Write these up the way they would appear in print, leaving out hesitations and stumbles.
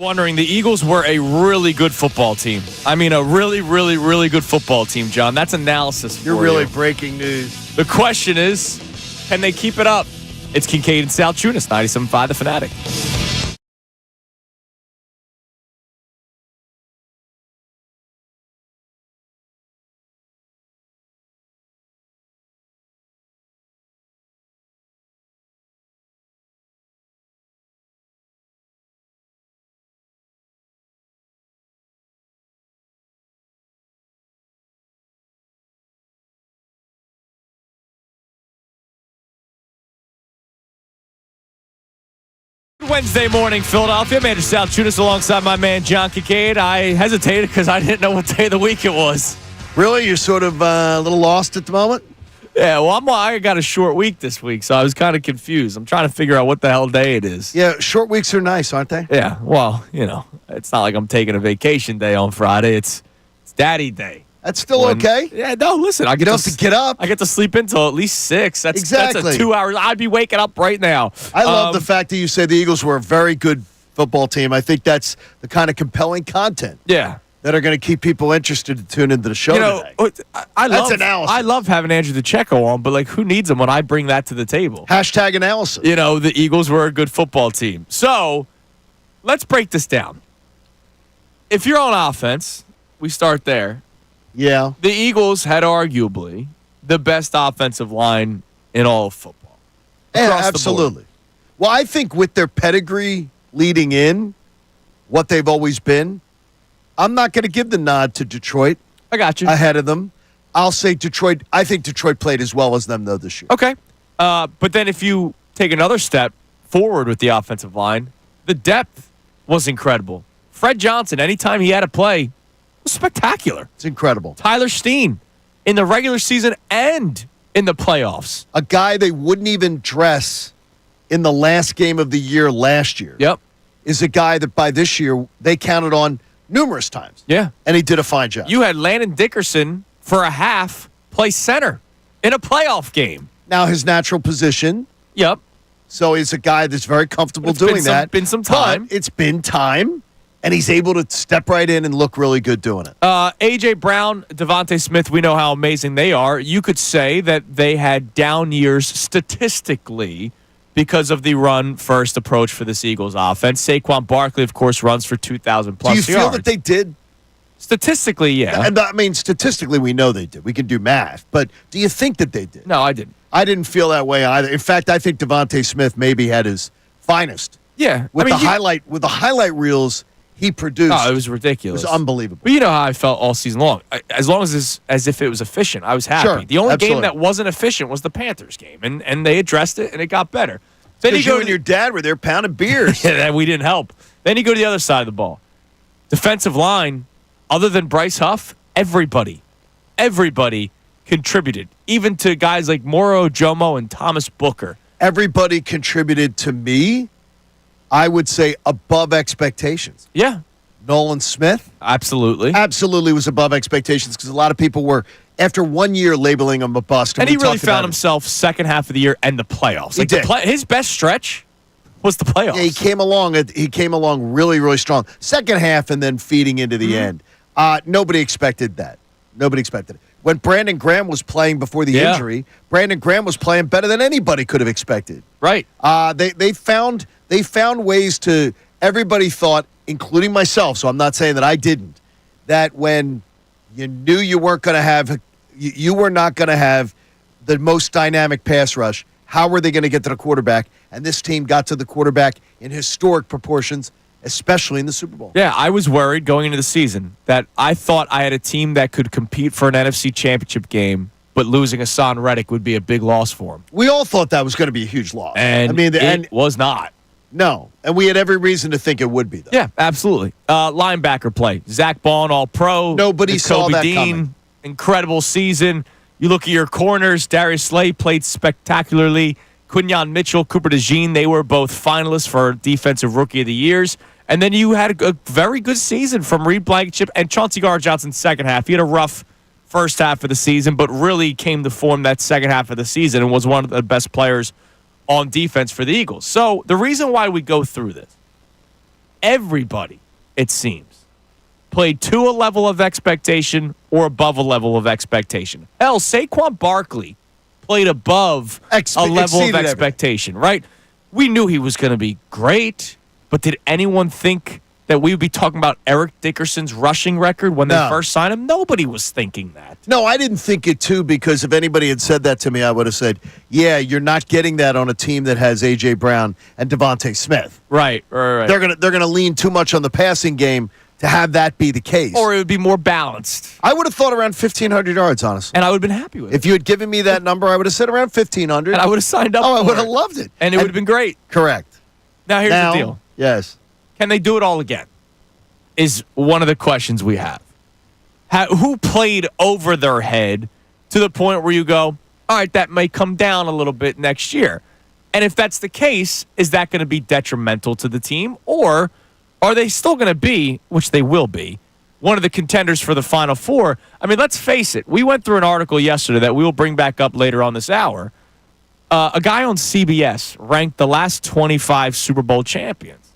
Wondering, the Eagles were a really good football team. I mean, a really, really, really good football team, John. That's analysis for You're really breaking news. The question is, can they keep it up? It's Kincade Salciunas, 97.5 The Fanatic. Wednesday morning, Philadelphia. Manager Salciunas alongside my man John Kincade. I hesitated because I didn't know what day of the week it was. Really? You're sort of a little lost at the moment? Yeah, well, I got a short week this week, so I was kind of confused. I'm trying to figure out what the hell day it is. Yeah, short weeks are nice, aren't they? Yeah, well, it's not like I'm taking a vacation day on Friday. It's Daddy Day. That's still okay? Yeah, no, listen. You don't have to get up. I get to sleep until at least 6. That's Exactly. a 2 hours. I'd be waking up right now. I love the fact that you say the Eagles were a very good football team. I think that's the kind of compelling content Yeah. that are going to keep people interested to tune into the show today. That's analysis. I love having Andrew DeCecco on, but who needs him when I bring that to the table? Hashtag analysis. The Eagles were a good football team. So let's break this down. If you're on offense, we start there. Yeah. The Eagles had arguably the best offensive line in all of football. Yeah, Across the absolutely. board. Well, I think with their pedigree leading in, what they've always been, I'm not going to give the nod to Detroit I got you. ahead of them. I'll say Detroit. I think Detroit played as well as them, though, this year. Okay. But then if you take another step forward with the offensive line, the depth was incredible. Fred Johnson, anytime he had a play, was spectacular. It's incredible. Tyler Steen in the regular season and in the playoffs. A guy they wouldn't even dress in the last game of the year last year Yep. is a guy that by this year they counted on numerous times. Yeah. And he did a fine job. You had Landon Dickerson for a half play center in a playoff game. Now his natural position, Yep. so he's a guy that's very comfortable It's doing that. been some time. But it's been time, and he's able to step right in and look really good doing it. A.J. Brown, Devontae Smith, we know how amazing they are. You could say that they had down years statistically because of the run-first approach for this Eagles offense. Saquon Barkley, of course, runs for 2,000-plus yards. Do you feel that they did? Statistically, yeah. And I mean, statistically, we know they did. We can do math. But do you think that they did? No, I didn't. I didn't feel that way either. In fact, I think Devontae Smith maybe had his finest. Yeah. With the highlight reels he produced. Oh, it was ridiculous. It was unbelievable. But you know how I felt all season long. As long as if it was efficient, I was happy. Sure, The only absolutely. game that wasn't efficient was the Panthers game, and they addressed it, and it got better. Then Because you and your dad were there pounding beers. Yeah, that we didn't help. Then you go to the other side of the ball. Defensive line, other than Bryce Huff, everybody contributed, even to guys like Moro Jomo and Thomas Booker. Everybody contributed to me, I would say, above expectations. Yeah, Nolan Smith absolutely. absolutely was above expectations because a lot of people were, after 1 year, labeling him a bust. And he really talked about found himself second half of the year and the playoffs. He did. His best stretch was the playoffs. Yeah, he came along really, really strong. Second half and then feeding into the end. Nobody expected that. Nobody expected it. When Brandon Graham was playing before the injury, Brandon Graham was playing better than anybody could have expected. Right. They found ways to, everybody thought, including myself, so I'm not saying that I didn't, that when you knew you weren't going to have, you were not going to have the most dynamic pass rush, how were they going to get to the quarterback? And this team got to the quarterback in historic proportions, especially in the Super Bowl. Yeah, I was worried going into the season that I thought I had a team that could compete for an NFC championship game, but losing Hassan Reddick would be a big loss for him. We all thought that was going to be a huge loss. And it was not. No, and we had every reason to think it would be, though. Yeah, absolutely. Linebacker play. Zach Bond, all-pro. Nobody saw that Dean, coming. Incredible season. You look at your corners. Darius Slay played spectacularly. Quinyon Mitchell, Cooper DeJean, they were both finalists for Defensive Rookie of the Years. And then you had a very good season from Reed Blankenship and Chauncey Gardner-Johnson second half. He had a rough first half of the season, but really came to form that second half of the season and was one of the best players on defense for the Eagles. So the reason why we go through this everybody, it seems, played to a level of expectation or above a level of expectation. Hell, Saquon Barkley played above a level of expectation, right? We knew he was going to be great, but did anyone think that we would be talking about Eric Dickerson's rushing record when they first signed him? Nobody was thinking that. No, I didn't think it too, because if anybody had said that to me, I would have said, yeah, you're not getting that on a team that has A.J. Brown and Devontae Smith. Right. They're gonna lean too much on the passing game to have that be the case. Or it would be more balanced. I would have thought around 1,500 yards, honestly. And I would have been happy with it. If you had given me that number, I would have said around 1,500. And I would have signed up for it. I would have loved it. And it would have been great. Correct. Now, here's the deal. Yes. Can they do it all again? Is one of the questions we have. Who played over their head to the point where you go, all right, that may come down a little bit next year? And if that's the case, is that going to be detrimental to the team? Or are they still going to be, which they will be, one of the contenders for the Final Four? I mean, let's face it. We went through an article yesterday that we will bring back up later on this hour. A guy on CBS ranked the last 25 Super Bowl champions.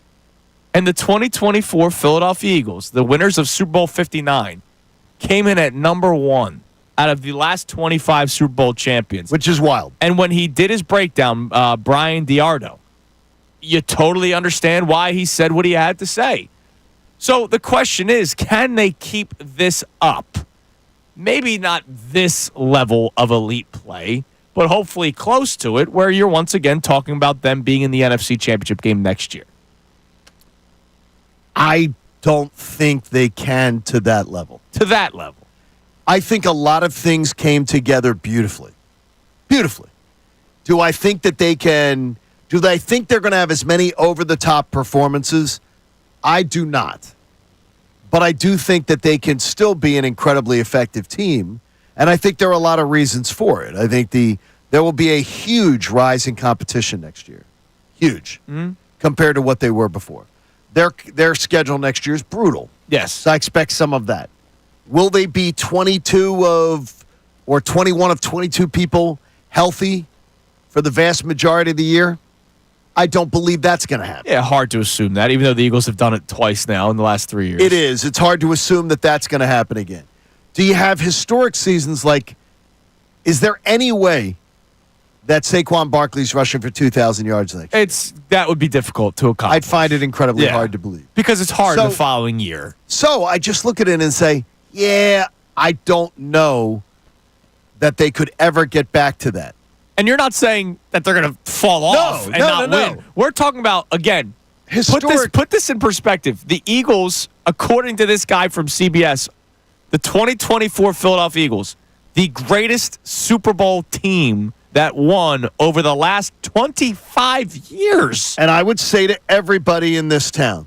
And the 2024 Philadelphia Eagles, the winners of Super Bowl 59, came in at number 1 out of the last 25 Super Bowl champions. Which is wild. And when he did his breakdown, Brian Diardo, you totally understand why he said what he had to say. So the question is, can they keep this up? Maybe not this level of elite play, but hopefully close to it, where you're once again talking about them being in the NFC Championship game next year. I don't think they can to that level. To that level. I think a lot of things came together beautifully. Beautifully. Do I think that they can... Do they think they're going to have as many over-the-top performances? I do not. But I do think that they can still be an incredibly effective team, and I think there are a lot of reasons for it. I think there will be a huge rise in competition next year. Huge. Compared to what they were before. Their schedule next year is brutal. Yes. So I expect some of that. Will they be 21 of 22 people healthy for the vast majority of the year? I don't believe that's going to happen. Yeah, hard to assume that, even though the Eagles have done it twice now in the last 3 years. It is. It's hard to assume that that's going to happen again. Do you have historic seasons like, is there any way that Saquon Barkley's rushing for 2,000 yards next year? That would be difficult to accomplish. I'd find it incredibly hard to believe. Because it's hard the following year. So I just look at it and say, yeah, I don't know that they could ever get back to that. And you're not saying that they're going to fall off and not win. We're talking about, again, put this in perspective. The Eagles, according to this guy from CBS, the 2024 Philadelphia Eagles, the greatest Super Bowl team that won over the last 25 years. And I would say to everybody in this town,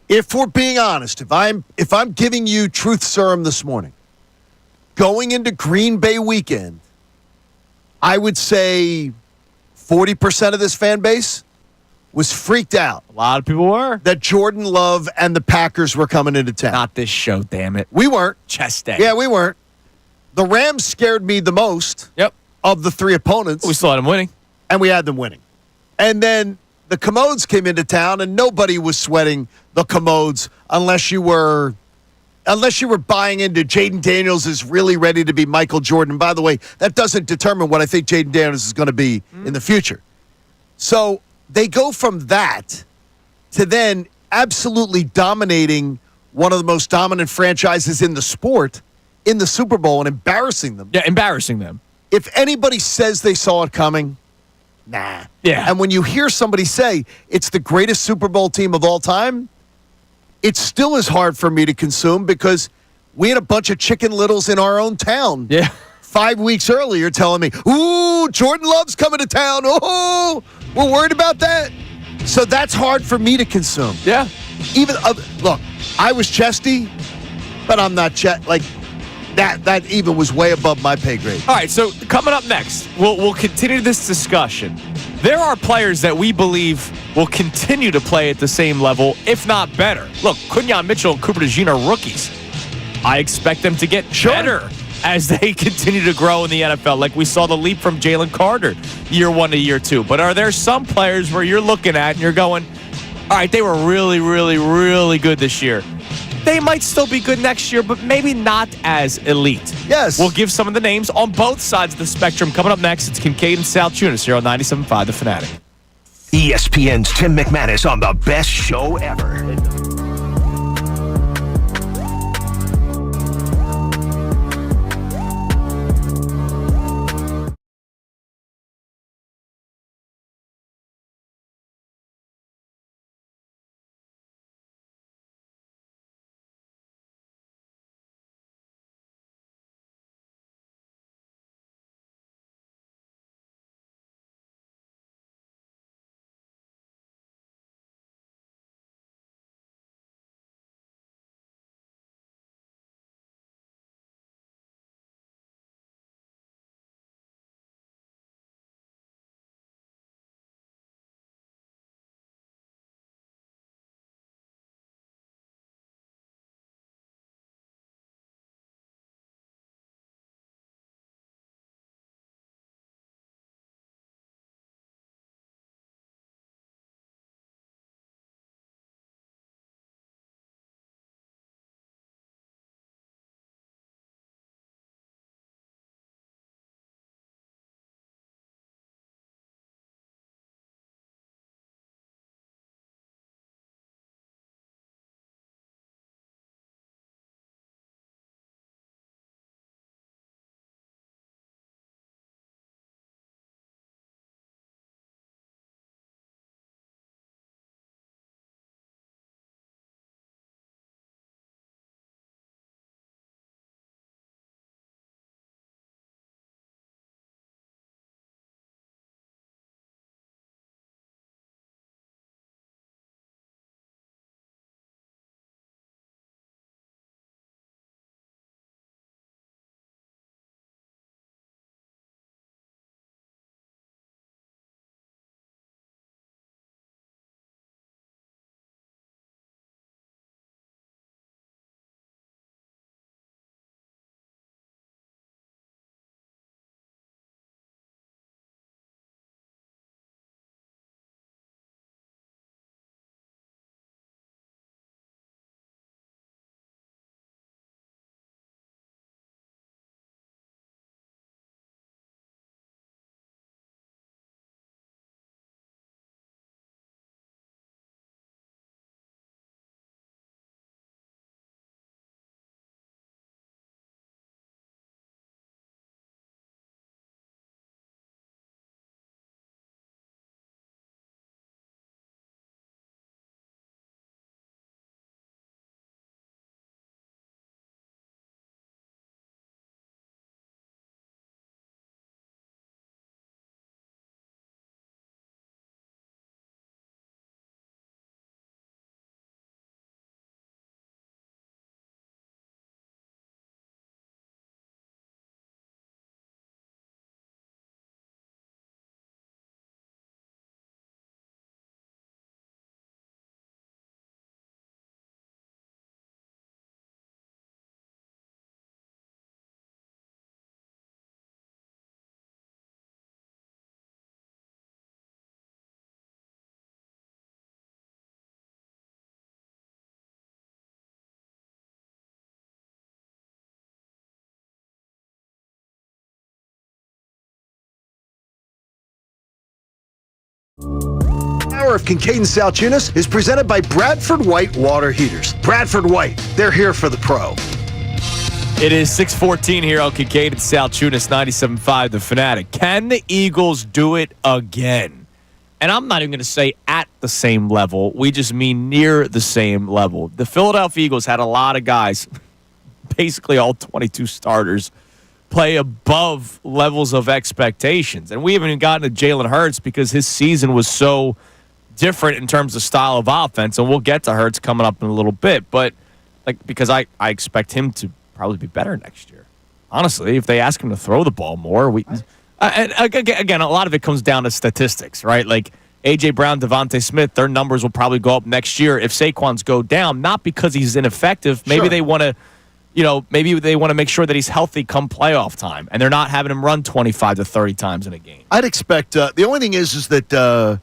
if we're being honest, if I'm giving you truth serum this morning, going into Green Bay weekend, I would say 40% of this fan base was freaked out. A lot of people were. That Jordan Love and the Packers were coming into town. Not this show, damn it. We weren't. Chest day. Yeah, we weren't. The Rams scared me the most of the three opponents. We still had them winning. And we had them winning. And then the Commodes came into town, and nobody was sweating the Commodes unless you were buying into Jaden Daniels is really ready to be Michael Jordan. By the way, that doesn't determine what I think Jaden Daniels is going to be in the future. So they go from that to then absolutely dominating one of the most dominant franchises in the sport in the Super Bowl and embarrassing them. Yeah, embarrassing them. If anybody says they saw it coming, nah. Yeah. And when you hear somebody say it's the greatest Super Bowl team of all time, it still is hard for me to consume because we had a bunch of Chicken Littles in our own town 5 weeks earlier telling me, ooh, Jordan Love's coming to town. Oh, we're worried about that. So that's hard for me to consume. Yeah. Even look, I was chesty, but I'm not like that even was way above my pay grade. All right, so coming up next, we'll continue this discussion. There are players that we believe will continue to play at the same level, if not better. Look, Quinyon Mitchell and Cooper DeJean are rookies. I expect them to get better as they continue to grow in the NFL, like we saw the leap from Jalen Carter year 1 to year 2. But are there some players where you're looking at and you're going, All right, they were really, really, really good this year. They might still be good next year, but maybe not as elite. Yes. We'll give some of the names on both sides of the spectrum. Coming up next, it's Kincade and Salciunas here on 97.5 The Fanatic. ESPN's Tim McManus on the best show ever. Hour of Kincade and Salciunas is presented by Bradford White Water Heaters. Bradford White, they're here for the pro. It is 6:14 here on Kincade and Salciunas, 97.5 The Fanatic. Can the Eagles do it again? And I'm not even going to say at the same level. We just mean near the same level. The Philadelphia Eagles had a lot of guys, basically all 22 starters, play above levels of expectations. And we haven't even gotten to Jalen Hurts because his season was so different in terms of style of offense. And we'll get to Hurts coming up in a little bit. But because I expect him to probably be better next year. Honestly, if they ask him to throw the ball more, and again, a lot of it comes down to statistics, right? Like A.J. Brown, Devontae Smith, their numbers will probably go up next year if Saquon's go down, not because he's ineffective. Maybe they want to, maybe they want to make sure that he's healthy come playoff time, and they're not having him run 25 to 30 times in a game. I'd expect the only thing is that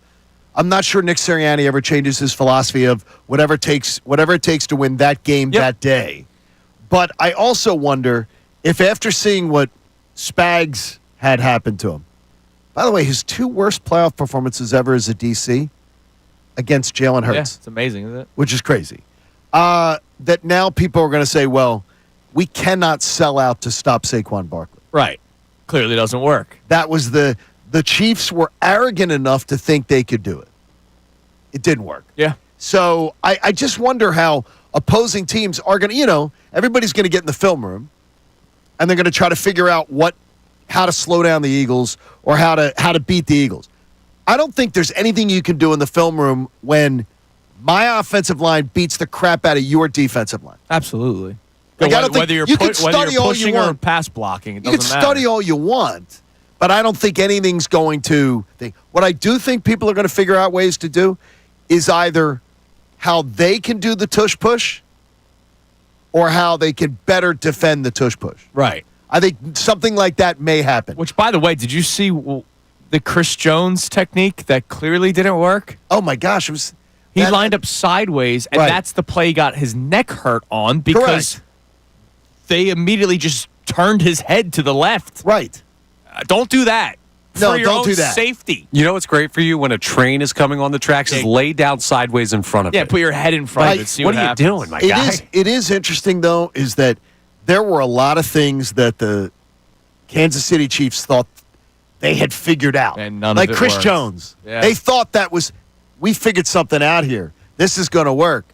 I'm not sure Nick Sirianni ever changes his philosophy of whatever it takes to win that game that day. But I also wonder if after seeing what Spags had happened to him, by the way, his 2 worst playoff performances ever as a DC against Jalen Hurts. Yeah, it's amazing, isn't it? Which is crazy. That now people are going to say, well, we cannot sell out to stop Saquon Barkley. Right. Clearly doesn't work. That was the Chiefs were arrogant enough to think they could do it. It didn't work. Yeah. So I just wonder how opposing teams are going to, everybody's going to get in the film room and they're going to try to figure out how to slow down the Eagles or how to beat the Eagles. I don't think there's anything you can do in the film room when my offensive line beats the crap out of your defensive line. Absolutely. Like, I don't think whether you're you can study all pushing you or want. pass blocking, it You doesn't can matter. study all you want, but I don't think anything's going to think. What I do think people are going to figure out ways to do is either how they can do the tush push or how they can better defend the tush push. Right. I think something like that may happen. Which, by the way, did you see the Chris Jones technique that clearly didn't work? Oh my gosh, He lined up sideways, and that's the play he got his neck hurt on because Correct. they immediately just turned his head to the left. Right. Don't do that. No, for your don't own do that. safety. You know what's great for you when a train is coming on the tracks is lay down sideways in front of Yeah, it. put your head in front of it. See what are you happens. doing, my guy? It is interesting, though, is that there were a lot of things that the Kansas City Chiefs thought they had figured out. And none of like it Chris worked. Jones. Yeah. They thought we figured something out here. This is going to work.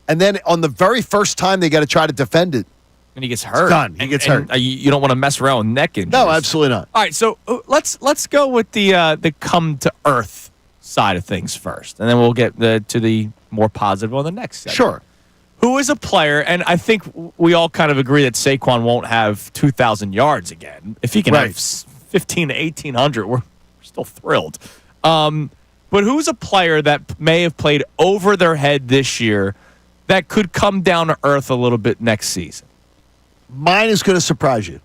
And then on the very first time they got to try to defend it, And he gets hurt. done. He gets hurt. You don't want to mess around with neck injuries. no, absolutely not. All right, so let's go with the come to earth side of things first, and then we'll get to the more positive on the next segment. Sure. Who is a player, and I think we all kind of agree that Saquon won't have 2,000 yards again. If he can have 15 to 1,800, we're still thrilled. But who's a player that may have played over their head this year that could come down to earth a little bit next season? Mine is going to surprise you,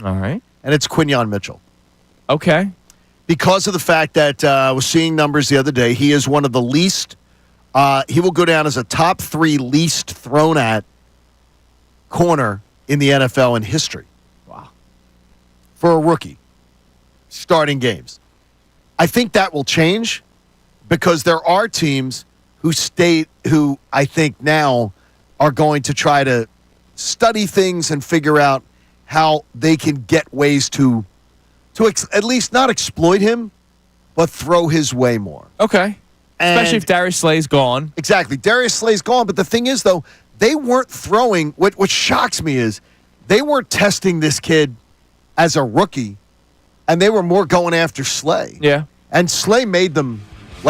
All right. and it's Quinyon Mitchell. Okay. Because of the fact that I was seeing numbers the other day, he is one of the least, he will go down as a top 3 least thrown at corner in the NFL in history. Wow. For a rookie starting games. I think that will change because there are teams who I think now are going to try to study things and figure out how they can get ways to at least not exploit him, but throw his way more. Okay. Especially And- if Darius Slay's gone. Exactly. Darius Slay's gone, but the thing is, though, they weren't throwing. What shocks me is they weren't testing this kid as a rookie, and they were more going after Slay. Yeah. And Slay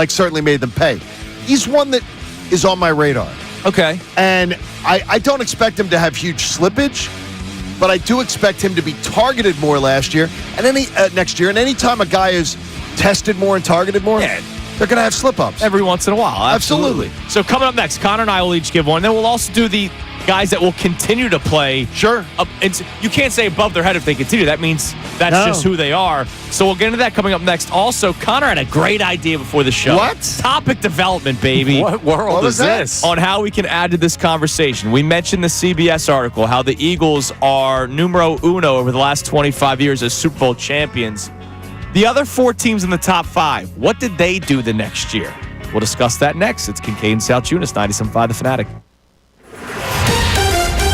certainly made them pay. He's one that is on my radar. Okay. And I don't expect him to have huge slippage, but I do expect him to be targeted more next year. And anytime a guy is tested more and targeted more, Yeah. they're going to have slip-ups. Every once in a while. Absolutely. So coming up next, Connor and I will each give one. Then we'll also do the guys that will continue to play. Sure. You can't say above their head if they continue. That means that's just who they are. So we'll get into that coming up next. Also, Connor had a great idea before the show. What? Topic development, baby. What world What was is that? this? On how we can add to this conversation. We mentioned the CBS article, how the Eagles are numero uno over the last 25 years as Super Bowl champions. The other 4 teams in the top 5, what did they do the next year? We'll discuss that next. It's Kincade Salciunas, 97.5 The Fanatic.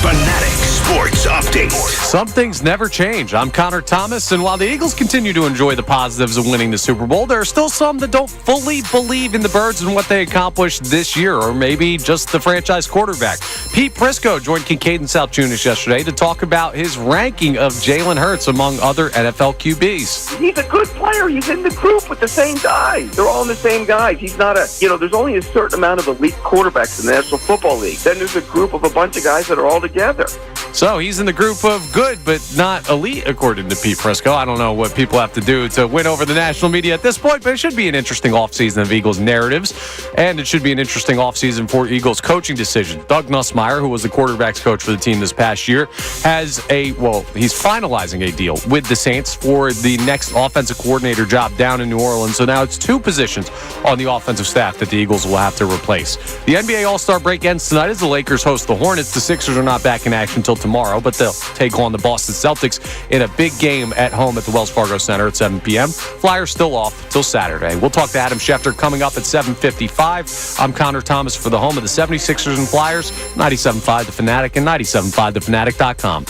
Fanatic Sports Update. Some things never change. I'm Connor Thomas, and while the Eagles continue to enjoy the positives of winning the Super Bowl, there are still some that don't fully believe in the Birds and what they accomplished this year, or maybe just the franchise quarterback. Pete Prisco joined Kincade and Salciunas yesterday to talk about his ranking of Jalen Hurts among other NFL QBs. He's a good player. He's in the group with the same guys. They're all the same guys. He's not there's only a certain amount of elite quarterbacks in the National Football League. Then there's a group of a bunch of guys that are all together. So he's in the group group of good but not elite, according to Pete Prisco. I don't know what people have to do to win over the national media at this point, but it should be an interesting offseason of Eagles narratives, and it should be an interesting offseason for Eagles coaching decisions. Doug Nussmeier, who was the quarterbacks coach for the team this past year, he's finalizing a deal with the Saints for the next offensive coordinator job down in New Orleans. So now it's 2 positions on the offensive staff that the Eagles will have to replace. The NBA All-Star break ends tonight as the Lakers host the Hornets. The Sixers are not back in action until tomorrow, but they'll take on the Boston Celtics in a big game at home at the Wells Fargo Center at 7 p.m. Flyers still off till Saturday. We'll talk to Adam Schefter coming up at 7:55. I'm Connor Thomas for the home of the 76ers and Flyers, 97.5 The Fanatic and 97.5thefanatic.com.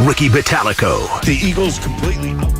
Ricky Vitalico. The Eagles completely out.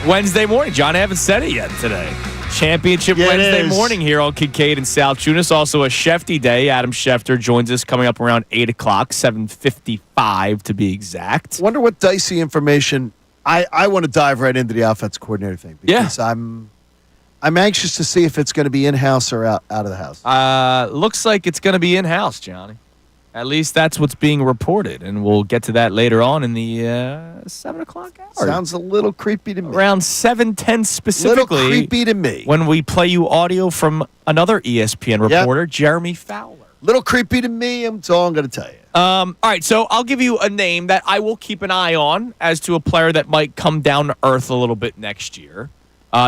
Wednesday morning. John, I haven't said it yet today. Championship Yeah, it Wednesday is. morning here on Kincade and Salciunas. Also a Shefty day. Adam Schefter joins us coming up around 8 o'clock, 7:55 to be exact. Wonder what dicey information. I want to dive right into the offense coordinator thing because I'm anxious to see if it's going to be in-house or out of the house. Looks like it's going to be in-house, Johnny. At least that's what's being reported, and we'll get to that later on in the 7 o'clock hour. Sounds a little creepy to me. Around 7:10 specifically. Little creepy to me. When we play you audio from another ESPN reporter, Jeremy Fowler. Little creepy to me. That's all I'm going to tell you. All right, so I'll give you a name that I will keep an eye on as to a player that might come down to earth a little bit next year.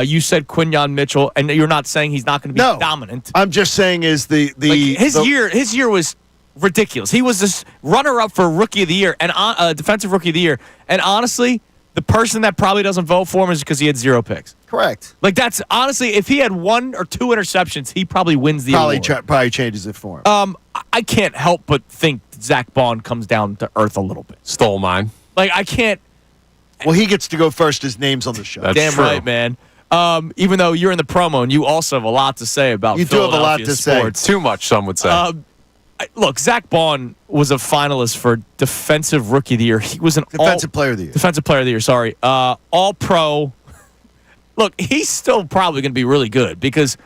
You said Quinyon Mitchell, and you're not saying he's not going to be dominant. I'm just saying is His year was ridiculous. He was this runner-up for Rookie of the Year and Defensive Rookie of the Year. And honestly, the person that probably doesn't vote for him is because he had 0 picks. correct. Like that's honestly, if he had 1 or 2 interceptions, he probably wins the award. Probably changes it for him. I can't help but think Zach Bond comes down to earth a little bit. Stole mine. Like I can't. Well, he gets to go first. His name's on the show. That's Damn true. right, man. Even though you're in the promo and you also have a lot to say about You do have a lot Philadelphia to say. sports. Too much, some would say. Look, Zach Bond was a finalist for Defensive Rookie of the Year. He was an Defensive Player of the Year. Defensive Player of the Year, sorry. All-Pro. Look, he's still probably going to be really good because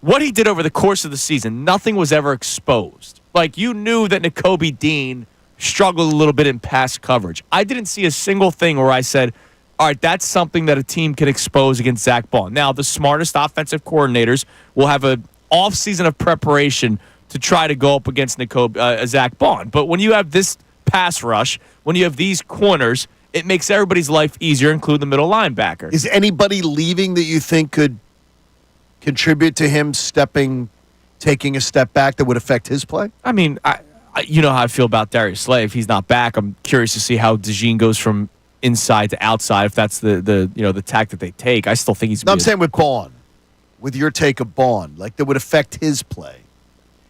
what he did over the course of the season, nothing was ever exposed. Like, you knew that Nakobe Dean struggled a little bit in pass coverage. I didn't see a single thing where I said, all right, that's something that a team can expose against Zach Bond. Now, the smartest offensive coordinators will have an off-season of preparation to try to go up against Zach Bond. But when you have this pass rush, when you have these corners, it makes everybody's life easier, including the middle linebacker. Is anybody leaving that you think could contribute to him taking a step back that would affect his play? I mean, you know how I feel about Darius Slay. If he's not back, I'm curious to see how DeJean goes from inside to outside. If that's the tack that they take, I still think he's. No, I'm saying with Bond, with your take of Bond, like that would affect his play.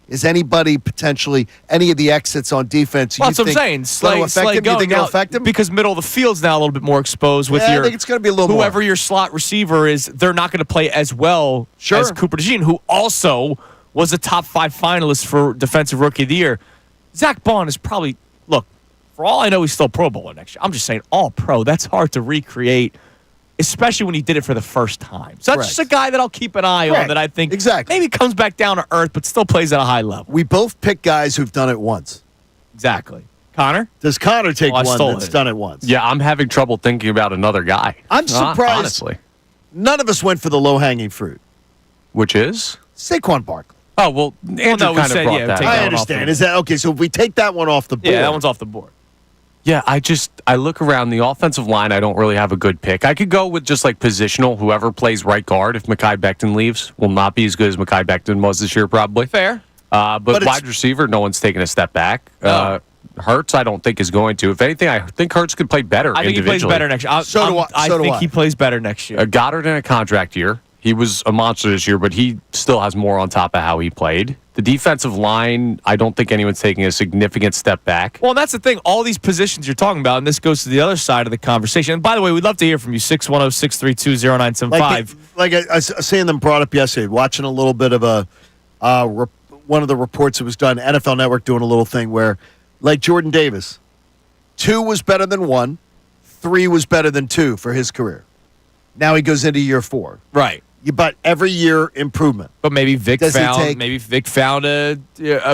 Is anybody potentially any of the exits on defense? Well, that's what I'm saying. Slay You think it'll affect him? Because middle of the field's now a little bit more exposed with I your. think it's going to be a little whoever more. your slot receiver is. They're not going to play as well as Cooper DeJean, who also was a top 5 finalist for Defensive Rookie of the Year. Zach Bond is probably look. For all I know, he's still Pro Bowler next year. I'm just saying, all pro. That's hard to recreate, especially when he did it for the first time. So that's just a guy that I'll keep an eye on. That I think maybe comes back down to earth, but still plays at a high level. We both pick guys who've done it once. Exactly. Connor? Does Connor take one that's it. done it once? Yeah, I'm having trouble thinking about another guy. I'm surprised. Honestly. None of us went for the low-hanging fruit. Which is? Saquon Barkley. Oh, well, Andrew we kind of said, brought yeah, that take up. I that one off understand. the Is that okay? So if we take that one off the board. Yeah, that one's off the board. Yeah, I look around the offensive line. I don't really have a good pick. I could go with just like positional. Whoever plays right guard, if Mekhi Becton leaves, will not be as good as Mekhi Becton was this year, probably. Fair. But wide receiver, no one's taking a step back. No. Hurts, I don't think is going to. If anything, I think Hurts could play better. I think he plays better next year. I think he plays better next year. Goddard in a contract year. He was a monster this year, but he still has more on top of how he played. The defensive line, I don't think anyone's taking a significant step back. Well, that's the thing. All these positions you're talking about, and this goes to the other side of the conversation. And by the way, we'd love to hear from you, 610-632-0975. Like I was saying them brought up yesterday, watching a little bit of one of the reports that was done, NFL Network doing a little thing where, like Jordan Davis, 2 was better than 1, 3 was better than 2 for his career. Now he goes into year 4. Right. But every year improvement. But maybe Vic found a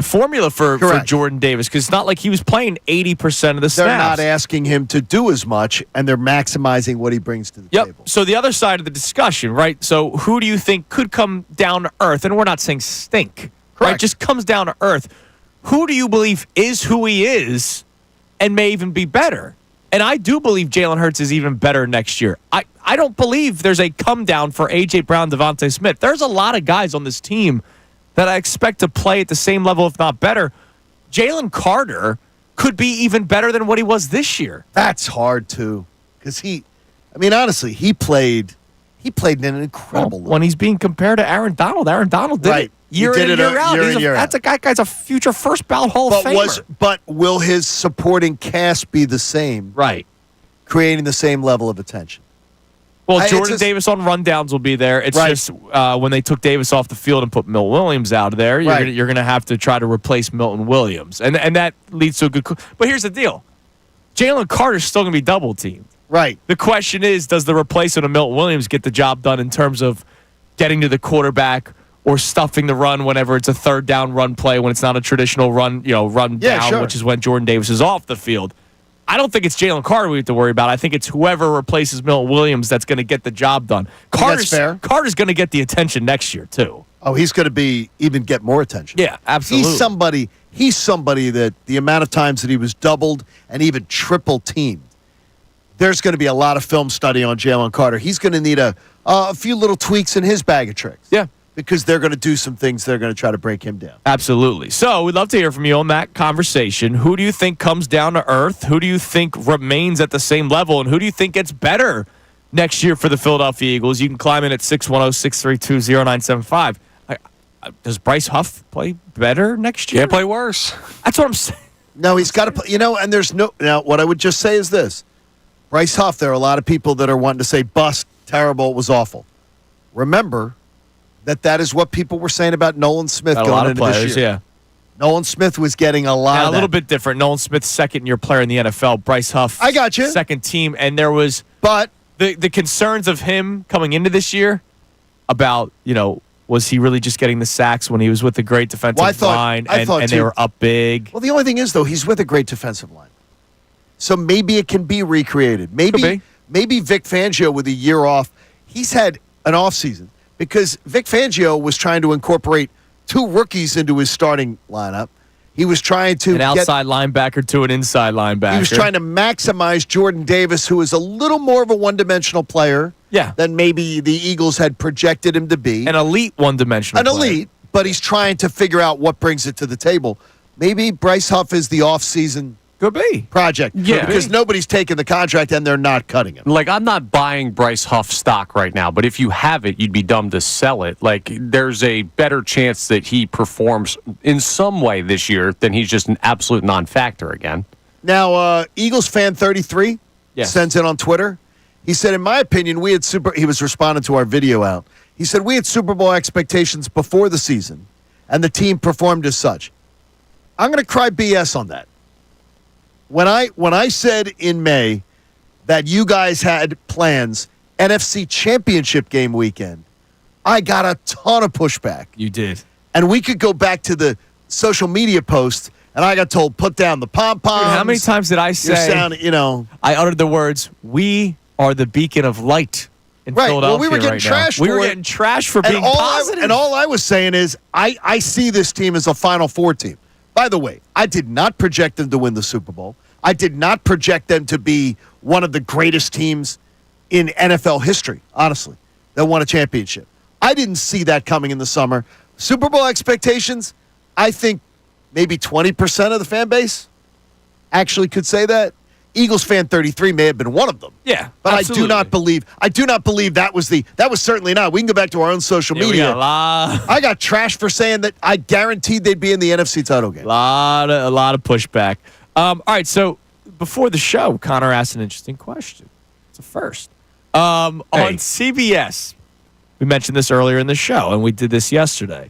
formula for Jordan Davis because it's not like he was playing 80% of the snaps. They're not asking him to do as much, and they're maximizing what he brings to the table. So the other side of the discussion, right? So who do you think could come down to earth? And we're not saying stink, right? Just comes down to earth. Who do you believe is who he is and may even be better? And I do believe Jalen Hurts is even better next year. I don't believe there's a come down for A.J. Brown, Devontae Smith. There's a lot of guys on this team that I expect to play at the same level, if not better. Jalen Carter could be even better than what he was this year. That's hard, too. Because honestly, he played in an incredible when he's being compared to Aaron Donald. Aaron Donald did it year in and year out. That's a guy's a future first ballot Hall of Famer. But will his supporting cast be the same? Right. Creating the same level of attention? Well, It's Jordan just- Davis on rundowns will be there. It's Right. just when they took Davis off the field and put Milton Williams out of there, Right. you're gonna have to try to replace Milton Williams, and that leads to a good. But here's the deal: Jalen Carter's still gonna be double teamed. Right. The question is, does the replacement of Milton Williams get the job done in terms of getting to the quarterback or stuffing the run whenever it's a third down run play when it's not a traditional run, run Yeah, down, sure. which is when Jordan Davis is off the field. I don't think it's Jalen Carter we have to worry about. I think it's whoever replaces Milton Williams that's going to get the job done. That's fair. Carter's going to get the attention next year too. Oh, he's going to even get more attention. Yeah, absolutely. He's somebody that the amount of times that he was doubled and even triple teamed, there's going to be a lot of film study on Jalen Carter. He's going to need a few little tweaks in his bag of tricks. Yeah. Because they're going to do some things they're going to try to break him down. Absolutely. So we'd love to hear from you on that conversation. Who do you think comes down to earth? Who do you think remains at the same level? And who do you think gets better next year for the Philadelphia Eagles? You can climb in at 610-632-0975. Does Bryce Huff play better next year? Can't play worse. That's what I'm saying. No, he's got to play. And there's no. Now, what I would just say is this: Bryce Huff. There are a lot of people that are wanting to say bust, terrible, it was awful. Remember that is what people were saying about Nolan Smith Got a going lot of into players, this year. yeah. Nolan Smith was getting a lot. Now, of a little that. bit different. Nolan Smith, second-year player in the NFL. Bryce Huff, I got you. second team. And there was But the concerns of him coming into this year about, was he really just getting the sacks when he was with the great defensive line and they too. were up big? Well, the only thing is, though, he's with a great defensive line. So maybe it can be recreated. Could be. Maybe Vic Fangio with a year off. He's had an offseason because Vic Fangio was trying to incorporate two rookies into his starting lineup. He was trying to An outside linebacker to an inside linebacker. He was trying to maximize Jordan Davis, who is a little more of a one-dimensional player than maybe the Eagles had projected him to be. An elite one-dimensional player. Elite, but he's trying to figure out what brings it to the table. Maybe Bryce Huff is the off-season Could be. project. Yeah. Because nobody's taking the contract and they're not cutting him. Like, I'm not buying Bryce Huff stock right now, but if you have it, you'd be dumb to sell it. Like, there's a better chance that he performs in some way this year than he's just an absolute non-factor again. Now, Eagles fan 33 Yes. sends in on Twitter. He said, in my opinion, he was responding to our video out. He said, we had Super Bowl expectations before the season, and the team performed as such. I'm going to cry BS on that. When I said in May that you guys had plans NFC Championship game weekend, I got a ton of pushback. You did. And we could go back to the social media posts, and I got told, put down the pom-poms. Dude, how many times did I say? I uttered the words, "We are the beacon of light in Right. Philadelphia." Well, we were getting right now. trashed We were for it. getting trashed for being positive. And all I was saying is, I see this team as a Final Four team. By the way, I did not project them to win the Super Bowl. I did not project them to be one of the greatest teams in NFL history, honestly, that won a championship. I didn't see that coming in the summer. Super Bowl expectations, I think maybe 20% of the fan base actually could say that. Eagles fan 33 may have been one of them. Yeah, But absolutely. I do not believe that was certainly not. We can go back to our own social Yeah, we media. got a lot. I got trashed for saying that I guaranteed they'd be in the NFC title game. A lot of pushback. All right, so before the show, Connor asked an interesting question. It's a first. On CBS, we mentioned this earlier in the show, and we did this yesterday.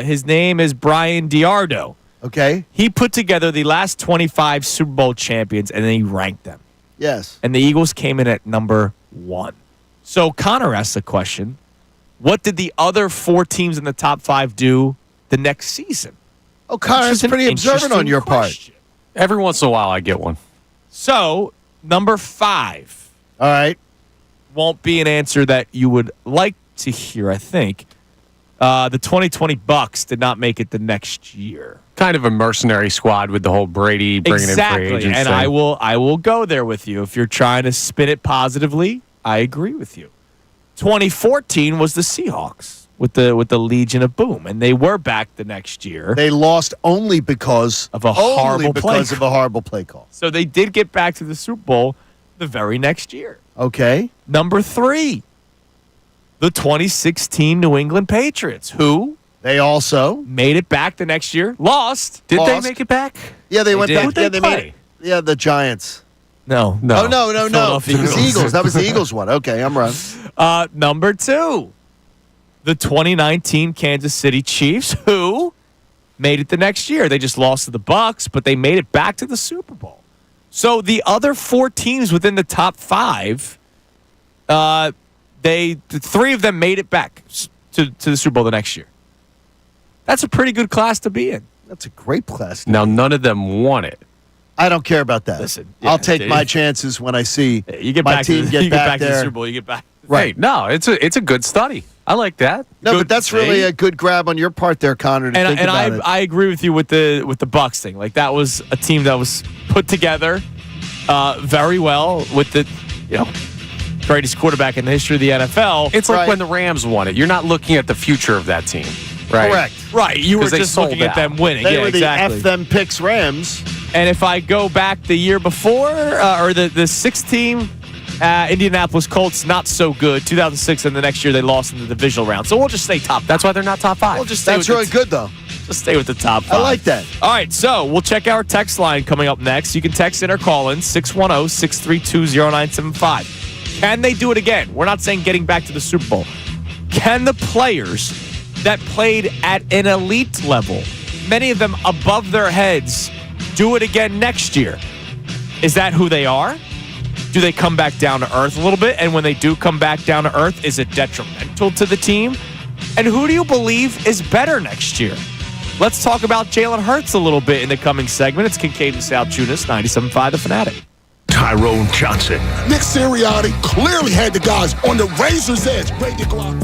His name is Brian Diardo. Okay? He put together the last 25 Super Bowl champions, and then he ranked them. Yes. And the Eagles came in at number 1. So Connor asked the question, what did the other 4 teams in the top 5 do the next season? Oh, Connor, Which that's is an pretty observant on interesting your question. Every once in a while, I get one. So, number 5 part. All right. won't be an answer that you would like to hear, I think. The 2020 Bucks did not make it the next year. Kind of a mercenary squad with the whole Brady bringing in free agents and thing. I will go there with you. If you're trying to spin it positively, I agree with you. 2014 was the Seahawks with the Legion of Boom, and they were back the next year. They lost only because Of a horrible play of a horrible play call. So they did get back to the Super Bowl the very next year. Okay. Number 3, the 2016 New England Patriots, who They also. made it back the next year, lost. Did Lost. they make it back? Yeah, they went did. back. Who'd Yeah, they they made play? it. Yeah, the Giants. No. No. Oh, no. It Philadelphia was the Eagles. Eagles. That was the Eagles one. Okay, I'm wrong. Number 2, the 2019 Kansas City Chiefs, who made it the next year. They just lost to the Bucs, but they made it back to the Super Bowl. So the other 4 teams within the top 5, the 3 of them made it back to the Super Bowl the next year. That's a pretty good class to be in. That's a great class. Now, none of them won it. I don't care about that. Listen, I'll take Dave. my chances when I see You get my back team to, get you back to the there. Super Bowl. You get back. Right. Hey, no, it's a good study. I like that. No, Good but that's really save. a good grab on your part there, Connor, to think about it. I agree with you with the Bucs thing. Like, that was a team that was put together very well with the greatest quarterback in the history of the NFL. It's like Right. when the Rams won it. You're not looking at the future of that team, right? Correct. Right, you were 'Cause they just sold looking at out. them winning. They yeah, were the exactly. F them picks Rams. And if I go back the year before, or the 6th team, Indianapolis Colts, not so good. 2006, and the next year they lost in the divisional round. So we'll just stay top 5. That's why they're not top 5. We'll just stay That's with really good, though. Just stay with the top 5. I like that. All right, so we'll check our text line coming up next. You can text in or call in 610-632-0975. Can they do it again? We're not saying getting back to the Super Bowl. Can the players that played at an elite level, many of them above their heads, do it again next year? Is that who they are? Do they come back down to earth a little bit? And when they do come back down to earth, is it detrimental to the team? And who do you believe is better next year? Let's talk about Jalen Hurts a little bit in the coming segment. It's Kincade Salciunas, 97.5 The Fanatic. Tyrone Johnson. Nick Sirianni clearly had the guys on the razor's edge, ready to go out.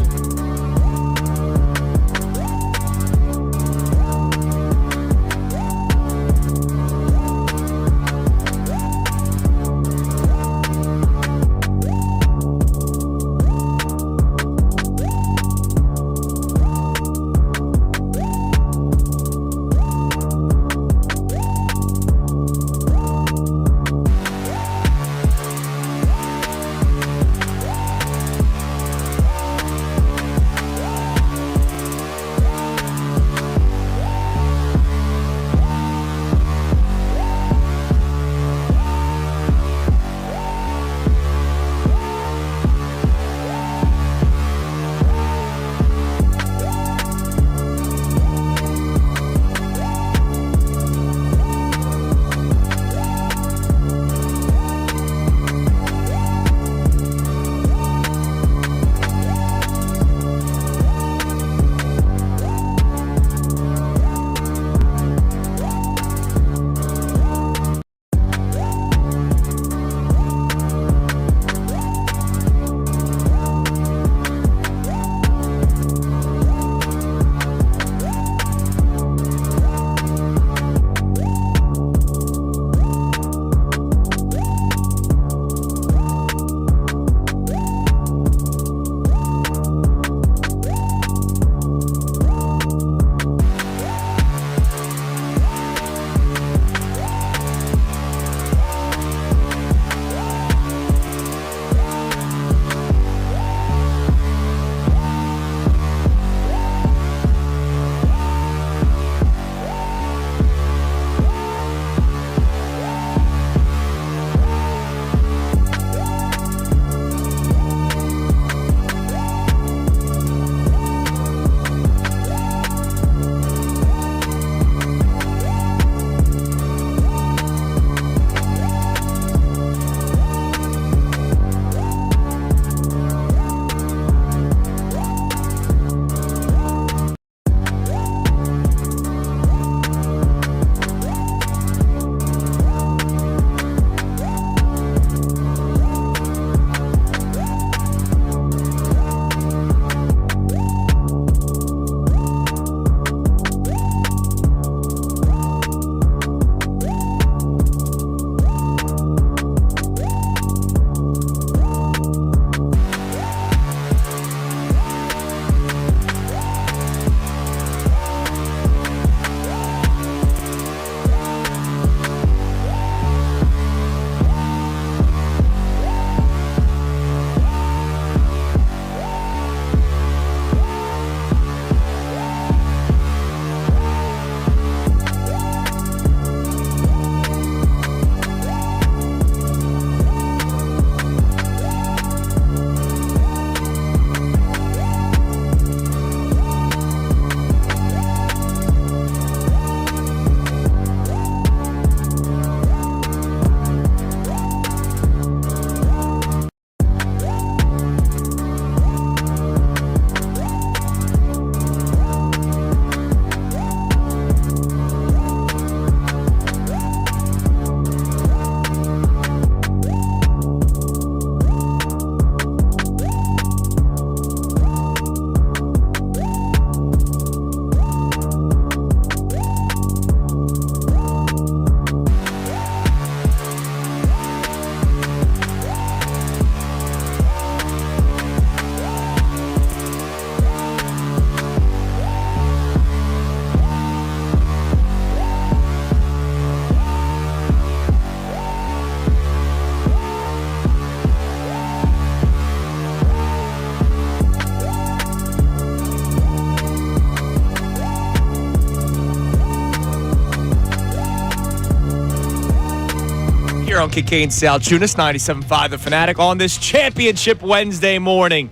here on Kincade Salciunas, 97.5 The Fanatic on this Championship Wednesday morning.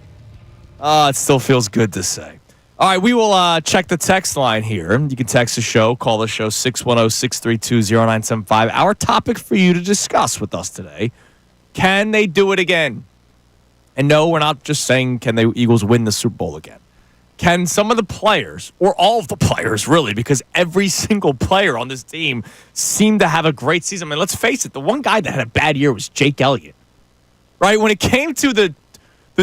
It still feels good to say. All right, we will check the text line here. You can text the show, call the show 610-632-0975. Our topic for you to discuss with us today, can they do it again? And no, we're not just saying can the Eagles win the Super Bowl again. Can some of the players, or all of the players really, because every single player on this team seemed to have a great season. I mean, let's face it, the one guy that had a bad year was Jake Elliott. Right? When it came to the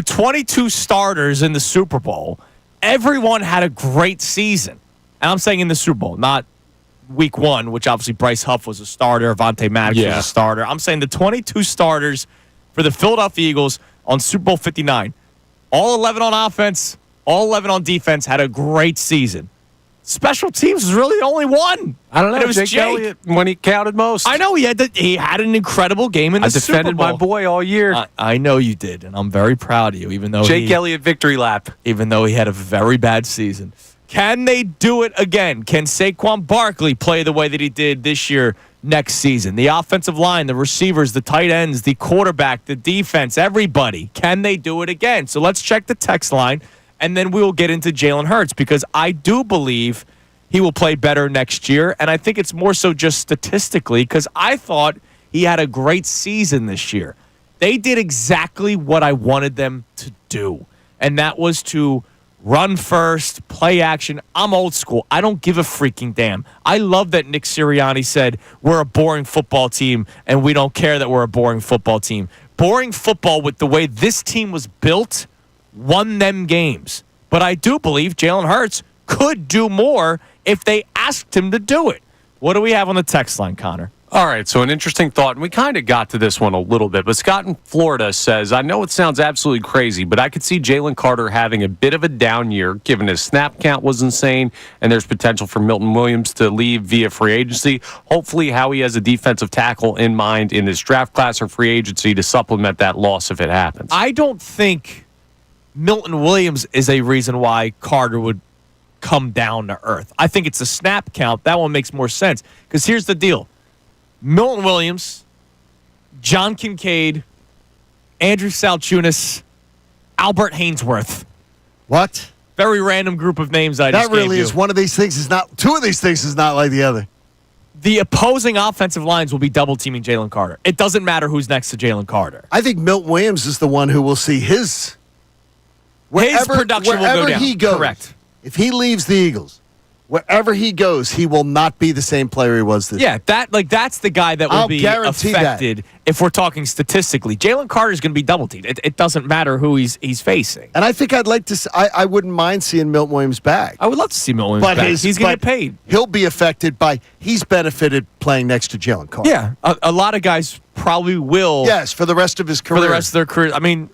22 starters in the Super Bowl, everyone had a great season. And I'm saying in the Super Bowl, not week one, which obviously Bryce Huff was a starter, Avonte Maddox was a starter. I'm saying the 22 starters for the Philadelphia Eagles on Super Bowl 59, all 11 on offense, all 11 on defense, had a great season. Special teams was really the only one. I don't know. And it was Jake Elliott when he counted most. I know he had an incredible game in the Super Bowl. I defended my boy all year. I know you did, and I'm very proud of you. Even though Jake Elliott victory lap. Even though he had a very bad season, can they do it again? Can Saquon Barkley play the way that he did this year? Next season, the offensive line, the receivers, the tight ends, the quarterback, the defense, everybody. Can they do it again? So let's check the text line. And then we will get into Jalen Hurts because I do believe he will play better next year. And I think it's more so just statistically because I thought he had a great season this year. They did exactly what I wanted them to do. And that was to run first, play action. I'm old school. I don't give a freaking damn. I love that Nick Sirianni said we're a boring football team and we don't care that we're a boring football team. Boring football with the way this team was built won them games. But I do believe Jalen Hurts could do more if they asked him to do it. What do we have on the text line, Connor? All right, so an interesting thought, and we kind of got to this one a little bit, but Scott in Florida says, I know it sounds absolutely crazy, but I could see Jalen Carter having a bit of a down year, given his snap count was insane, and there's potential for Milton Williams to leave via free agency. Hopefully, Howie has a defensive tackle in mind in his draft class or free agency to supplement that loss if it happens. I don't think Milton Williams is a reason why Carter would come down to earth. I think it's a snap count. That one makes more sense, because here's the deal. Milton Williams, John Kincade, Andrew Salciunas, Albert Hainsworth. What? Very random group of names I just That really gave is you. one of these things is not, two of these things is not like the other. The opposing offensive lines will be double teaming Jalen Carter. It doesn't matter who's next to Jalen Carter. I think Milton Williams is the one who will see his production will go down. He goes. Correct. If he leaves the Eagles, wherever he goes, he will not be the same player he was this year. Yeah, that's the guy that will I'll be guarantee affected if we're talking statistically. Jalen Carter is going to be double teamed. It doesn't matter who he's facing. And I think I'd like to. I wouldn't mind seeing Milton Williams back. I would love to see Milton Williams back. He's going to get paid. He'll be affected by. He's benefited playing next to Jalen Carter. Yeah, a lot of guys probably will. Yes, for the rest of his career. For the rest of their career. I mean,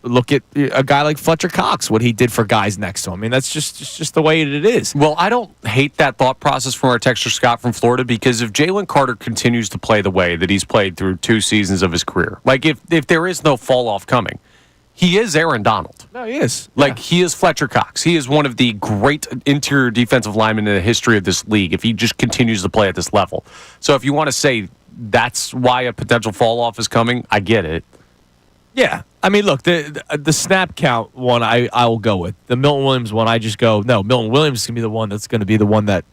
look at a guy like Fletcher Cox, what he did for guys next to him. I mean, that's just the way it is. Well, I don't hate that thought process from our texter Scott from Florida, because if Jalen Carter continues to play the way that he's played through 2 seasons of his career, like if there is no fall off coming, he is Aaron Donald. No, he is. Like, he is Fletcher Cox. He is one of the great interior defensive linemen in the history of this league if he just continues to play at this level. So if you want to say that's why a potential fall off is coming, I get it. Yeah. I mean, look, the snap count one I will go with. The Milton Williams one, I just go, no, Milton Williams is going to be the one that's going to be the one that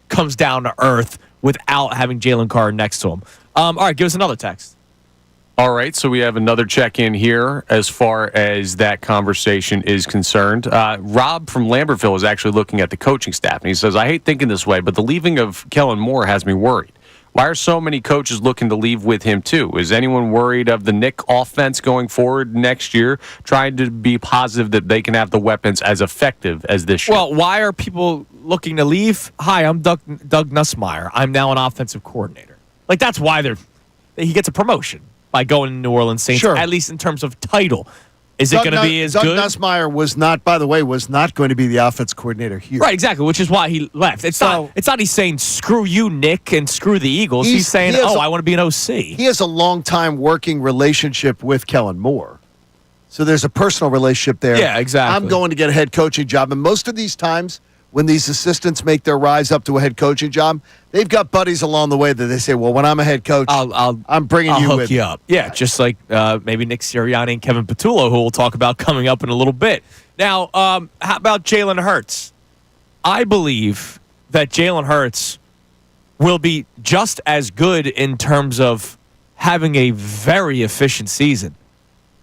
comes down to earth without having Jalen Carter next to him. All right, give us another text. All right, so we have another check-in here as far as that conversation is concerned. Rob from Lambertville is actually looking at the coaching staff, and he says, I hate thinking this way, but the leaving of Kellen Moore has me worried. Why are so many coaches looking to leave with him, too? Is anyone worried of the Nick offense going forward next year, trying to be positive that they can have the weapons as effective as this year? Well, why are people looking to leave? Hi, I'm Doug Nussmeier. I'm now an offensive coordinator. Like, that's why he gets a promotion by going to New Orleans Saints, sure. At least in terms of title. Is it going to be as Doug good? Doug Nussmeier was not going to be the offense coordinator here. Right, exactly, which is why he left. It's not he's saying, screw you, Nick, and screw the Eagles. He's saying, I want to be an OC. He has a long-time working relationship with Kellen Moore. So there's a personal relationship there. Yeah, exactly. I'm going to get a head coaching job. And most of these times when these assistants make their rise up to a head coaching job, they've got buddies along the way that they say, well, when I'm a head coach, I'm bringing I'll you hook with you me. up. Yeah, just like maybe Nick Sirianni and Kevin Patullo, who we'll talk about coming up in a little bit. Now, how about Jalen Hurts? I believe that Jalen Hurts will be just as good in terms of having a very efficient season.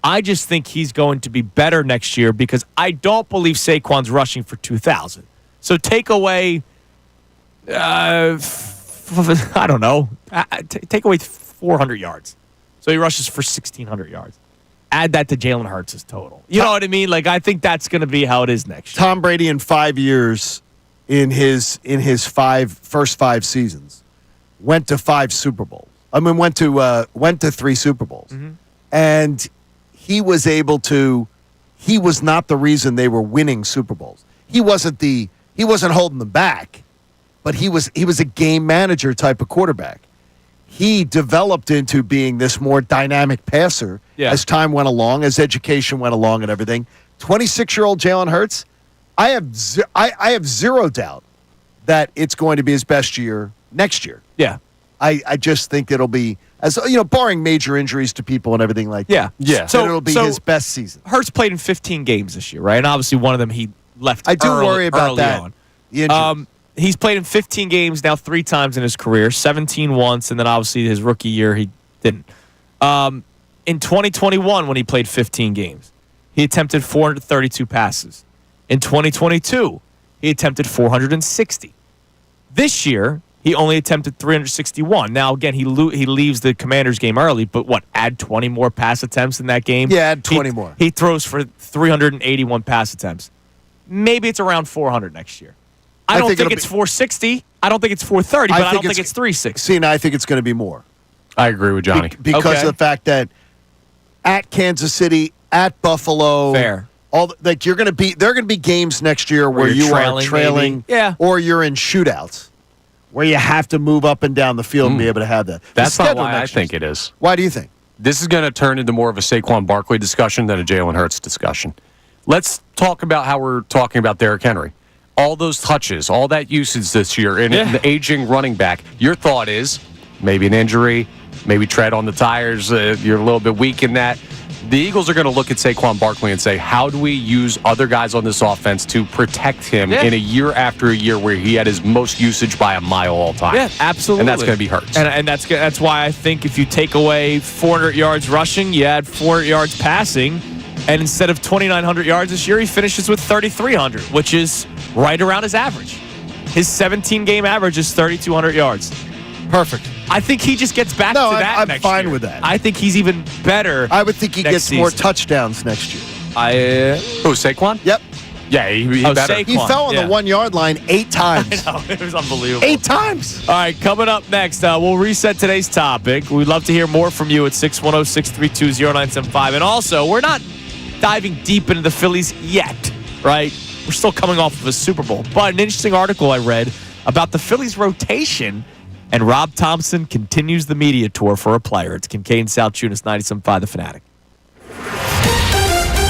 I just think he's going to be better next year because I don't believe Saquon's rushing for 2,000. So take away, I don't know, take away 400 yards. So he rushes for 1,600 yards. Add that to Jalen Hurts' total. You know what I mean? Like, I think that's going to be how it is next year. Tom Brady in 5 years, in his first 5 seasons, went to 5 Super Bowls. I mean, went to 3 Super Bowls, and he was able to. He was not the reason they were winning Super Bowls. He wasn't holding them back, but he was a game manager type of quarterback. He developed into being this more dynamic passer as time went along, as education went along, and everything. 26-year-old Jalen Hurts, I have zero doubt that it's going to be his best year next year. Yeah. I just think it'll be, as barring major injuries to people and everything like that. Yeah. So it'll be his best season. Hurts played in 15 games this year, right? And obviously one of them he left. I do early, worry about early that. on. The injuries. He's played in 15 games now 3 times in his career, 17 once, and then obviously his rookie year he didn't. In 2021, when he played 15 games, he attempted 432 passes. In 2022, he attempted 460. This year, he only attempted 361. Now, again, he leaves the Commanders game early, but add 20 more pass attempts in that game? Yeah, add 20 more. He throws for 381 pass attempts. Maybe it's around 400 next year. I don't think it's 460. I don't think it's 430, but I don't think it's 360. See, now I think it's going to be more. I agree with Johnny. Because of the fact that at Kansas City, at Buffalo, Fair. There are going to be games next year where you are trailing, or you're in shootouts, where you have to move up and down the field and be able to have that. That's not why I think it is. Why do you think? This is going to turn into more of a Saquon Barkley discussion than a Jalen Hurts discussion. Let's talk about how we're talking about Derrick Henry. All those touches, all that usage this year, and the aging running back. Your thought is maybe an injury, maybe tread on the tires. You're a little bit weak in that. The Eagles are going to look at Saquon Barkley and say, how do we use other guys on this offense to protect him in a year after a year where he had his most usage by a mile all time? Yeah, absolutely. And that's going to be Hurts. And that's why I think if you take away 400 yards rushing, you add 400 yards passing, and instead of 2,900 yards this year, he finishes with 3,300, which is right around his average. His 17-game average is 3,200 yards. Perfect. I think he just gets back to that I'm next fine year. with that. I think he's even better. I would think he gets more touchdowns next year. Who, Saquon? Yep. Yeah, he better. Saquon. He fell on the 1-yard line 8 times. I know, it was unbelievable. 8 times. All right, coming up next, we'll reset today's topic. We'd love to hear more from you at 610-632-0975. And also, we're not diving deep into the Phillies yet, right? We're still coming off of a Super Bowl. But an interesting article I read about the Phillies rotation, and Rob Thompson continues the media tour for a player. It's Kincade Salciunas, 97.5 The Fanatic.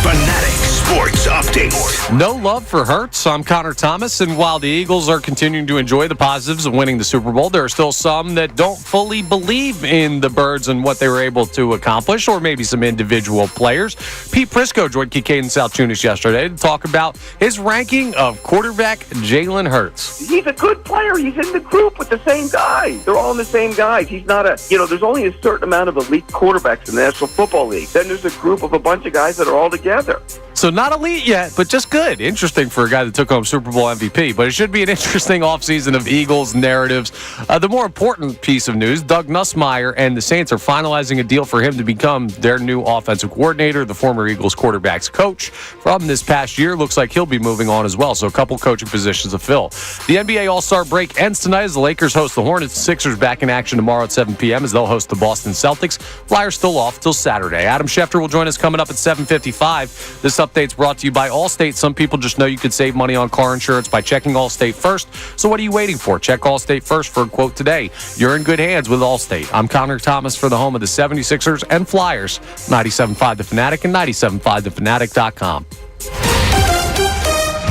Fanatic Sports Update. No love for Hurts. I'm Connor Thomas, and while the Eagles are continuing to enjoy the positives of winning the Super Bowl, there are still some that don't fully believe in the Birds and what they were able to accomplish, or maybe some individual players. Pete Prisco joined Kincade Salciunas yesterday to talk about his ranking of quarterback Jalen Hurts. He's a good player. He's in the group with the same guys. They're all in the same guys. He's not there's only a certain amount of elite quarterbacks in the National Football League. Then there's a group of a bunch of guys that are all together. So not elite yet, but just good. Interesting for a guy that took home Super Bowl MVP. But it should be an interesting offseason of Eagles narratives. The more important piece of news, Doug Nussmeier and the Saints are finalizing a deal for him to become their new offensive coordinator, the former Eagles quarterback's coach from this past year. Looks like he'll be moving on as well. So a couple coaching positions to fill. The NBA All-Star break ends tonight as the Lakers host the Hornets. Sixers back in action tomorrow at 7 p.m. as they'll host the Boston Celtics. Flyers still off till Saturday. Adam Schefter will join us coming up at 7:55. This update's brought to you by Allstate. Some people just know you could save money on car insurance by checking Allstate first. So what are you waiting for? Check Allstate first for a quote today. You're in good hands with Allstate. I'm Connor Thomas for the home of the 76ers and Flyers. 97.5 The Fanatic and 97.5thefanatic.com.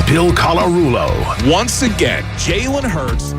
Bill Colarulo. Once again, Jalen Hurts.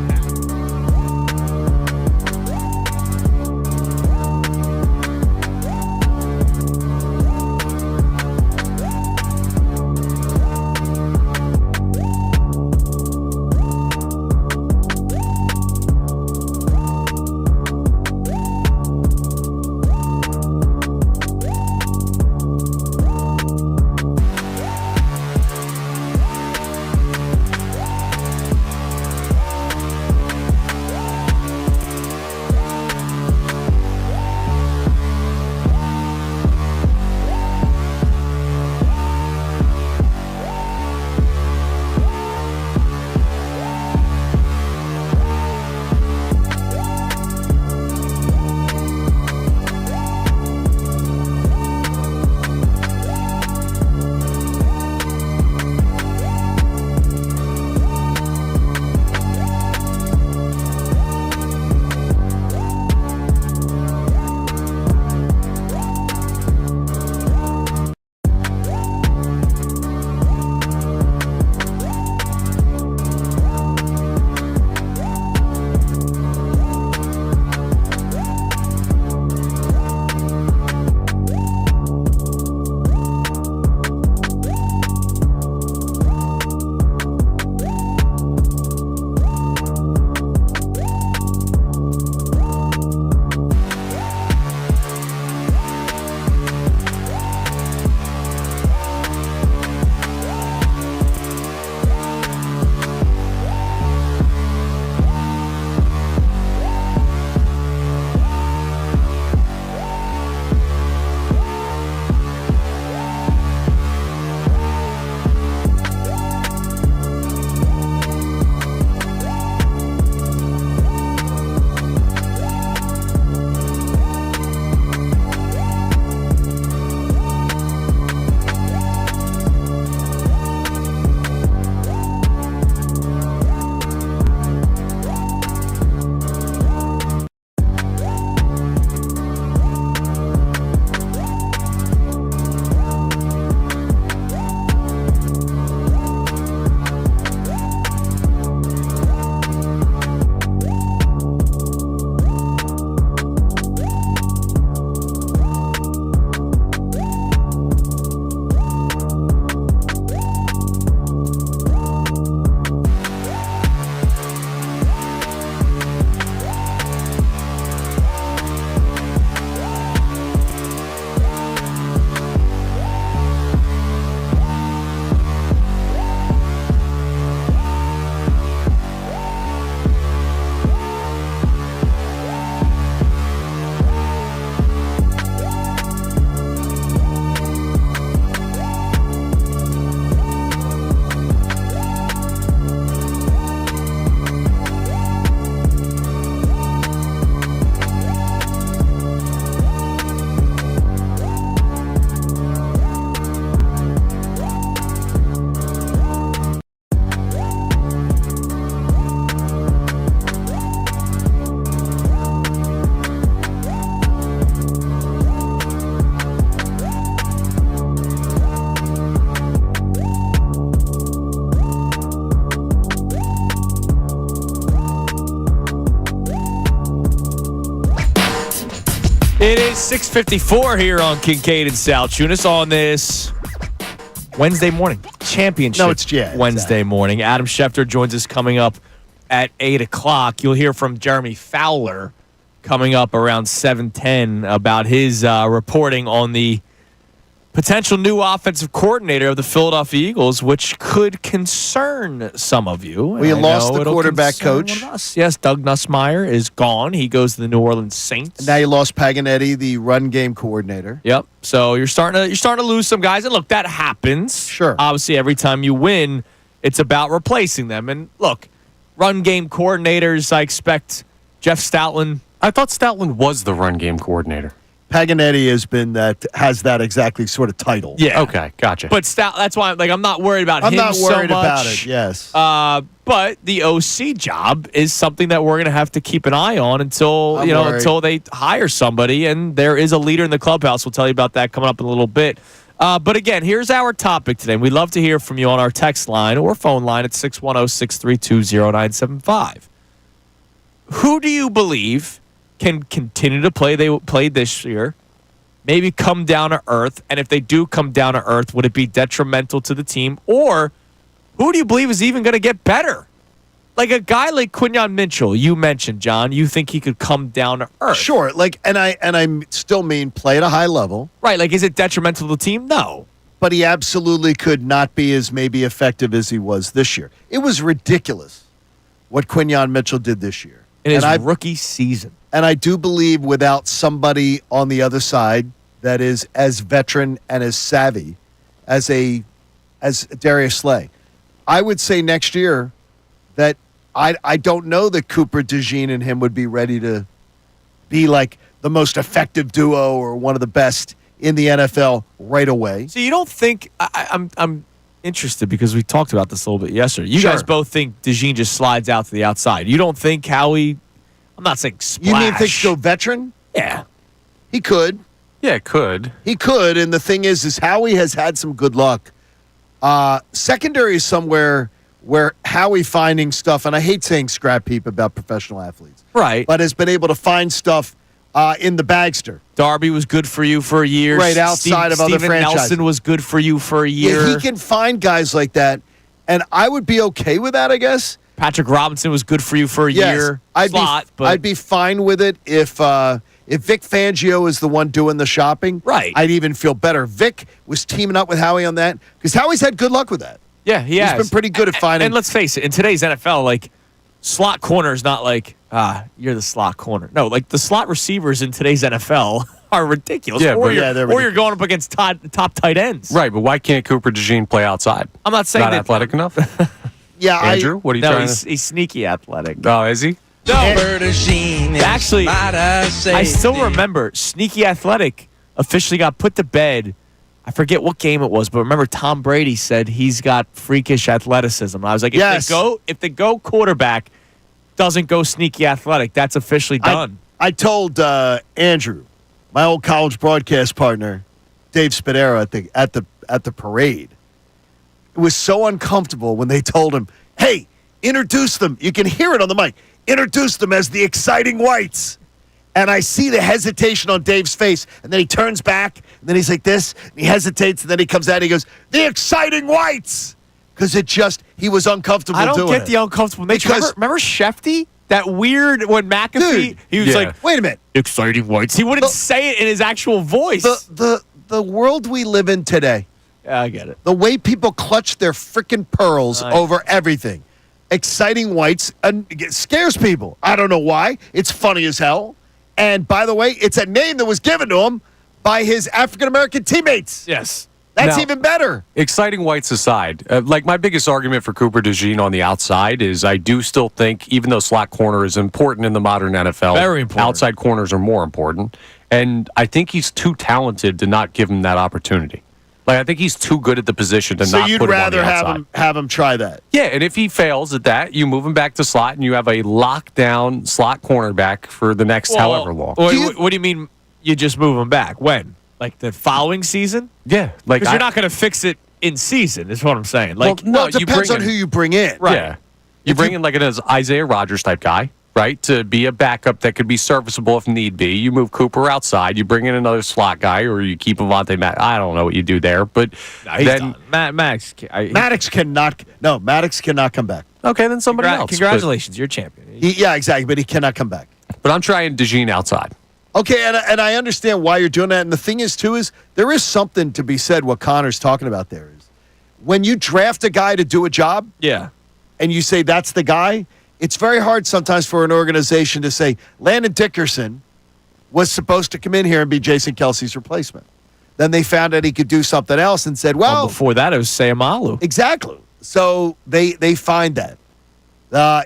It is 6:54 here on Kincade and Salciunas on this Wednesday morning. Championship No, it's Wednesday morning. Adam Schefter joins us coming up at 8 o'clock. You'll hear from Jeremy Fowler coming up around 7:10 about his reporting on the potential new offensive coordinator of the Philadelphia Eagles, which could concern some of you. We lost the quarterback coach. Yes, Doug Nussmeier is gone. He goes to the New Orleans Saints. Now you lost Paganetti, the run game coordinator. Yep. So you're starting to lose some guys, and look, that happens. Sure. Obviously, every time you win, it's about replacing them. And look, run game coordinators, I expect Jeff Stoutland. I thought Stoutland was the run game coordinator. Paganetti has that exactly sort of title. Yeah. Okay, gotcha. But that's why I'm not worried about him so much. I'm not worried about it, yes. But the OC job is something that we're going to have to keep an eye on until they hire somebody. And there is a leader in the clubhouse. We'll tell you about that coming up in a little bit. But again, here's our topic today. We'd love to hear from you on our text line or phone line at 610-632-0975. Who do you believe can continue to play they played this year, maybe come down to earth, and if they do come down to earth, would it be detrimental to the team? Or who do you believe is even going to get better? Like a guy like Quinyon Mitchell, you mentioned, John, you think he could come down to earth. Sure, and I still mean play at a high level. Right, like is it detrimental to the team? No. But he absolutely could not be as maybe effective as he was this year. It was ridiculous what Quinyon Mitchell did this year. In his rookie season. And I do believe without somebody on the other side that is as veteran and as savvy as Darius Slay, I would say next year that I don't know that Cooper DeJean and him would be ready to be like the most effective duo or one of the best in the NFL right away. So you don't think I'm interested because we talked about this a little bit yesterday. You guys both think DeJean just slides out to the outside. You don't think Howie? I'm not saying splash. You mean think go veteran? Yeah, he could. Yeah, it could. He could, and the thing is Howie has had some good luck. Secondary is somewhere where Howie finding stuff, and I hate saying scrap heap about professional athletes, right? But has been able to find stuff in the bagster. Darby was good for you for a year. Right, outside of other Steven franchises. Nelson was good for you for a year. Yeah, he can find guys like that, and I would be okay with that, I guess. Patrick Robinson was good for you for a year. I'd be fine with it if Vic Fangio is the one doing the shopping. Right. I'd even feel better. Vic was teaming up with Howie on that because Howie's had good luck with that. Yeah, he has. He's been pretty good at finding. And let's face it, in today's NFL, like slot corner is not like you're the slot corner. No, like the slot receivers in today's NFL are ridiculous. Yeah, or but you're going up against top tight ends. Right, but why can't Cooper DeJean play outside? I'm not saying not that athletic enough. Yeah, Andrew, what are you no, trying to? he's sneaky athletic. Oh, is he? No, actually, I still remember Sneaky Athletic officially got put to bed. I forget what game it was, but remember Tom Brady said he's got freakish athleticism. And I was like, if the go quarterback doesn't go sneaky athletic, that's officially done. I told Andrew, my old college broadcast partner, Dave Spadero at the parade. It was so uncomfortable when they told him, "Hey, introduce them." You can hear it on the mic. Introduce them as the exciting whites. And I see the hesitation on Dave's face. And then he turns back. And then he's like this. And he hesitates. And then he comes out and he goes, "The exciting whites." Because he was uncomfortable doing it. I don't get the uncomfortable nature. Remember Shefty? That weird when McAfee, Dude, he was like, "Wait a minute. Exciting whites." He wouldn't say it in his actual voice. The world we live in today. Yeah, I get it. The way people clutch their freaking pearls over everything. Exciting whites it scares people. I don't know why. It's funny as hell. And by the way, it's a name that was given to him by his African-American teammates. Yes. That's Now, even better. Exciting whites aside, like my biggest argument for Cooper DeJean on the outside is I do still think, even though slot corner is important in the modern NFL, very important. Outside corners are more important. And I think he's too talented to not give him that opportunity. Like I think he's too good at the position to not put him on the outside. So you'd rather have him try that? Yeah, and if he fails at that, you move him back to slot, and you have a lockdown slot cornerback for the next however long. What do you mean you just move him back? When? Like the following season? Yeah. Like Because you're not going to fix it in season, is what I'm saying. Like, well, it depends on who you bring in. Right. Yeah. You bring in like an Isaiah Rodgers type guy, right, to be a backup that could be serviceable if need be. You move Cooper outside. You bring in another slot guy, or you keep Avonte Maddox. I don't know what you do there, but then Maddox Maddox cannot come back. okay, then somebody else. Congratulations, you're champion. Yeah, exactly, but he cannot come back. But I'm trying DeJean outside. Okay, and I understand why you're doing that. And the thing is, too, is there is something to be said. What Connor's talking about there is when you draft a guy to do a job, Yeah. and you say that's the guy. It's very hard sometimes for an organization to say Landon Dickerson was supposed to come in here and be Jason Kelsey's replacement. Then they found out he could do something else and said, well, before that, it was Sayamalu. Exactly. So they find that.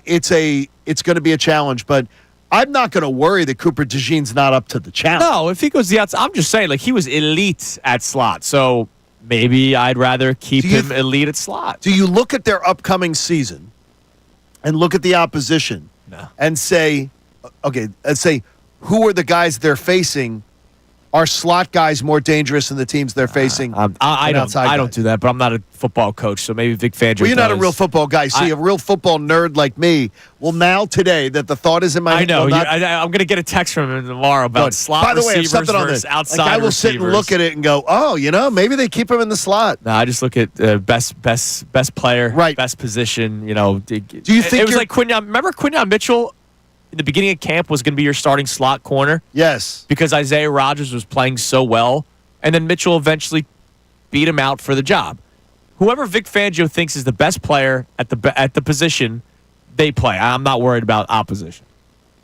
It's going to be a challenge, but I'm not going to worry that Cooper DeJean's not up to the challenge. No, if he goes the outside, I'm just saying, like, he was elite at slot. So maybe I'd rather keep him elite at slot. Do you look at their upcoming season and look at the opposition and say, okay, let's say, who are the guys they're facing are slot guys more dangerous than the teams they're facing? I than don't. outside I don't guys? do that. But I'm not a football coach, so maybe Vic Fangio. Well, you're not a does. real football guy. See, a real football nerd like me. Well, now today that the thought is in my I head. know. well, I'm going to get a text from him tomorrow about Good. slot By the way, if receivers something on versus this, outside like I will sit receivers. and look at it and go, oh, maybe they keep him in the slot. No, I just look at best player, Right. best position. Do you think it was you're- like Quinyon? Remember Quinyon Mitchell in the beginning of camp was going to be your starting slot corner Yes. because Isaiah Rodgers was playing so well, and then Mitchell eventually beat him out for the job. Whoever Vic Fangio thinks is the best player at the position, they play. I'm not worried about opposition.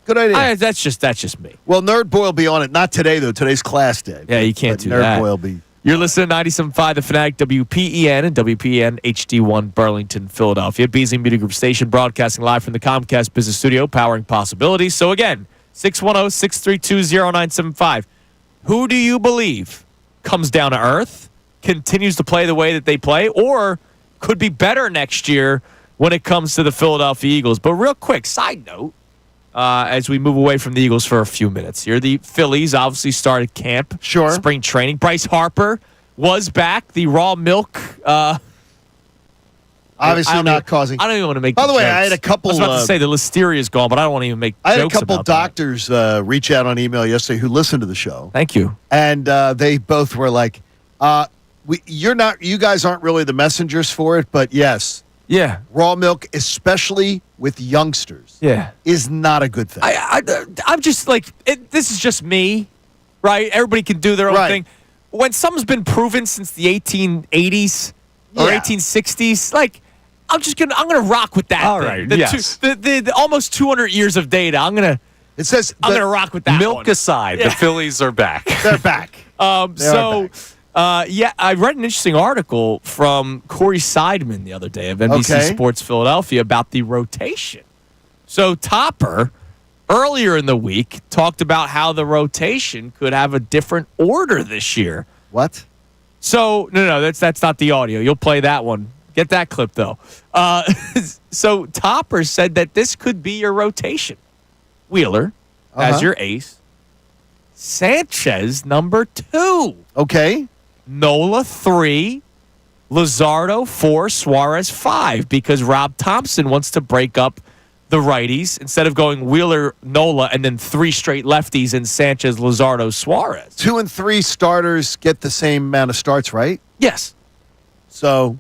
Good idea. That's just me. Well, Nerd Boy will be on it. Not today, though. Today's class day. Yeah, you can't But do Nerd that. Boy will be. You're listening to 97.5 The Fanatic, WPEN and WPEN HD1 Burlington, Philadelphia. Beasley Media Group station broadcasting live from the Comcast Business Studio, powering possibilities. So again, 610-632-0975. Who do you believe comes down to earth, continues to play the way that they play, or could be better next year when it comes to the Philadelphia Eagles? But real quick, side note, as we move away from the Eagles for a few minutes here. The Phillies obviously started camp. Sure. Spring training. Bryce Harper was back. The raw milk. Obviously I don't not even- causing. I don't even want to make By the way, jokes. I had a couple, I was about to say the listeria is gone, but I don't want to even make I had a jokes couple about that. doctors reach out on email yesterday who listened to the show, Thank you. and they both were like, you guys aren't really the messengers for it, but yes, Yeah. raw milk, especially with youngsters, Yeah. is not a good thing. I'm just like, this is just me, right? Everybody can do their own Right. thing. When something's been proven since the 1880s or Yeah. 1860s, like, I'm gonna rock with that. All thing. right, The yes. the almost 200 years of data. It says I'm gonna rock with that. Milk one. aside, the Phillies are back. they're back. They are Yeah, I read an interesting article from Corey Seidman the other day of NBC Okay. Sports Philadelphia about the rotation. So Topper, earlier in the week, talked about how the rotation could have a different order this year. What? So no, that's not the audio. You'll play that one. Get that clip though. So Topper said that this could be your rotation. Wheeler as your ace. Sanchez number 2. Okay. Nola 3, Luzardo 4, Suarez 5, because Rob Thompson wants to break up the righties instead of going Wheeler, Nola, and then 3 straight lefties in Sanchez, Luzardo, Suarez. 2 and 3 starters get the same amount of starts, right? Yes, So,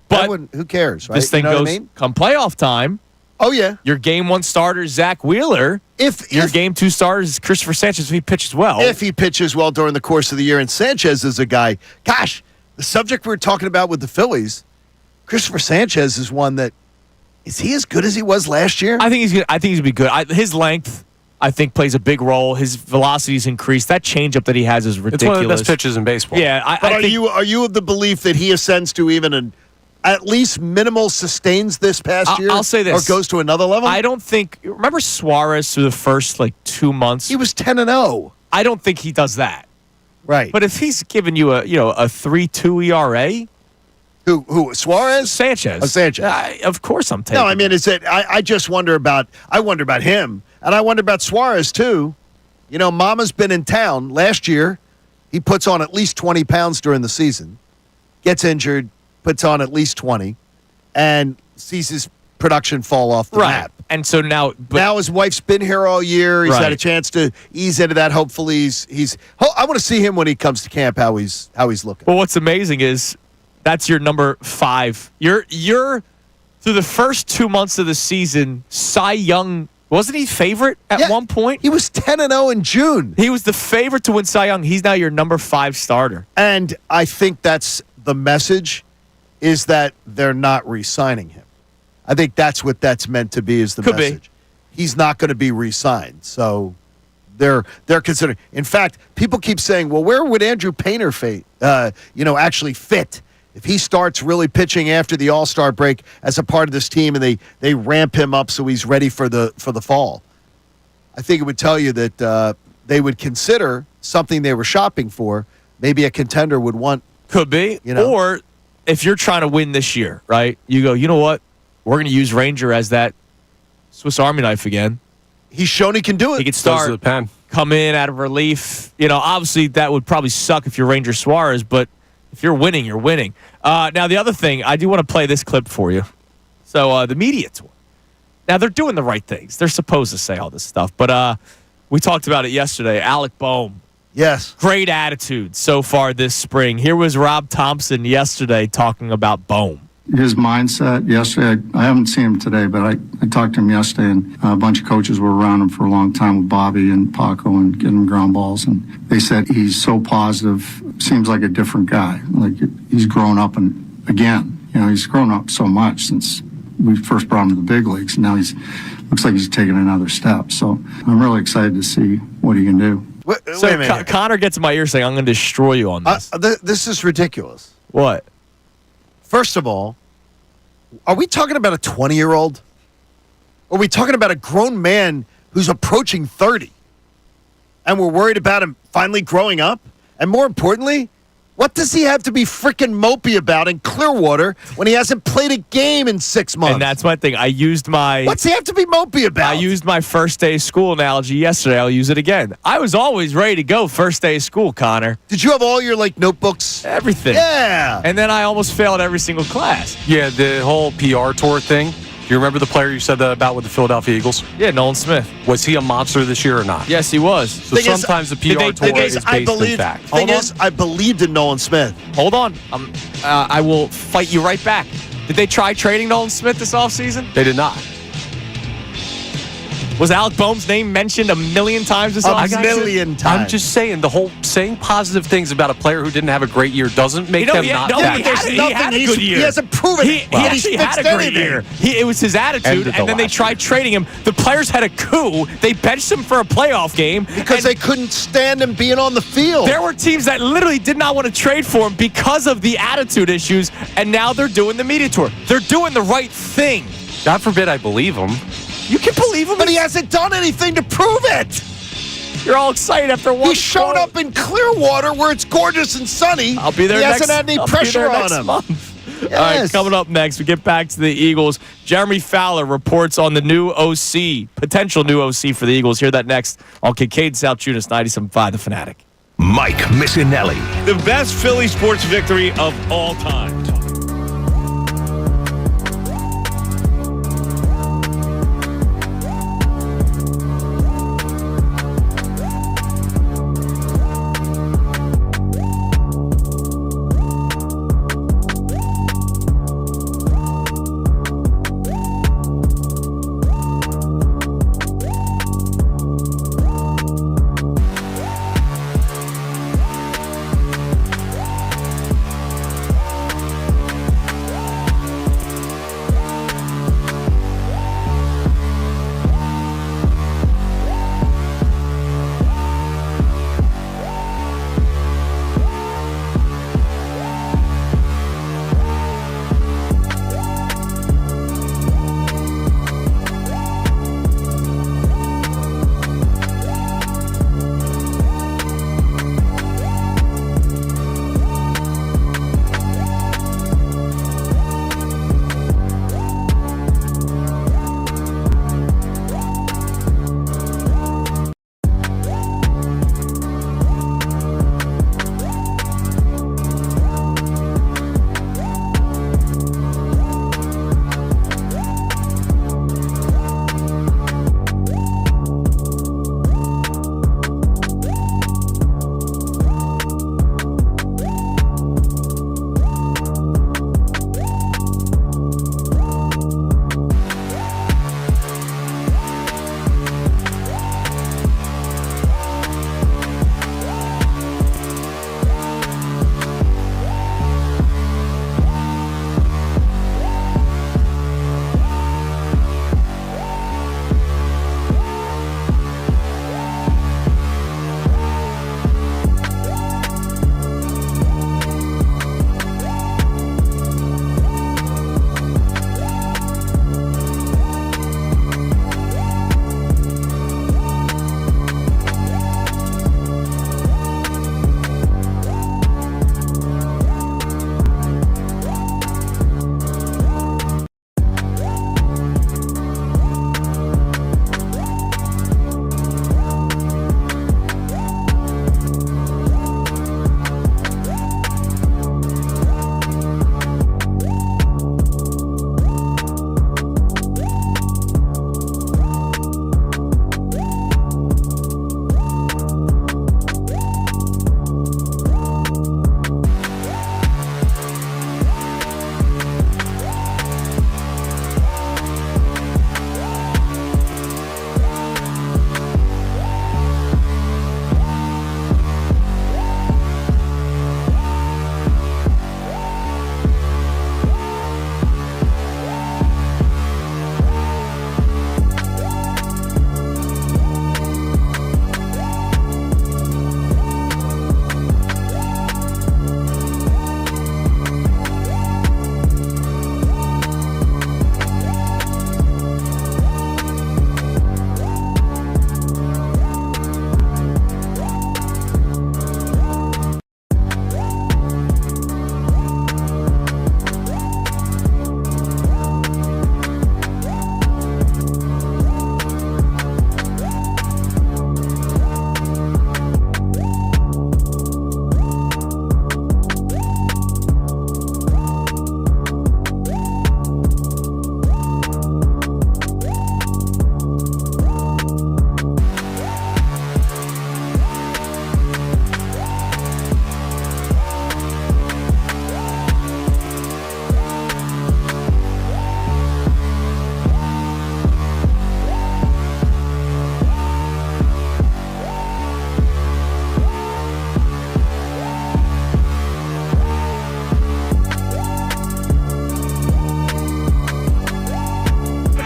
but who cares, right? this thing You know goes what I mean? come playoff time. Oh yeah. Your game 1 starter is Zach Wheeler. If Your game 2 starter is Christopher Sanchez if he pitches well. if he pitches well during the course of the year, and Sanchez is a guy. Gosh, the subject we were talking about with the Phillies, Christopher Sanchez is one that is he as good as he was last year? I think he's gonna be good. His length, I think, plays a big role. His velocity's increased. That changeup that he has is ridiculous. It's one of the best pitches in baseball. Yeah, But I think are you of the belief that he ascends to even an at least minimal sustains this past year? I'll say this. Or goes to another level? I don't think. Remember Suarez through the first 2 months? He was 10-0. I don't think he does that. Right. But if he's giving you a 3.2 ERA, Who Suarez? Sanchez. Oh, Sanchez. Of course I'm taking. No, I mean, is it? I just wonder about. I wonder about him, and I wonder about Suarez too. Mama's been in town last year. He puts on at least 20 pounds during the season, gets injured, puts on at least 20, and sees his production fall off the right. map. And so now, Now his wife's been here all year. He's had a Right. chance to ease into that. Hopefully, I want to see him when he comes to camp. How he's looking. well, what's amazing is that's your number 5. You're through the first 2 months of the season. Cy Young wasn't he favorite at Yeah, one point? He was 10-0 in June. He was the favorite to win Cy Young. He's now your number 5 starter. And I think that's the message, is that they're not re-signing him. I think that's what that's meant to be, is the Could be. message. He's not going to be re-signed. So they're considering. In fact, people keep saying, well, where would Andrew Painter actually fit if he starts really pitching after the All-Star break as a part of this team, and they ramp him up so he's ready for the fall? I think it would tell you that they would consider something they were shopping for. Maybe a contender would want. Could be. Or if you're trying to win this year, right? You go, you know what? We're going to use Ranger as that Swiss Army knife again. He's shown he can do it. He could Goes start. to the pen. come in out of relief. Obviously that would probably suck if you're Ranger Suarez, but if you're winning, you're winning. Now, the other thing, I do want to play this clip for you. So the media tour. Now, they're doing the right things. They're supposed to say all this stuff, but we talked about it yesterday. Alec Boehm. Yes. Great attitude so far this spring. Here was Rob Thompson yesterday talking about Boehm. His mindset yesterday, I haven't seen him today, but I talked to him yesterday, and a bunch of coaches were around him for a long time with Bobby and Paco and getting him ground balls. And they said he's so positive, seems like a different guy. Like he's grown up and again, he's grown up so much since we first brought him to the big leagues. And now looks like he's taking another step. So I'm really excited to see what he can do. Wait a minute. Connor gets in my ear saying, I'm going to destroy you on this. This is ridiculous. What? First of all, are we talking about a 20-year-old? Or are we talking about a grown man who's approaching 30? And we're worried about him finally growing up? And more importantly, what does he have to be freaking mopey about in Clearwater when he hasn't played a game in 6 months? And that's my thing. What's he have to be mopey about? I used my first day of school analogy yesterday. I'll use it again. I was always ready to go first day of school, Connor. Did you have all your notebooks? Everything. Yeah. And then I almost failed every single class. Yeah, the whole PR tour thing. Do you remember the player you said that about with the Philadelphia Eagles? Yeah, Nolan Smith. Was he a monster this year or not? Yes, he was. So sometimes the PR tour is based in fact. I believed in Nolan Smith. Hold on. I will fight you right back. Did they try trading Nolan Smith this offseason? They did not. Was Alec Boehm's name mentioned a million times this offseason? A million times. I'm just saying, the whole saying positive things about a player who didn't have a great year doesn't make them not that. He had a good year. He hasn't proven it. He actually had a great year. It was his attitude, and then they tried trading him. The players had a coup. They benched him for a playoff game. Because they couldn't stand him being on the field. There were teams that literally did not want to trade for him because of the attitude issues, and now they're doing the media tour. They're doing the right thing. God forbid I believe him. You can believe him. But he hasn't done anything to prove it. You're all excited after one. He showed up in Clearwater where it's gorgeous and sunny. I'll be there He next hasn't had any pressure on him. Month. Yes. All right, coming up next, we get back to the Eagles. Jeremy Fowler reports on the new OC, potential new OC for the Eagles. Hear that next on Kincade Salciunas, 97.5 The Fanatic. Mike Missanelli. The best Philly sports victory of all time.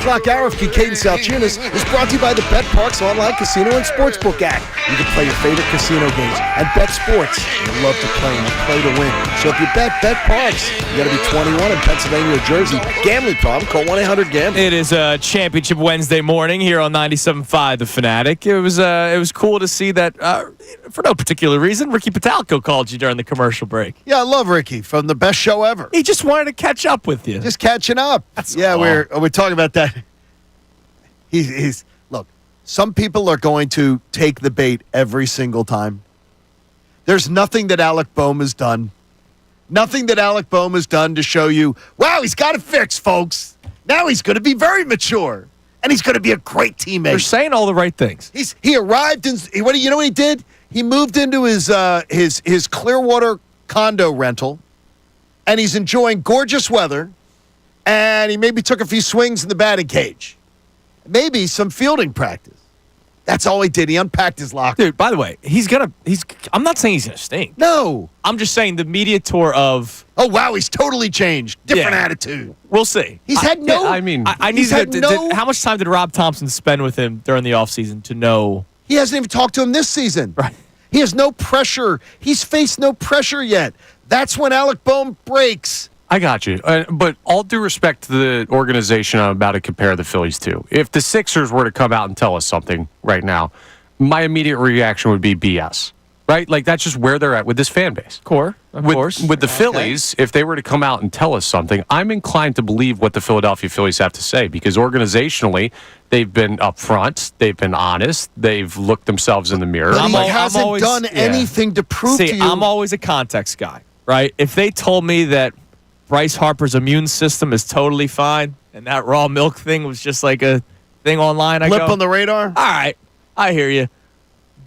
o'clock hour of Kincade Salciunas is brought to you by the Bet Parks Online Casino and Sportsbook app. You can play your favorite casino games and bet sports. You love to play and you play to win. So if you bet Parks, you got to be 21 in Pennsylvania or Jersey. Gambling problem? Call 1-800-GAMBLER. It is a championship Wednesday morning here on 97.5 The Fanatic. It was cool to see that, for no particular reason, Ricky Patalco called you during the commercial break. Yeah, I love Ricky from the best show ever. He just wanted to catch up with you. Just catching up. We're talking about that. He's look. Some people are going to take the bait every single time. There's nothing that Alec Boehm has done. Nothing that Alec Boehm has done to show you, wow, he's got it fixed, folks. Now he's going to be very mature, and he's going to be a great teammate. They're saying all the right things. He arrived in. You know what he did? He moved into his Clearwater condo rental, and he's enjoying gorgeous weather. And he maybe took a few swings in the batting cage. Maybe some fielding practice. That's all he did. He unpacked his locker. Dude, by the way, I'm not saying he's going to stink. No. I'm just saying the media tour of... Oh, wow, he's totally changed. Different attitude. We'll see. He's had no... I mean... I need to... How much time did Rob Thompson spend with him during the offseason to know... He hasn't even talked to him this season. Right. He has no pressure. He's faced no pressure yet. That's when Alec Boehm breaks. I got you. But all due respect to the organization I'm about to compare the Phillies to, if the Sixers were to come out and tell us something right now, my immediate reaction would be BS. Right? Like, that's just where they're at with this fan base. Of course. With the Phillies, if they were to come out and tell us something, I'm inclined to believe what the Philadelphia Phillies have to say, because organizationally, they've been upfront, they've been honest, they've looked themselves in the mirror. But he hasn't done anything to prove to you. I'm always a context guy, right? If they told me that Bryce Harper's immune system is totally fine, and that raw milk thing was just like a thing online, I Blip go, on the radar? all right, I hear you.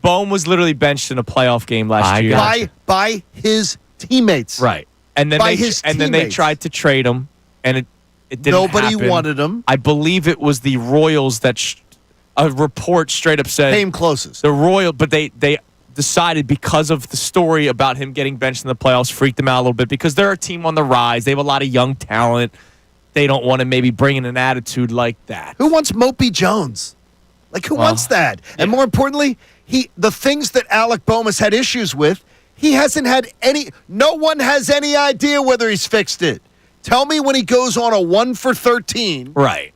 Boehm was literally benched in a playoff game last year. By his teammates. Right. And then they tried to trade him, and it didn't Nobody happen. wanted him. I believe it was the Royals that a report straight up said Came closest. but they decided, because of the story about him getting benched in the playoffs, freaked them out a little bit, because they're a team on the rise. They have a lot of young talent. They don't want to maybe bring in an attitude like that. Who wants Mopey Jones? Like, who wants that? Yeah. And more importantly, the things that Alec Boehm has had issues with, he hasn't had any. No one has any idea whether he's fixed it. Tell me when he goes on a 1-for-13, right,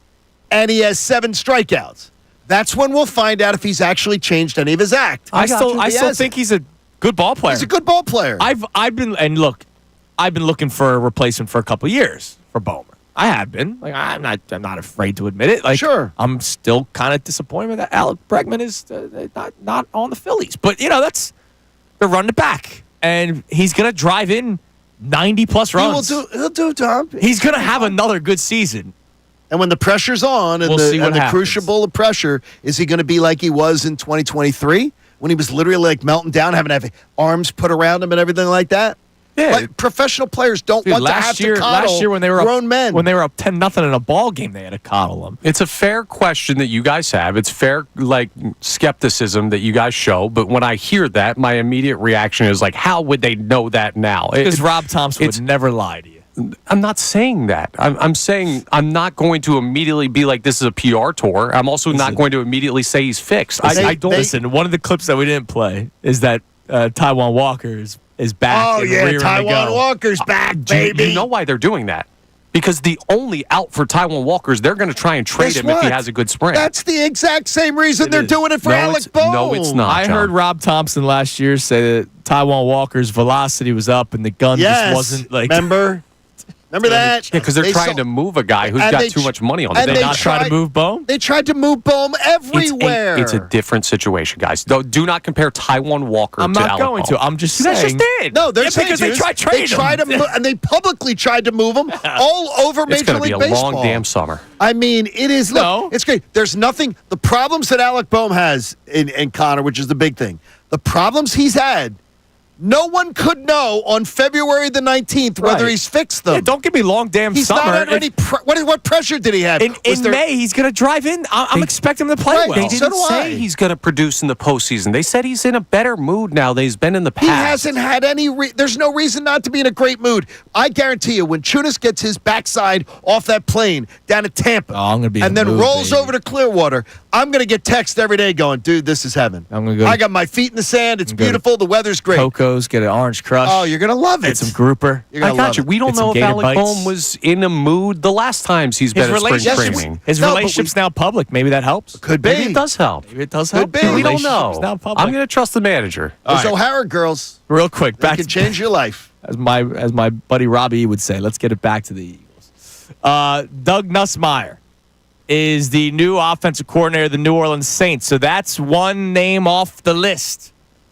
and he has 7 strikeouts. That's when we'll find out if he's actually changed any of his act. I still think he's a good ball player. He's a good ball player. I've been looking for a replacement for a couple of years for Bowman. I have been. Like, I'm not afraid to admit it. Like, sure. I'm still kind of disappointed that Alec Bregman is not on the Phillies. But they're running it back, and he's gonna drive in 90+ runs. He'll do, Tom. He's gonna have another good season. And when the pressure's on, and the crucible of pressure, is he going to be like he was in 2023 when he was literally like melting down, having to have arms put around him and everything like that? Yeah, like, professional players don't want to have to coddle last year when they were grown men. When they were up 10-0 in a ball game, they had to coddle them. It's a fair question that you guys have. It's fair, like, skepticism that you guys show. But when I hear that, my immediate reaction is like, how would they know that now? Because Rob Thompson would never lie to you. I'm not saying that. I'm saying I'm not going to immediately be like, this is a PR tour. I'm also not going to immediately say he's fixed. I don't listen. One of the clips that we didn't play is that Taijuan Walker is back. Oh, yeah, Taijuan Walker's back, baby. You know why they're doing that? Because the only out for Taijuan Walker is they're going to try and trade him if he has a good spring. That's the exact same reason they're doing it for Alec Boehm. No, it's not. I heard Rob Thompson last year say that Taijuan Walker's velocity was up and the gun just wasn't like. Remember that? Yeah, because they're trying to move a guy who's got too much money on him. Did they not try to move Boehm? They tried to move Boehm everywhere. It's a different situation, guys. Do not compare Taijuan Walker to Alec Boehm. I'm not going to. I'm just saying. You guys just did. No, they're saying because they tried trading him. And they publicly tried to move him all over Major League Baseball. It's going to be a long damn summer. I mean, it is. Look, it's great. There's nothing. The problems that Alec Boehm has in Connor, which is the big thing, the problems he's had No one could know on February the 19th whether Right. he's fixed them. Yeah, don't give me long damn He's summer. not under any what pressure did he have? In May, he's going to drive in. I'm expecting him to play Right, well. They So didn't do I. say he's going to produce in the postseason. They said he's in a better mood now than he's been in the past. He hasn't had any. There's no reason not to be in a great mood. I guarantee you, when Chunas gets his backside off that plane down to Tampa, I'm gonna be in and the then mood, rolls baby. over to Clearwater, I'm gonna get text every day going, "Dude, this is heaven." I'm gonna go. I got my feet in the sand. It's I'm gonna go beautiful. The weather's great. Coco's, get an orange crush. Oh, you're gonna love Get it. some grouper. You're I gonna got love you. it. We don't Get some know if Gator Alec bites. Boehm was in a mood the last times he's been His at spring relationship, training. his No, but relationship's now public. Maybe that helps. Could be. Maybe it does help. Maybe it does Could help. be. The We We don't relationship's know. now public. I'm going to trust the manager. Those O'Hara girls, Real quick, they back can to change your life. as my buddy Robbie would say. Let's get it back to the Eagles. Doug Nussmeier is the new offensive coordinator of the New Orleans Saints. So that's one name off the list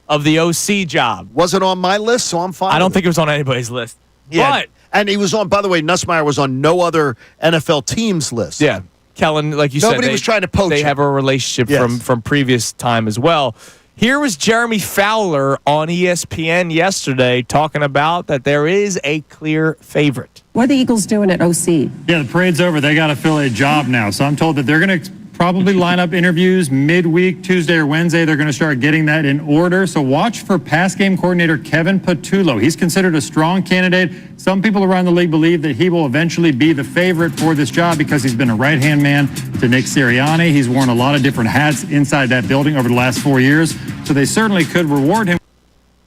of the OC job. Wasn't on my list, so I'm fine. I don't with think it was on anybody's list. Yeah. But And he was on, by the way, Nussmeier was on no other NFL team's list. yeah, Kellen, like you said, Nobody was trying to poach They him. have a relationship Yes. from previous time as well. Here was Jeremy Fowler on ESPN yesterday talking about that there is a clear favorite. What are the Eagles doing at OC? Yeah, the parade's over. They got to fill a job now. So I'm told that they're going to probably line up interviews midweek, Tuesday or Wednesday. They're going to start getting that in order. So watch for pass game coordinator Kevin Patullo. He's considered a strong candidate. Some people around the league believe that he will eventually be the favorite for this job because he's been a right-hand man to Nick Sirianni. He's worn a lot of different hats inside that building over the last 4 years. So they certainly could reward him.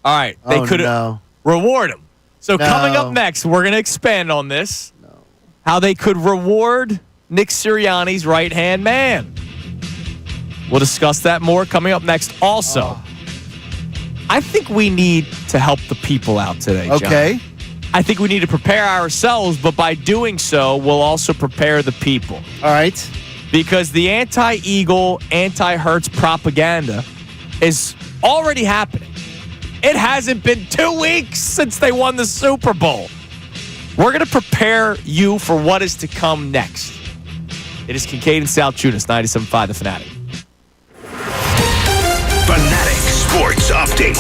All right, they could reward him. So coming up next, we're going to expand on this. How they could reward Nick Sirianni's right-hand man. We'll discuss that more coming up next. Also, I think we need to help the people out today, John. Okay. I think we need to prepare ourselves, but by doing so, we'll also prepare the people. All right. Because the anti-Eagle, anti-Hurts propaganda is already happening. It hasn't been 2 weeks since they won the Super Bowl. We're going to prepare you for what is to come next. It is Kincade Salciunas, 97.5 The Fanatic. Fanatic Sports Update.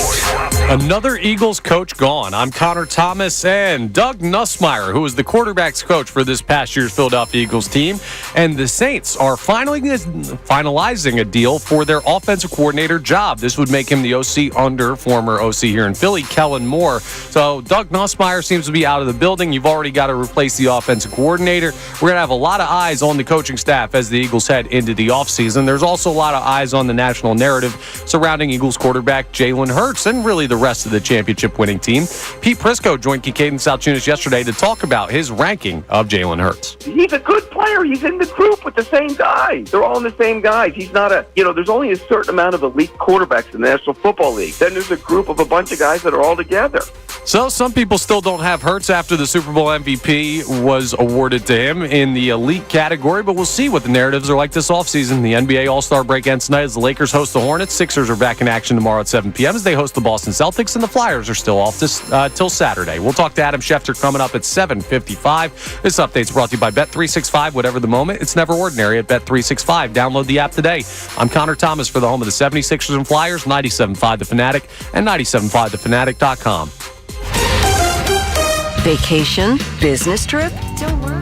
Another Eagles coach gone. I'm Connor Thomas, and Doug Nussmeier, who was the quarterback's coach for this past year's Philadelphia Eagles team. And the Saints are finalizing a deal for their offensive coordinator job. This would make him the OC under former OC here in Philly, Kellen Moore. So Doug Nussmeier seems to be out of the building. You've already got to replace the offensive coordinator. We're going to have a lot of eyes on the coaching staff as the Eagles head into the offseason. There's also a lot of eyes on the national narrative surrounding Eagles quarterback Jalen Hurts and really the rest of the championship-winning team. Pete Prisco joined Kincade Salciunas yesterday to talk about his ranking of Jalen Hurts. He's a good player. He's in the group with the same guys. They're all in the same guys. He's not there's only a certain amount of elite quarterbacks in the National Football League. Then there's a group of a bunch of guys that are all together. So some people still don't have Hurts after the Super Bowl MVP was awarded to him in the elite category, but we'll see what the narratives are like this offseason. The NBA All-Star break ends tonight as the Lakers host the Hornets. Sixers are back in action tomorrow at 7 p.m. as they host the Boston Celtics, and the Flyers are still off till Saturday. We'll talk to Adam Schefter coming up at 7:55. This update's brought to you by Bet365. Whatever the moment, it's never ordinary at Bet365. Download the app today. I'm Connor Thomas for the home of the 76ers and Flyers, 97.5 The Fanatic, and 97.5thefanatic.com. Vacation? Business trip? Don't worry.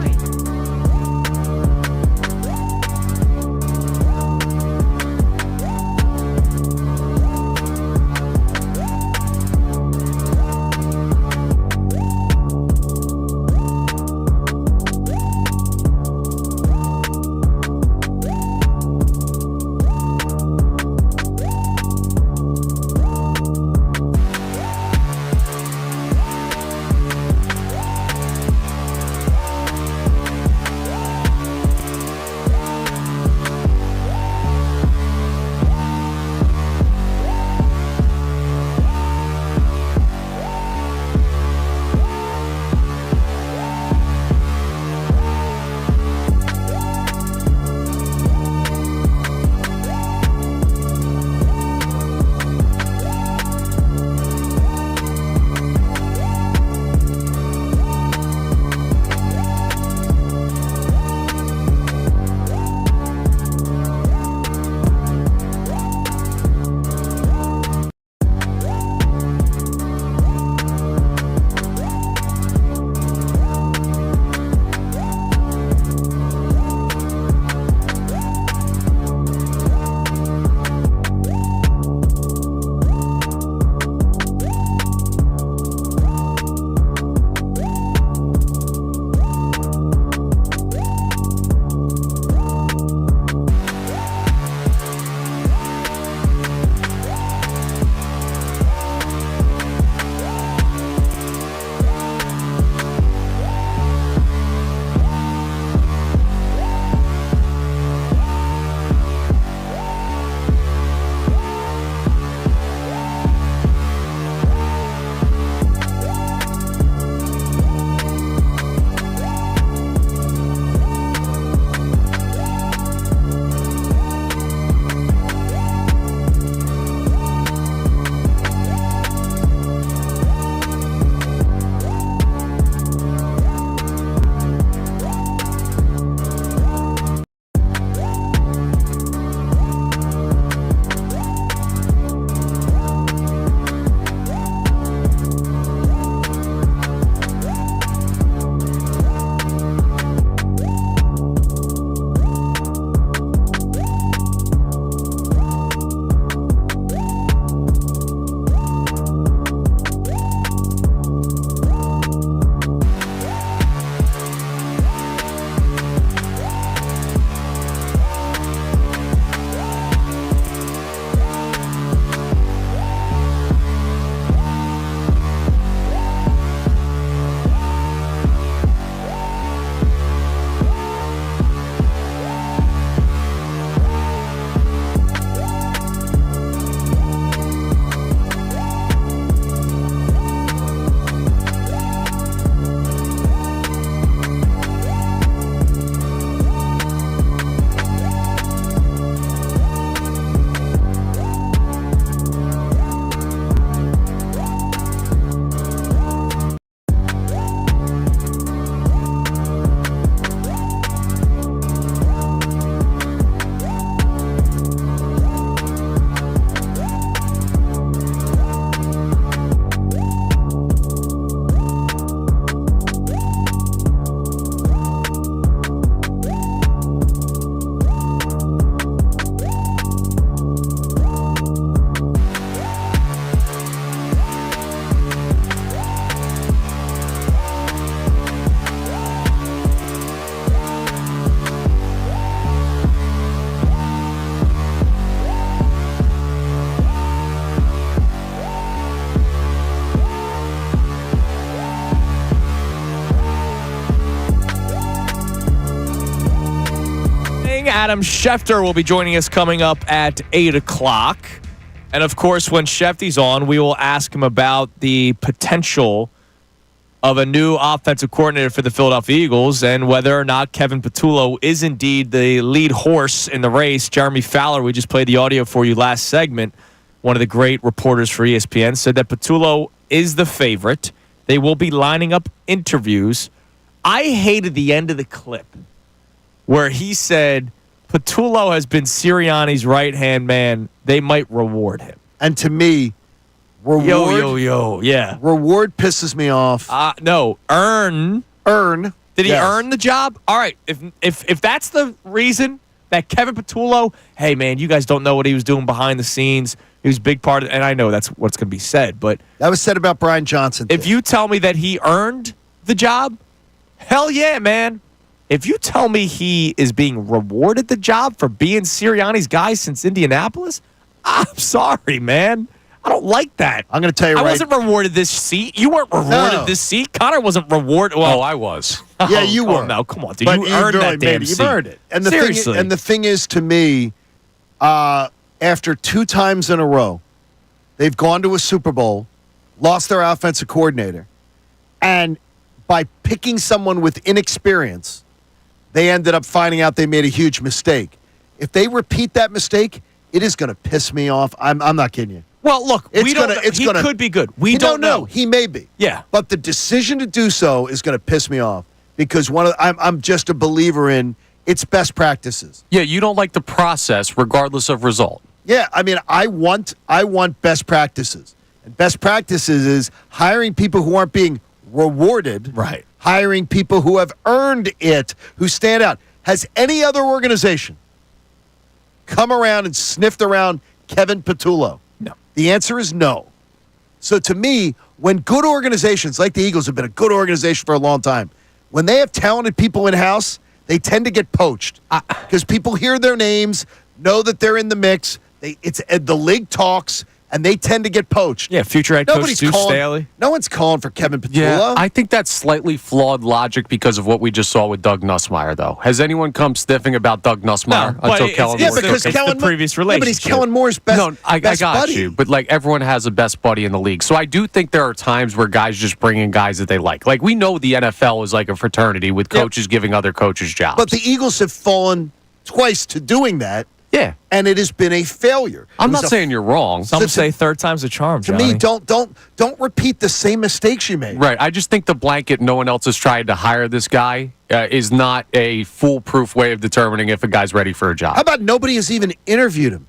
Adam Schefter will be joining us coming up at 8 o'clock. And, of course, when Shefty's on, we will ask him about the potential of a new offensive coordinator for the Philadelphia Eagles and whether or not Kevin Patullo is indeed the lead horse in the race. Jeremy Fowler, we just played the audio for you last segment, one of the great reporters for ESPN, said that Patullo is the favorite. They will be lining up interviews. I hated the end of the clip where he said Patullo has been Sirianni's right-hand man. They might reward him. And to me, reward, yeah. Reward pisses me off. No, earn. Did he earn the job? All right. If that's the reason that Kevin Patullo, hey man, you guys don't know what he was doing behind the scenes. He was a big part of it, and I know that's what's going to be said, but that was said about Brian Johnson. If you tell me that he earned the job, hell yeah, man. If you tell me he is being rewarded the job for being Sirianni's guy since Indianapolis, I'm sorry, man. I don't like that. I'm going to tell you I wasn't rewarded this seat. You weren't rewarded this seat. Connor wasn't rewarded. Well, I was. Yeah, you were. No, come on, dude. But you earned that damn seat. You've earned it. And the Seriously. the thing is, to me, after 2 times in a row, they've gone to a Super Bowl, lost their offensive coordinator, and by picking someone with inexperience, they ended up finding out they made a huge mistake. If they repeat that mistake, it is going to piss me off. I'm not kidding you. Well, look, he could be good. We don't know. He may be. Yeah. But the decision to do so is going to piss me off because I'm just a believer in it's best practices. Yeah, you don't like the process regardless of result. Yeah, I mean, I want best practices. And best practices is hiring people who aren't being rewarded. Right. Hiring people who have earned it, who stand out. Has any other organization come around and sniffed around Kevin Patullo? No. The answer is no. So to me, when good organizations like the Eagles have been a good organization for a long time, when they have talented people in-house, they tend to get poached because people hear their names, know that they're in the mix. The league talks, and they tend to get poached. Yeah, future head coach Stu Staley. No one's calling for Kevin Patullo. Yeah, I think that's slightly flawed logic because of what we just saw with Doug Nussmeier, though. Has anyone come sniffing about Doug Nussmeier until Kellen Moore? Because Kellen, the previous relationship. Yeah, but he's Kellen Moore's best. No, I got buddy. you. But like everyone has a best buddy in the league, so I do think there are times where guys just bring in guys that they like. Like we know the NFL is like a fraternity with coaches giving other coaches jobs. But the Eagles have fallen twice to doing that. Yeah. And it has been a failure. I'm not saying you're wrong. Some say third time's a charm, To Johnny. me, don't repeat the same mistakes you made. Right. I just think the blanket no one else has tried to hire this guy is not a foolproof way of determining if a guy's ready for a job. How about nobody has even interviewed him?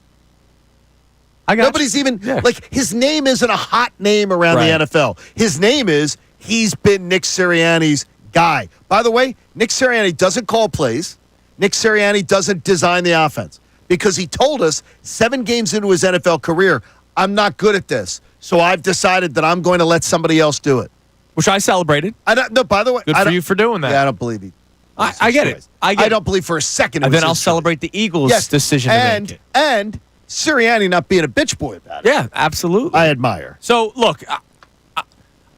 Nobody's even like his name isn't a hot name around the NFL. His name is he's been Nick Sirianni's guy. By the way, Nick Sirianni doesn't call plays. Nick Sirianni doesn't design the offense. Because he told us 7 games into his NFL career, I'm not good at this. So I've decided that I'm going to let somebody else do it. Which I celebrated. No, by the way. Good for you for doing that. Yeah, I don't believe he. I get it. I don't believe for a second it And was then I'll his celebrate the Eagles' decision to make it. And Sirianni not being a bitch boy about it. Yeah, absolutely. I admire. So, look,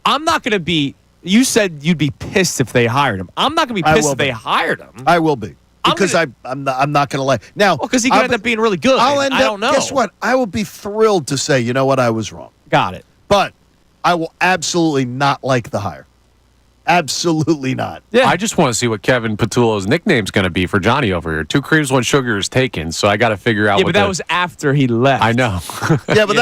I'm not going to be – you said you'd be pissed if they hired him. I'm not going to be pissed if they hired him. I will be. Because I'm not going to lie. Now, because he could end up being really good. I don't know. Guess what? I will be thrilled to say, you know what, I was wrong. Got it. But I will absolutely not like the hire. Absolutely not. Yeah. I just want to see what Kevin Patullo's nickname's going to be for Johnny over here. 2 creams, 1 sugar is taken, so I got to figure out. Yeah, but that was after he left. I know. Yeah, but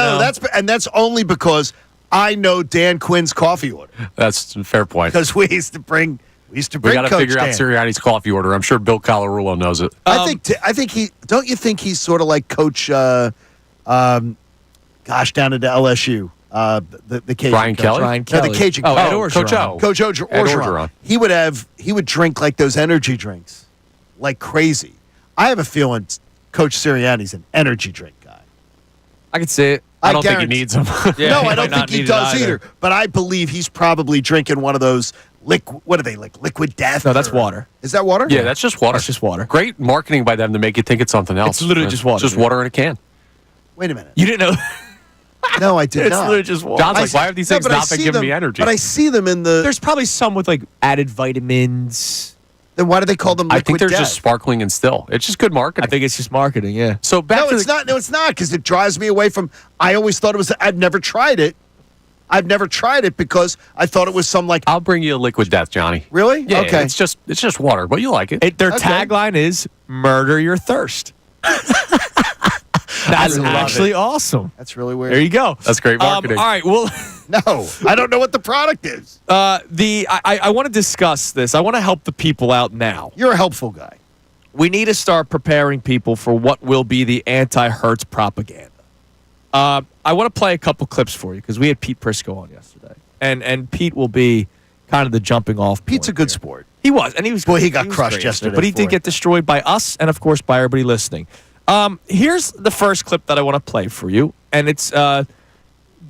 that's only because I know Dan Quinn's coffee order. That's a fair point. Because we used to bring. We got to figure out Sirianni's coffee order. I'm sure Bill Colarulo knows it. I think he. Don't you think he's sort of like Coach? Down into LSU. The Cajun Brian coach. Kelly. Brian Kelly. No, the Cajun coach. Coach O. Coach Orgeron. He would drink like those energy drinks, like crazy. I have a feeling Coach Sirianni's an energy drink guy. I could see it. I don't think he needs them. No, I don't think he does either. But I believe he's probably drinking one of those what are they, like Liquid Death? No, that's water. Is that water? Yeah, that's just water. That's just water. Great marketing by them to make you think it's something else. It's literally just water. It's just water in a can. Wait a minute. You didn't know? No, I did It's not. literally just water. John's like, why have these things not been giving me energy? But I see them in the. There's probably some with like added vitamins. Then why do they call them liquid I think they're death? just sparkling and still. It's just good marketing. I think it's just marketing, yeah. So back No, to it's not. No, it's not, because it drives me away from. I always thought it was. I've never tried it. I've never tried it because I thought it was some like. I'll bring you a liquid death, Johnny. Really? Yeah, Okay. It's just water, but you like it. Their Okay. tagline is "Murder Your Thirst." That's love actually it. awesome. That's really weird. There you go. That's great marketing. All right, well, No, I don't know what the product is. I want to discuss this. I want to help the people out now. You're a helpful guy. We need to start preparing people for what will be the anti-Hertz propaganda. I want to play a couple clips for you because we had Pete Prisco on yesterday, and Pete will be kind of the jumping off. Pete's a point good here. sport. He was, and he was. Boy, he got was crushed great yesterday but he for did it. get destroyed by us, and of course by everybody listening. Here's the first clip that I want to play for you, and it's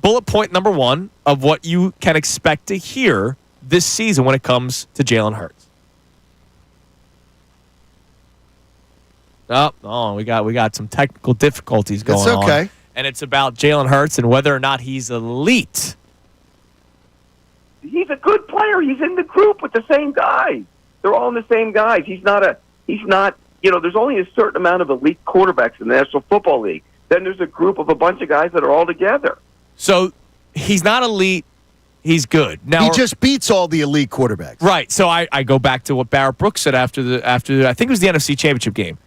bullet point number 1 of what you can expect to hear this season when it comes to Jalen Hurts. Oh, we got some technical difficulties going That's okay. on, and it's about Jalen Hurts and whether or not he's elite. He's a good player. He's in the group with the same guys. They're all in the same guys. He's not, there's only a certain amount of elite quarterbacks in the National Football League. Then there's a group of a bunch of guys that are all together. So he's not elite. He's good. Now He just beats all the elite quarterbacks. right. So I go back to what Barrett Brooks said after I think it was the NFC Championship game.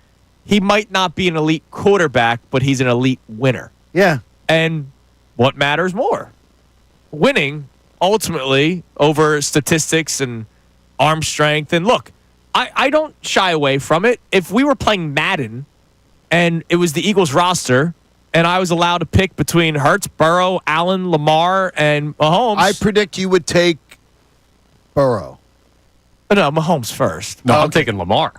He might not be an elite quarterback, but he's an elite winner. Yeah. And what matters more? Winning, ultimately, over statistics and arm strength. And look, I don't shy away from it. If we were playing Madden and it was the Eagles roster and I was allowed to pick between Hurts, Burrow, Allen, Lamar, and Mahomes. I predict you would take Burrow. No, Mahomes first. No, I'm taking Lamar.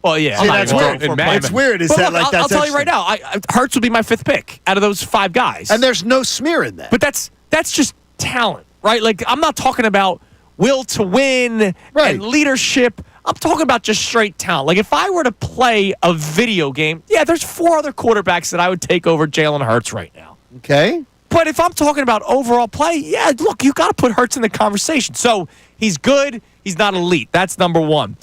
Well, yeah. See, I'm not that's even weird. going for Madden. It's weird. Is But that look, like I'll that's tell you right now, Hurts would be my 5th pick out of those 5 guys. And there's no smear in that. But that's just talent, right? Like, I'm not talking about will to win Right. and leadership. I'm talking about just straight talent. Like, if I were to play a video game, yeah, there's 4 other quarterbacks that I would take over Jalen Hurts right now. Okay. But if I'm talking about overall play, yeah, look, you got to put Hurts in the conversation. So he's good. He's not elite. That's number 1.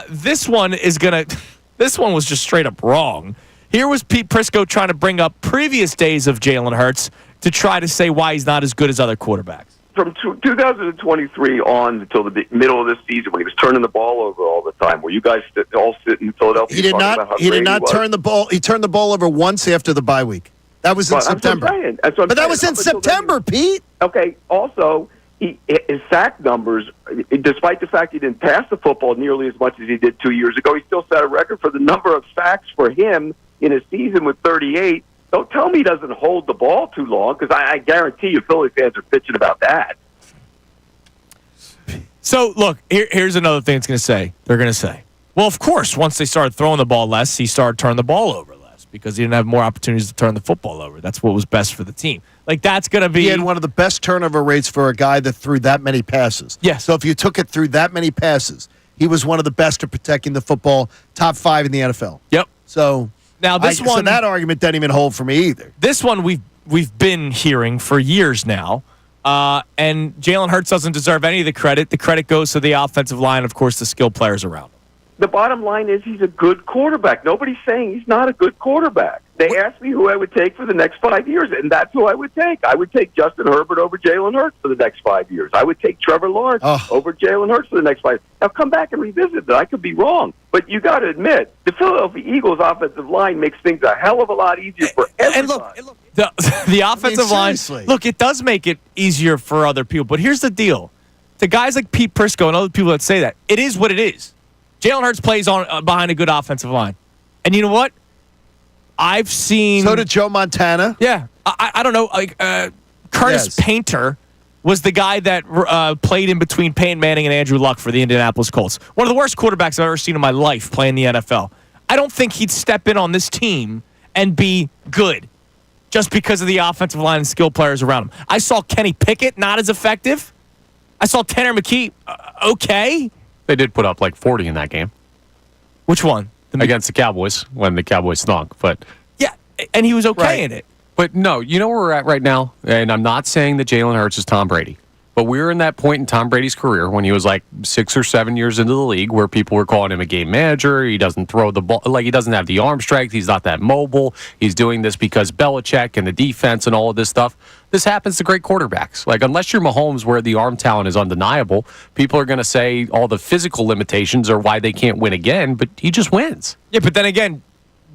This one was just straight up wrong. Here was Pete Prisco trying to bring up previous days of Jalen Hurts to try to say why he's not as good as other quarterbacks. From 2023 on until the middle of this season, when he was turning the ball over all the time, were you guys all sitting in Philadelphia? He did talking about how not. He great did not was? turn the ball. He turned the ball over once after the bye week. That was in Well, that's what I'm September. saying. That's what I'm But that saying. was in Up until then, September, Pete. Okay. Also, his sack numbers, despite the fact he didn't pass the football nearly as much as he did 2 years ago, he still set a record for the number of sacks for him in a season with 38. Don't tell me he doesn't hold the ball too long, because I guarantee you Philly fans are bitching about that. So, look, here's another thing they're going to say, well, of course, once they started throwing the ball less, he started turning the ball over less because he didn't have more opportunities to turn the football over. That's what was best for the team. Like, that's going to be... He had one of the best turnover rates for a guy that threw that many passes. Yes. So if you took it through that many passes, he was one of the best at protecting the football, top 5 in the NFL. Yep. So Now, so that argument doesn't even hold for me either. This one we've been hearing for years now, and Jalen Hurts doesn't deserve any of the credit. The credit goes to the offensive line, of course, the skilled players around him. The bottom line is he's a good quarterback. Nobody's saying he's not a good quarterback. They asked me who I would take for the next 5 years, and that's who I would take. I would take Justin Herbert over Jalen Hurts for the next 5 years. I would take Trevor Lawrence over Jalen Hurts for the next 5 years. Now, come back and revisit that. I could be wrong. But you got to admit, the Philadelphia Eagles offensive line makes things a hell of a lot easier for everybody. And look, the offensive line, seriously. look, it does make it easier for other people. But here's the deal. To guys like Pete Prisco and other people that say that, it is what it is. Jalen Hurts plays on behind a good offensive line. And you know what? I've seen... So did Joe Montana. Yeah. I don't know. Like Curtis Painter was the guy that played in between Peyton Manning and Andrew Luck for the Indianapolis Colts. One of the worst quarterbacks I've ever seen in my life playing the NFL. I don't think he'd step in on this team and be good just because of the offensive line and skill players around him. I saw Kenny Pickett not as effective. I saw Tanner McKee okay. They did put up like 40 in that game. Which one? Against the Cowboys, when the Cowboys stunk. But yeah, and he was okay in it. But no, you know where we're at right now? And I'm not saying that Jalen Hurts is Tom Brady. But we were in that point in Tom Brady's career when he was like 6 or 7 years into the league where people were calling him a game manager. He doesn't throw the ball, like he doesn't have the arm strength. He's not that mobile. He's doing this because Belichick and the defense and all of this stuff. This happens to great quarterbacks. Like, unless you're Mahomes, where the arm talent is undeniable, people are going to say all the physical limitations are why they can't win again, but he just wins. Yeah, but then again,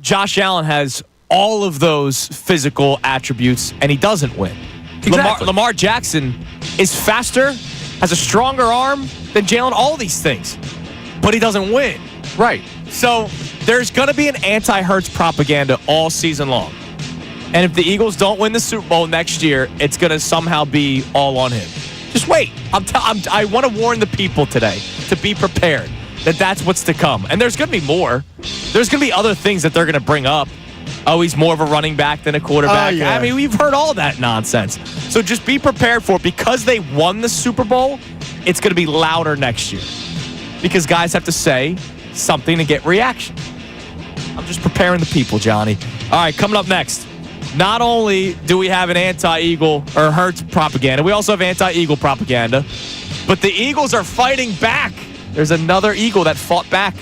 Josh Allen has all of those physical attributes, and he doesn't win. Exactly. Lamar Jackson is faster, has a stronger arm than Jalen, all these things, but he doesn't win. Right. So there's going to be an anti-Hurts propaganda all season long. And if the Eagles don't win the Super Bowl next year, it's going to somehow be all on him. Just wait. I want to warn the people today to be prepared that that's what's to come. And there's going to be more. There's going to be other things that they're going to bring up. Oh, he's more of a running back than a quarterback. Yeah. I mean, we've heard all that nonsense. So just be prepared for it. Because they won the Super Bowl, it's going to be louder next year. Because guys have to say something to get reaction. I'm just preparing the people, Johnny. All right, coming up next. Not only do we have an anti-Eagle or Hurts propaganda, we also have anti-Eagle propaganda. But the Eagles are fighting back. There's another Eagle that fought back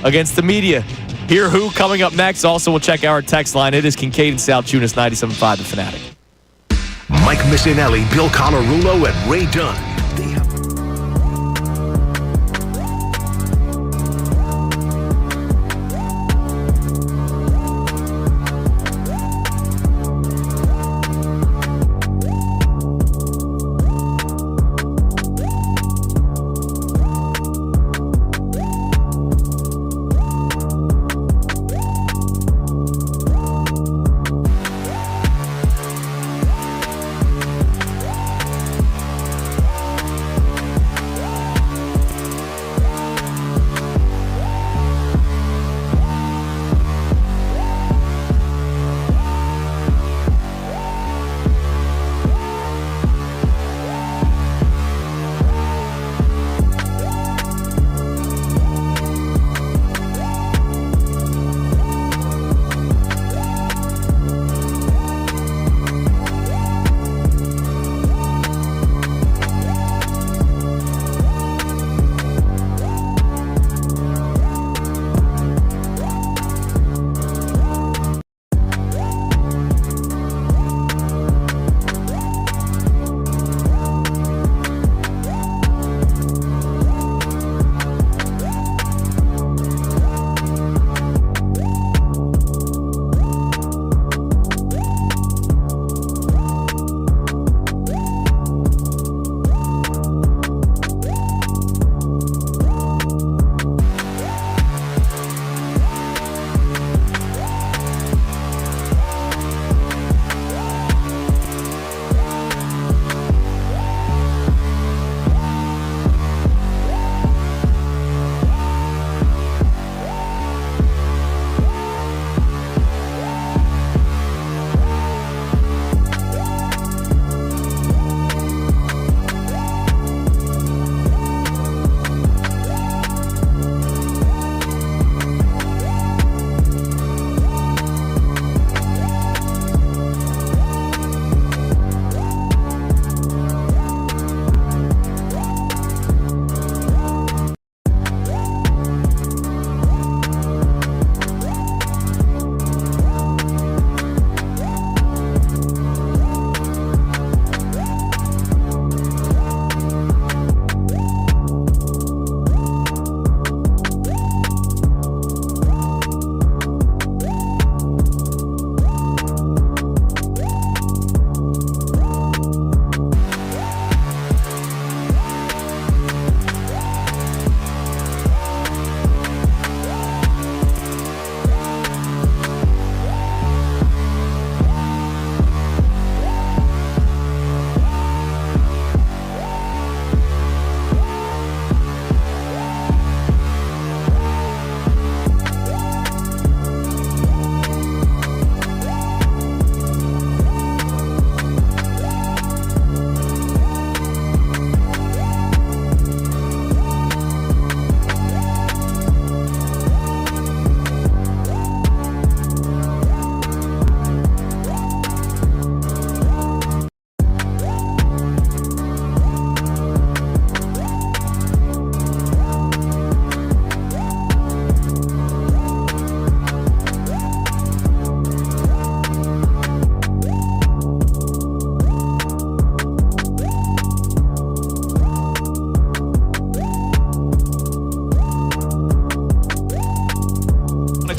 against the media. Hear who coming up next. Also, we'll check our text line. It is Kincade Salciunas, 97.5 The Fanatic. Mike Missanelli, Bill Colarulo, and Ray Dunn.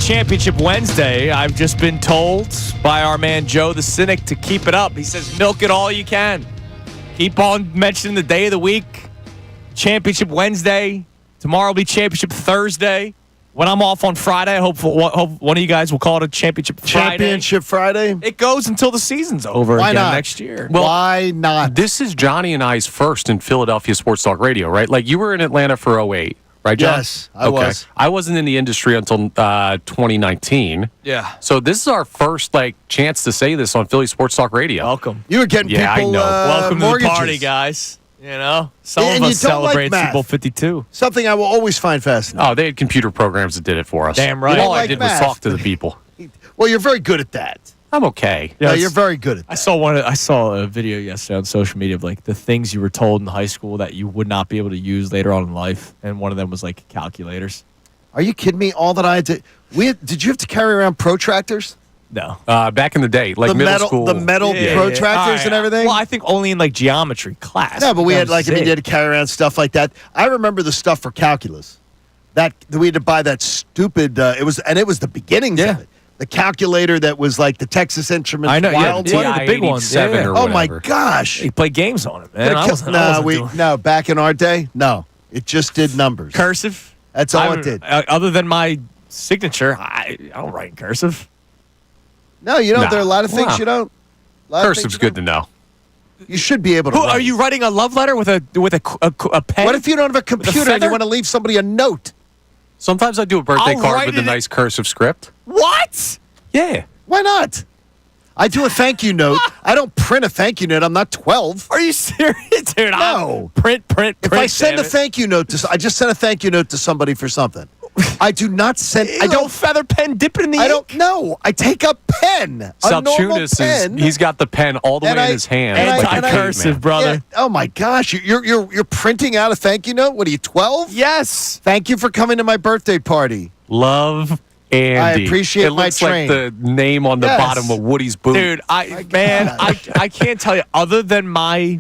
Championship Wednesday. I've just been told by our man Joe the Cynic to keep it up. He says, milk it all you can. Keep on mentioning the day of the week. Championship Wednesday. Tomorrow will be Championship Thursday. When I'm off on Friday, I hope one of you guys will call it a Championship Friday. Championship Friday? It goes until the season's over Why again not? next year. Well, why not? This is Johnny and I's first in Philadelphia Sports Talk Radio, right? Like, you were in Atlanta for 08, right, John? Yes, I was. I wasn't in the industry until 2019. Yeah. So this is our first, chance to say this on Philly Sports Talk Radio. Welcome. You were getting Yeah, I people know. Welcome mortgages. to the party, guys. You know, some And of you us don't like celebrate math. Super Bowl 52. Something I will always find fascinating. Oh, they had computer programs that did it for us. Damn right. You All don't I like did math. was talk to the people. Well, you're very good at that. I'm okay. No, Yes. you're very good at that. I saw a video yesterday on social media of the things you were told in high school that you would not be able to use later on in life, and one of them was calculators. Are you kidding me? All that I had to did you have to carry around protractors? No. Back in the day, The middle school. metal Yeah. protractors All and right. everything? Well, I think only in geometry class. No, but we had That was you it. had to carry around stuff like that. I remember the stuff for calculus. That we had to buy that stupid. It was the beginnings Yeah. of it. The calculator that was like the Texas Instruments I know, yeah, Wild the one. TI big ones, 87 yeah. or Oh my whatever. gosh! You play games on it, man. I wasn't doing Back in our day, no, it just did numbers. cursive. That's all it did. Other than my signature, I don't write in cursive. No, you don't. Nah. There are a lot of things Wow. you don't. A lot of Cursive's things good to know. You should be able to. Who, write. are you writing a love letter with a pen? What if you don't have a computer and feather? you want to leave somebody a note? Sometimes I do a birthday I'll card write with a it in- nice cursive script. What? Yeah. Why not? I do a thank you note. I don't print a thank you note. I'm not 12. Are you serious, dude? No. Print. If I send a damn it. thank you note I just sent a thank you note to somebody for something. I do not send. I don't. feather pen. Dip it in the I ink. don't know. I take a pen, a normal Salciunas pen. he's got the pen all the way And in I- his hand. and I- like a and I- Anti-cursive, caveman. brother. Yeah. Oh my gosh, you're printing out a thank you note. What are you, 12? Yes. Thank you for coming to my birthday party. Love Andy. I appreciate it my looks train. like the name on the Yes. bottom of Woody's boot. Dude, I can't tell you. Other than my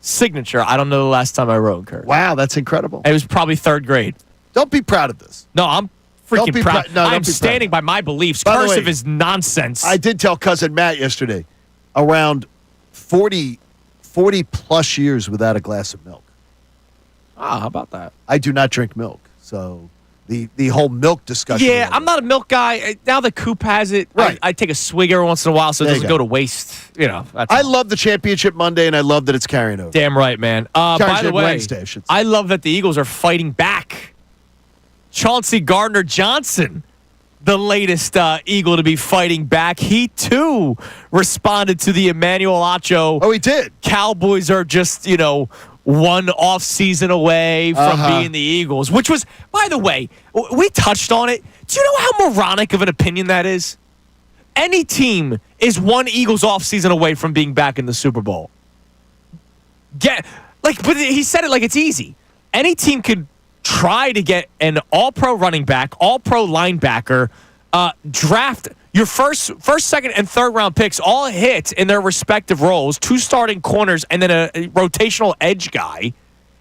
signature, I don't know the last time I wrote in cursive. Wow, that's incredible. It was probably third grade. Don't be proud of this. No, I'm Don't freaking be proud. proud- no, don't I'm be proud. standing by my beliefs. By the Cursive way, is nonsense. I did tell cousin Matt yesterday, around 40 plus years without a glass of milk. how about that? I do not drink milk, so the whole milk discussion. Yeah, I'm not a milk guy. Now that Coop has it, Right. I take a swig every once in a while so it There you doesn't go. go to waste. That's I all. love the championship Monday, and I love that it's carrying over. Damn right, man. By the Championship way, Wednesday, I should say. I love that the Eagles are fighting back. Chauncey Gardner-Johnson, the latest Eagle to be fighting back. He, too, responded to the Emmanuel Acho. Oh, he did. Cowboys are just, one off season away from being the Eagles, which was, by the way, we touched on it. Do you know how moronic of an opinion that is? Any team is one Eagles off season away from being back in the Super Bowl. But he said it like it's easy. Any team could try to get an all-pro running back, all-pro linebacker, draft your first, second, and third round picks all hit in their respective roles, 2 starting corners, and then a rotational edge guy.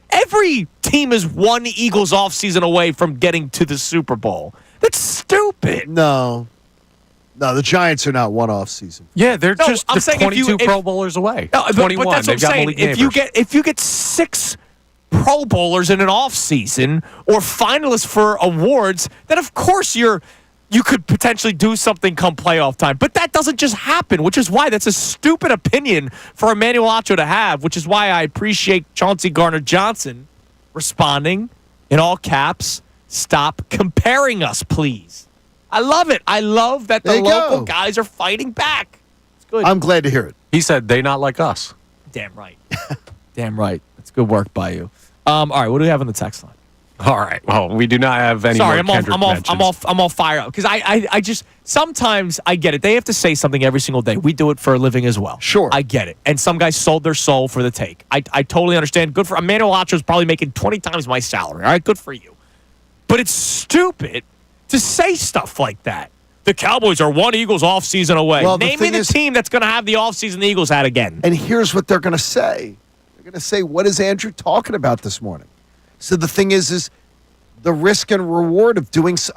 Every team is one Eagles offseason away from getting to the Super Bowl. That's stupid. No, the Giants are not one off season. Yeah, they're No, just I'm saying if 22 you- Pro Bowlers away. No, but 21. that's what I'm They've got saying. Malik If you Neighbors. get 6 Pro Bowlers in an offseason or finalists for awards, then of course you could potentially do something come playoff time. But that doesn't just happen, which is why that's a stupid opinion for Emmanuel Acho to have, which is why I appreciate Chauncey Gardner-Johnson responding in all caps, stop comparing us, please. I love it. I love that There the you local go. guys are fighting back. It's good. I'm glad to hear it. He said they not like us. Damn right. Damn right. That's good work by you. All right, what do we have on the text line? All right. Well, we do not have any Sorry, more Kendrick mentions. I'm all fired up because I just sometimes I get it. They have to say something every single day. We do it for a living as well. Sure. I get it. And some guys sold their soul for the take. I totally understand. Good for Emmanuel Acho's probably making 20 times my salary. All right, good for you. But it's stupid to say stuff like that. The Cowboys are one Eagles offseason away. Well, the Name me thing the is- team that's going to have the offseason the Eagles had again. And here's what they're going to say. They're going to say, what is Andrew talking about this morning? So the thing is the risk and reward of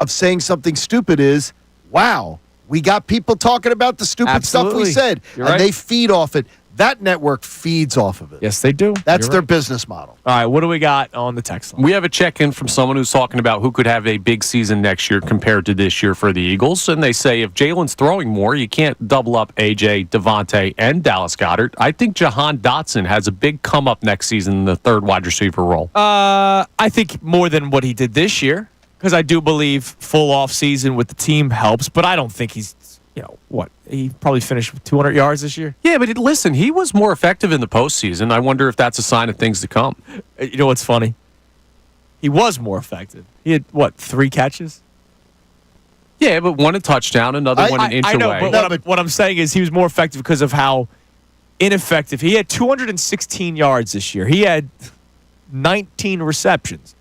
saying something stupid is, wow, we got people talking about the stupid stuff we Absolutely. said, You're and right. they feed off it. That network feeds off of it. Yes, they do. That's You're their right. business model. All right, what do we got on the text line? We have a check-in from someone who's talking about who could have a big season next year compared to this year for the Eagles. And they say if Jalen's throwing more, you can't double up A.J., Devontae, and Dallas Goedert. I think Jahan Dotson has a big come-up next season in the third wide receiver role. I think more than what he did this year, because I do believe full off season with the team helps, but I don't think he's, he probably finished with 200 yards this year. Yeah, but listen, he was more effective in the postseason. I wonder if that's a sign of things to come. You know what's funny? He was more effective. He had, 3 catches? Yeah, but one a touchdown, another one an inch I know, away. but what I'm saying is he was more effective because of how ineffective. He had 216 yards this year. He had 19 receptions.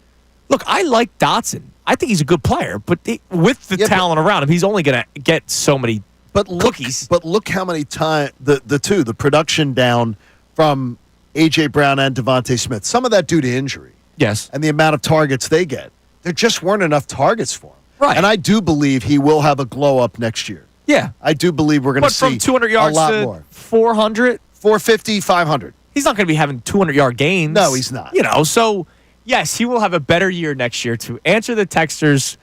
Look, I like Dotson. I think he's a good player, but with the talent around him, he's only going to get so many cookies. But look how many times the production down from A.J. Brown and Devontae Smith. Some of that due to injury. Yes. And the amount of targets they get. There just weren't enough targets for him. Right. And I do believe he will have a glow up next year. Yeah. I do believe we're going to see from 200 yards a lot to more. 400? 450, 500. He's not going to be having 200-yard gains. No, he's not. So, yes, he will have a better year next year. To answer the texter's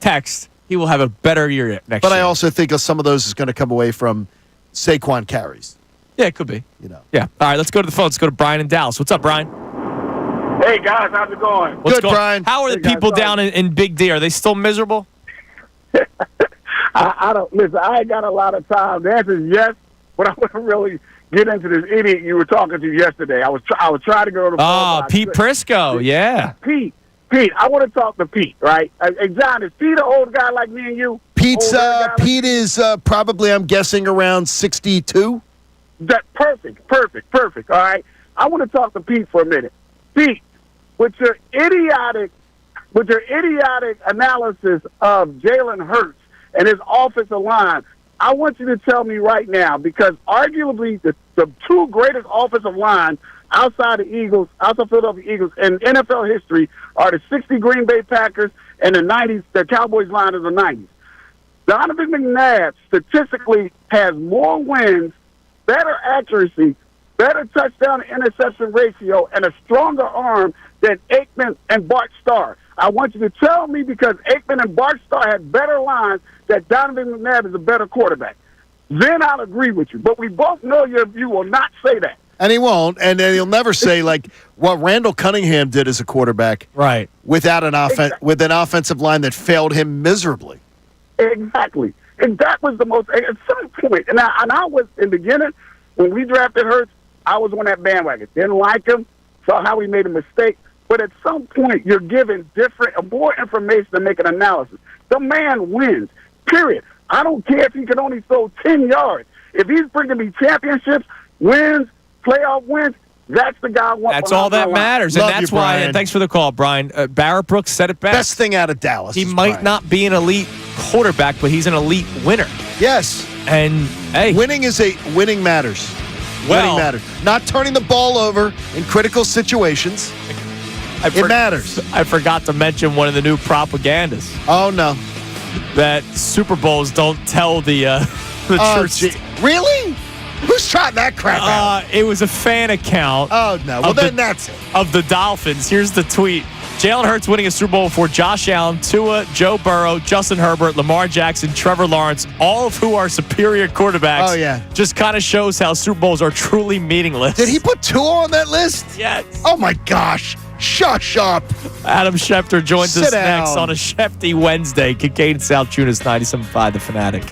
text, he will have a better year next year. But I also think some of those is going to come away from Saquon carries. Yeah, it could be. Yeah. All right, let's go to the phone. Let's go to Brian in Dallas. What's up, Brian? Hey, guys, how's it going? What's Good, going? Brian. How are the Hey, guys, people sorry. down in Big D? Are they still miserable? I don't listen. I ain't got a lot of time. The answer is yes, but I wouldn't really get into this idiot you were talking to yesterday. I was trying to go to the phone. but I Pete couldn't. Prisco. Yeah. Pete, I want to talk to Pete. Right? Hey, John, is Pete an old guy like me and you? Pete's Older guy like- Pete is probably, I'm guessing, around 62. That perfect. All right. I want to talk to Pete for a minute. Pete, with your idiotic analysis of Jalen Hurts and his offensive line, I want you to tell me right now, because arguably the 2 greatest offensive lines outside the Eagles, outside Philadelphia Eagles in NFL history are the 60 Green Bay Packers and the 90s, the Cowboys line of the 90s. Donovan McNabb statistically has more wins, better accuracy, better touchdown to interception ratio, and a stronger arm than Aikman and Bart Starr. I want you to tell me, because Aikman and Bart Starr had better lines, that Donovan McNabb is a better quarterback. Then I'll agree with you. But we both know you will not say that. And he won't. And then he'll never say, like, what Randall Cunningham did as a quarterback. Right. Without an with an offensive line that failed him miserably. Exactly. And that was the most, at some point, and I was, in the beginning, when we drafted Hurts, I was on that bandwagon. Didn't like him, saw how he made a mistake. But at some point, you're given more information to make an analysis. The man wins, period. I don't care if he can only throw 10 yards. If he's bringing me championships, wins, playoff wins, that's the guy I want. That's all that matters. And Love that's you, why, Brian. and thanks for the call, Brian. Barrett Brooks said it best. Best thing out of Dallas. He is might Brian. not be an elite quarterback, but he's an elite winner. Yes. And, hey. Winning matters. Well- Winning matters. Not turning the ball over in critical situations. It matters. I forgot to mention one of the new propagandas. Oh, no. That Super Bowls don't tell the truth. Gee. Really? Who's trotting that crap out? It was a fan account. Oh, no. Well, then that's it. Of the Dolphins. Here's the tweet. Jalen Hurts winning a Super Bowl for Josh Allen, Tua, Joe Burrow, Justin Herbert, Lamar Jackson, Trevor Lawrence, all of who are superior quarterbacks. Oh, yeah. Just kind of shows how Super Bowls are truly meaningless. Did he put Tua on that list? Yes. Oh, my gosh. Shush up. Adam Schefter joins us Sit down. next on a Shefty Wednesday. Kincade Salciunas, 97.5 The Fanatic.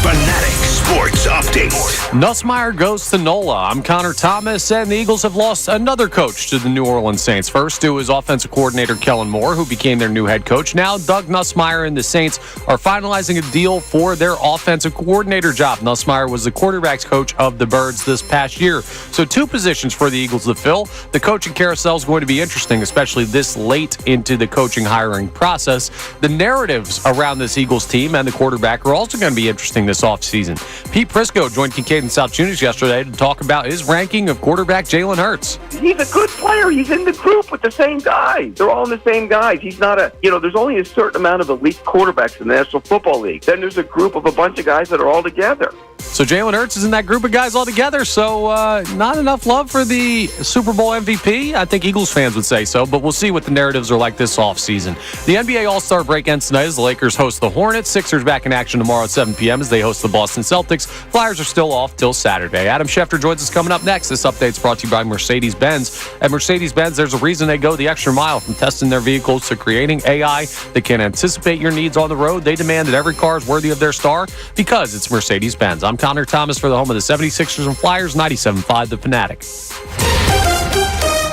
Fanatic Sports Update. Nussmeier goes to NOLA. I'm Connor Thomas, and the Eagles have lost another coach to the New Orleans Saints. First, it was offensive coordinator Kellen Moore, who became their new head coach. Now, Doug Nussmeier and the Saints are finalizing a deal for their offensive coordinator job. Nussmeier was the quarterback's coach of the Birds this past year. So 2 positions for the Eagles to fill. The coaching carousel is going to be interesting, especially this late into the coaching hiring process. The narratives around this Eagles team and the quarterback are also going to be interesting this offseason. Pete Prisco joined Kincade Salciunas yesterday to talk about his ranking of quarterback Jalen Hurts. He's a good player. He's in the group with the same guys. They're all in the same guys. He's not there's only a certain amount of elite quarterbacks in the National Football League. Then there's a group of a bunch of guys that are all together. So Jalen Hurts is in that group of guys all together. So not enough love for the Super Bowl MVP. I think Eagles fans would say so, but we'll see what the narratives are like this offseason. The NBA All-Star break ends tonight as the Lakers host the Hornets. Sixers back in action tomorrow at 7 p.m. as they host the Boston Celtics. Flyers are still off till Saturday. Adam Schefter joins us coming up next. This update's brought to you by Mercedes-Benz. At Mercedes-Benz, there's a reason they go the extra mile, from testing their vehicles to creating AI that can anticipate your needs on the road. They demand that every car is worthy of their star because it's Mercedes-Benz. I'm Connor Thomas for the home of the 76ers and Flyers, 97.5 The Fanatic.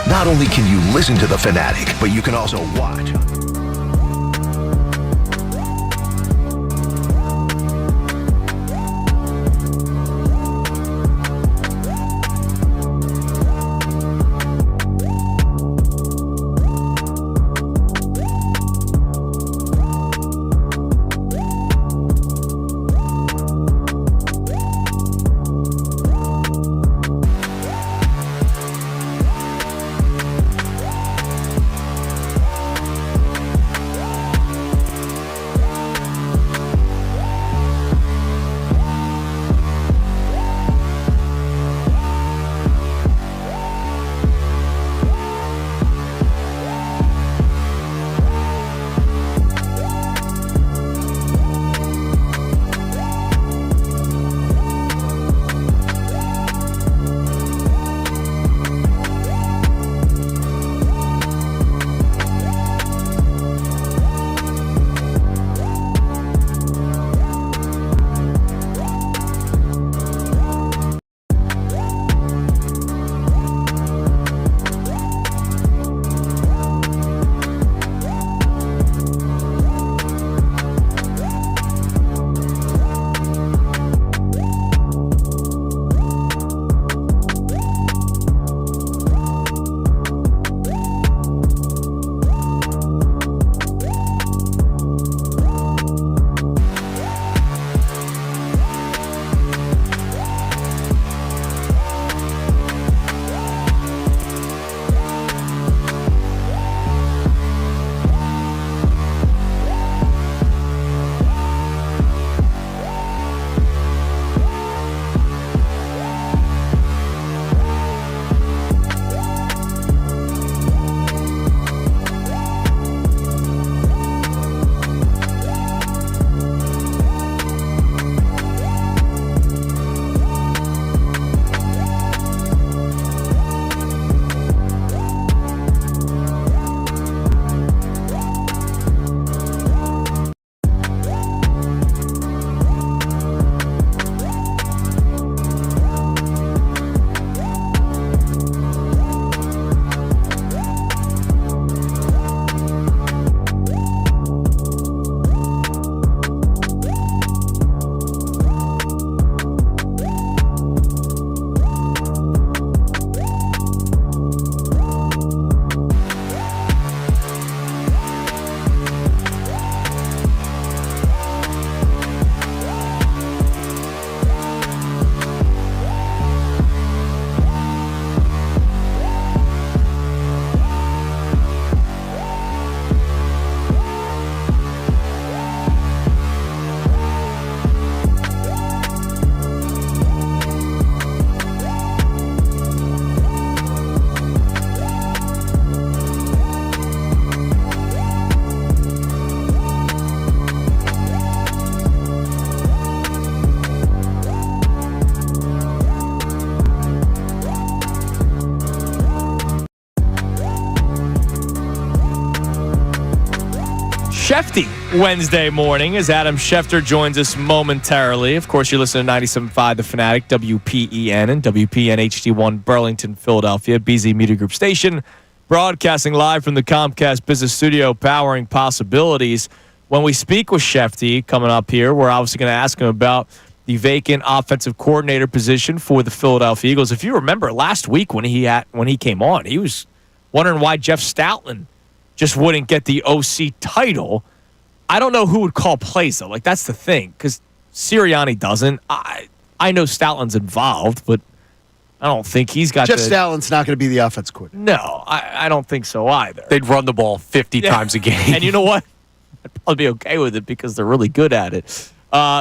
Not only can you listen to The Fanatic, but you can also watch. Shefty Wednesday morning as Adam Schefter joins us momentarily. Of course, you're listening to 97.5 The Fanatic, WPEN and WPN HD1 Burlington, Philadelphia, BZ Media Group station, broadcasting live from the Comcast Business Studio, powering possibilities. When we speak with Shefty coming up here, we're obviously going to ask him about the vacant offensive coordinator position for the Philadelphia Eagles. If you remember last week when he came on, he was wondering why Jeff Stoutland just wouldn't get the OC title. I don't know who would call plays, though. Like, that's the thing, because Sirianni doesn't. I know Stoutland's involved, but I don't think he's got Jeff Stoutland's not going to be the offense coordinator. No, I don't think so either. They'd run the ball 50 times a game. And you know what? I'd probably be okay with it because they're really good at it.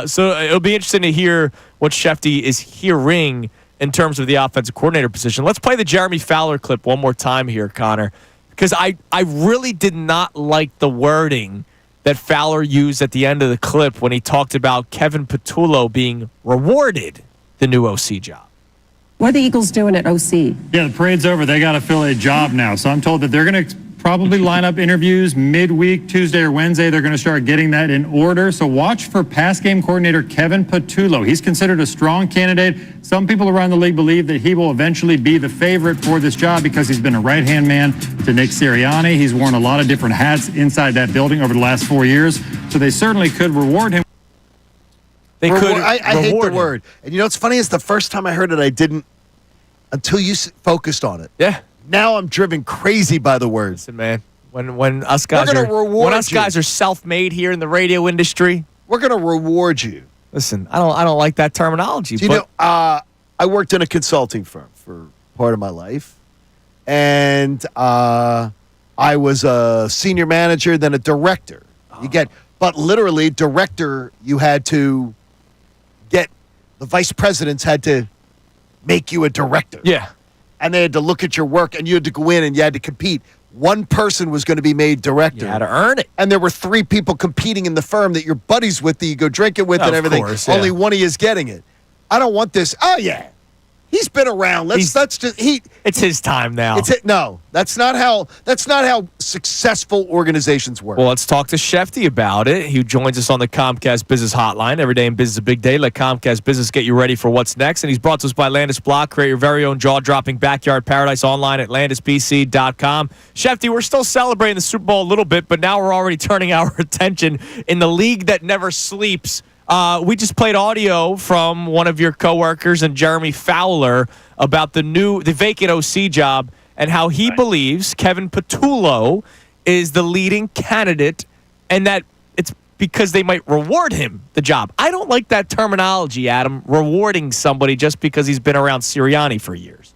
So it'll be interesting to hear what Shefty is hearing in terms of the offensive coordinator position. Let's play the Jeremy Fowler clip one more time here, Connor, because I really did not like the wording that Fowler used at the end of the clip when he talked about Kevin Patullo being rewarded the new OC job. What are the Eagles doing at OC? Yeah, the parade's over. They got to fill a job now. So I'm told that they're going to probably line up interviews midweek, Tuesday or Wednesday. They're going to start getting that in order. So watch for pass game coordinator Kevin Patullo. He's considered a strong candidate. Some people around the league believe that he will eventually be the favorite for this job because he's been a right-hand man to Nick Sirianni. He's worn a lot of different hats inside that building over the last 4 years. So they certainly could reward him. They could. I hate the word. And you know what's funny is the first time I heard it, I didn't until you focused on it. Yeah. Now I'm driven crazy by the words. Listen, man. When us guys We're gonna reward guys are self-made here in the radio industry, we're going to reward you. listen, I don't like that terminology. So, you know, I worked in a consulting firm for part of my life, and I was a senior manager, then a director. But literally, director, you had to get the vice presidents had to make you a director. Yeah. And they had to look at your work, and you had to go in and you had to compete. One person was going to be made director. You had to earn it. And there were 3 people competing in the firm that you're buddies with, that you go drinking with and everything. Course, yeah. Only one of you is getting it. I don't want this. Oh, yeah. He's been around. It's his time now. No, that's not how successful organizations work. Well, let's talk to Shefty about it. He joins us on the Comcast Business Hotline. Every day in business is a big day. Let Comcast Business get you ready for what's next. And he's brought to us by Landis Block. Create your very own jaw-dropping backyard paradise online at landispc.com. Shefty, we're still celebrating the Super Bowl a little bit, but now we're already turning our attention in the league that never sleeps. We just played audio from one of your coworkers and Jeremy Fowler about the vacant OC job and how he believes Kevin Patullo is the leading candidate and that it's because they might reward him the job. I don't like that terminology, Adam, rewarding somebody just because he's been around Sirianni for years.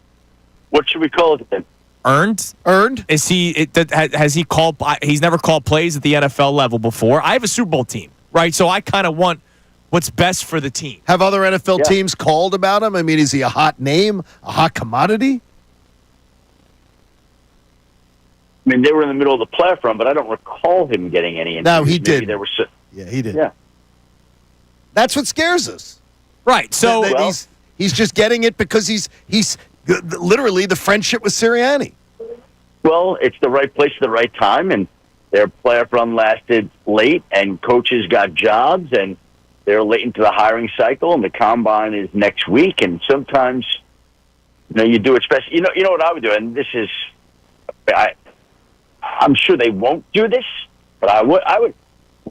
What should we call it then? Earned? Is has he called? He's never called plays at the NFL level before. I have a Super Bowl team, right? So I kind of want what's best for the team. Have other NFL teams called about him? I mean, is he a hot name, a hot commodity? I mean, they were in the middle of the playoff run, but I don't recall him getting any interviews. No, he did. Yeah, he did. Yeah. That's what scares us. Right. So he's just getting it because he's literally the friendship with Sirianni. Well, it's the right place at the right time, and their playoff run lasted late, and coaches got jobs, and they're late into the hiring cycle, and the combine is next week. And sometimes, you do it special. You know what I would do, and this is, I'm sure they won't do this, but I would.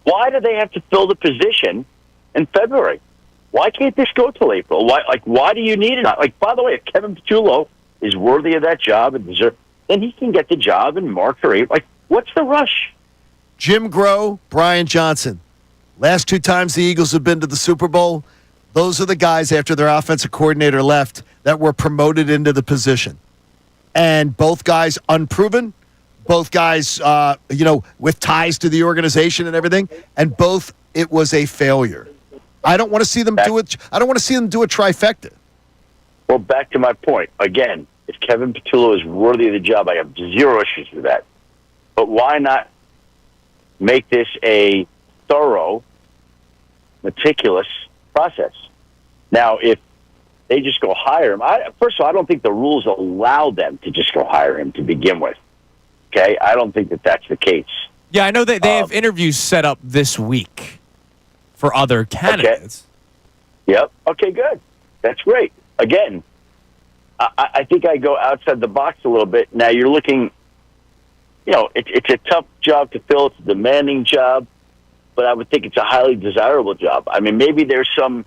Why do they have to fill the position in February? Why can't this go till April? Why do you need it? By the way, if Kevin Patullo is worthy of that job and then he can get the job in March or April. What's the rush? Jim Groh, Brian Johnson. Last 2 times the Eagles have been to the Super Bowl, those are the guys after their offensive coordinator left that were promoted into the position. And both guys unproven, both guys, with ties to the organization and everything, and both it was a failure. I don't want to see them do it. I don't want to see them do a trifecta. Well, back to my point. Again, if Kevin Patullo is worthy of the job, I have 0 issues with that. But why not make this a thorough, meticulous process? Now, if they just go hire him, first of all, I don't think the rules allow them to just go hire him to begin with. Okay? I don't think that that's the case. Yeah, I know that they have interviews set up this week for other candidates. Okay. Yep. Okay, good. That's great. Again, I think I go outside the box a little bit. Now, you're looking, it's a tough job to fill. It's a demanding job. But I would think it's a highly desirable job. I mean, maybe there's some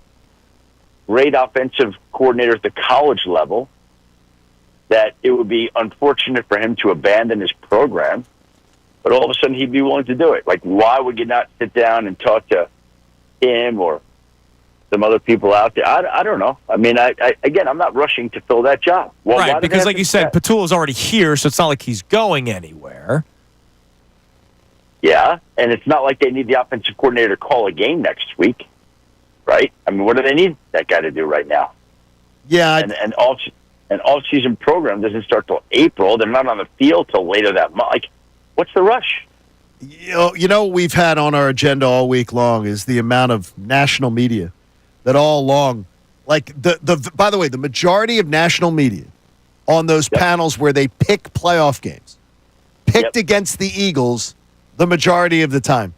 great offensive coordinator at the college level that it would be unfortunate for him to abandon his program, but all of a sudden he'd be willing to do it. Why would you not sit down and talk to him or some other people out there. I don't know. I mean, again, I'm not rushing to fill that job. Well, right, because like you said, Patula's already here, so it's not like he's going anywhere. Yeah, and it's not like they need the offensive coordinator to call a game next week, right? I mean, what do they need that guy to do right now? Yeah, and all-season program doesn't start till April. They're not on the field till later that month. Like, what's the rush? You know what we've had on our agenda all week long is the amount of national media that all along, like by the way, the majority of national media on those panels where they pick playoff games, picked against the Eagles the majority of the time,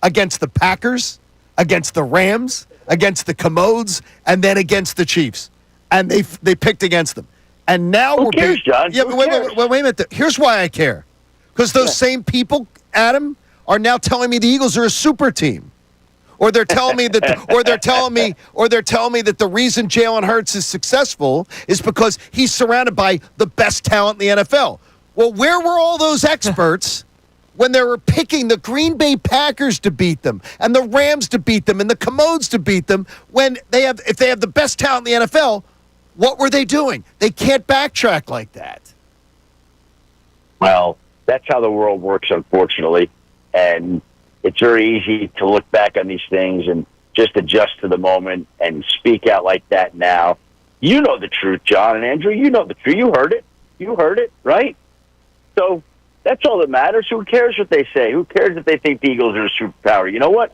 against the Packers, against the Rams, against the Commodes, and then against the Chiefs, and they picked against them. And now Who cares, John? Yeah, Who wait cares? a minute. Here's why I care, because those same people, Adam, are now telling me the Eagles are a super team. Or they're telling me that, or they're telling me that the reason Jalen Hurts is successful is because he's surrounded by the best talent in the NFL. Well, where were all those experts when they were picking the Green Bay Packers to beat them, and the Rams to beat them, and the Commodes to beat them? When if they have the best talent in the NFL, what were they doing? They can't backtrack like that. Well, that's how the world works, unfortunately, and it's very easy to look back on these things and just adjust to the moment and speak out like that now. You know the truth, John and Andrew. You know the truth. You heard it. You heard it, right? So that's all that matters. Who cares what they say? Who cares if they think the Eagles are a superpower? You know what?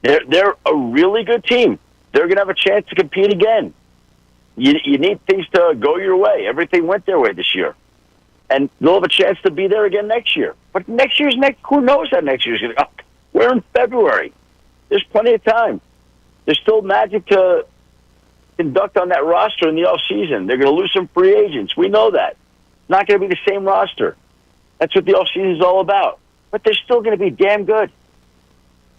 They're a really good team. They're going to have a chance to compete again. You need things to go your way. Everything went their way this year. And they'll have a chance to be there again next year. But who knows how next year's going to go? We're in February. There's plenty of time. There's still magic to conduct on that roster in the offseason. They're going to lose some free agents. We know that. It's not going to be the same roster. That's what the offseason is all about. But they're still going to be damn good.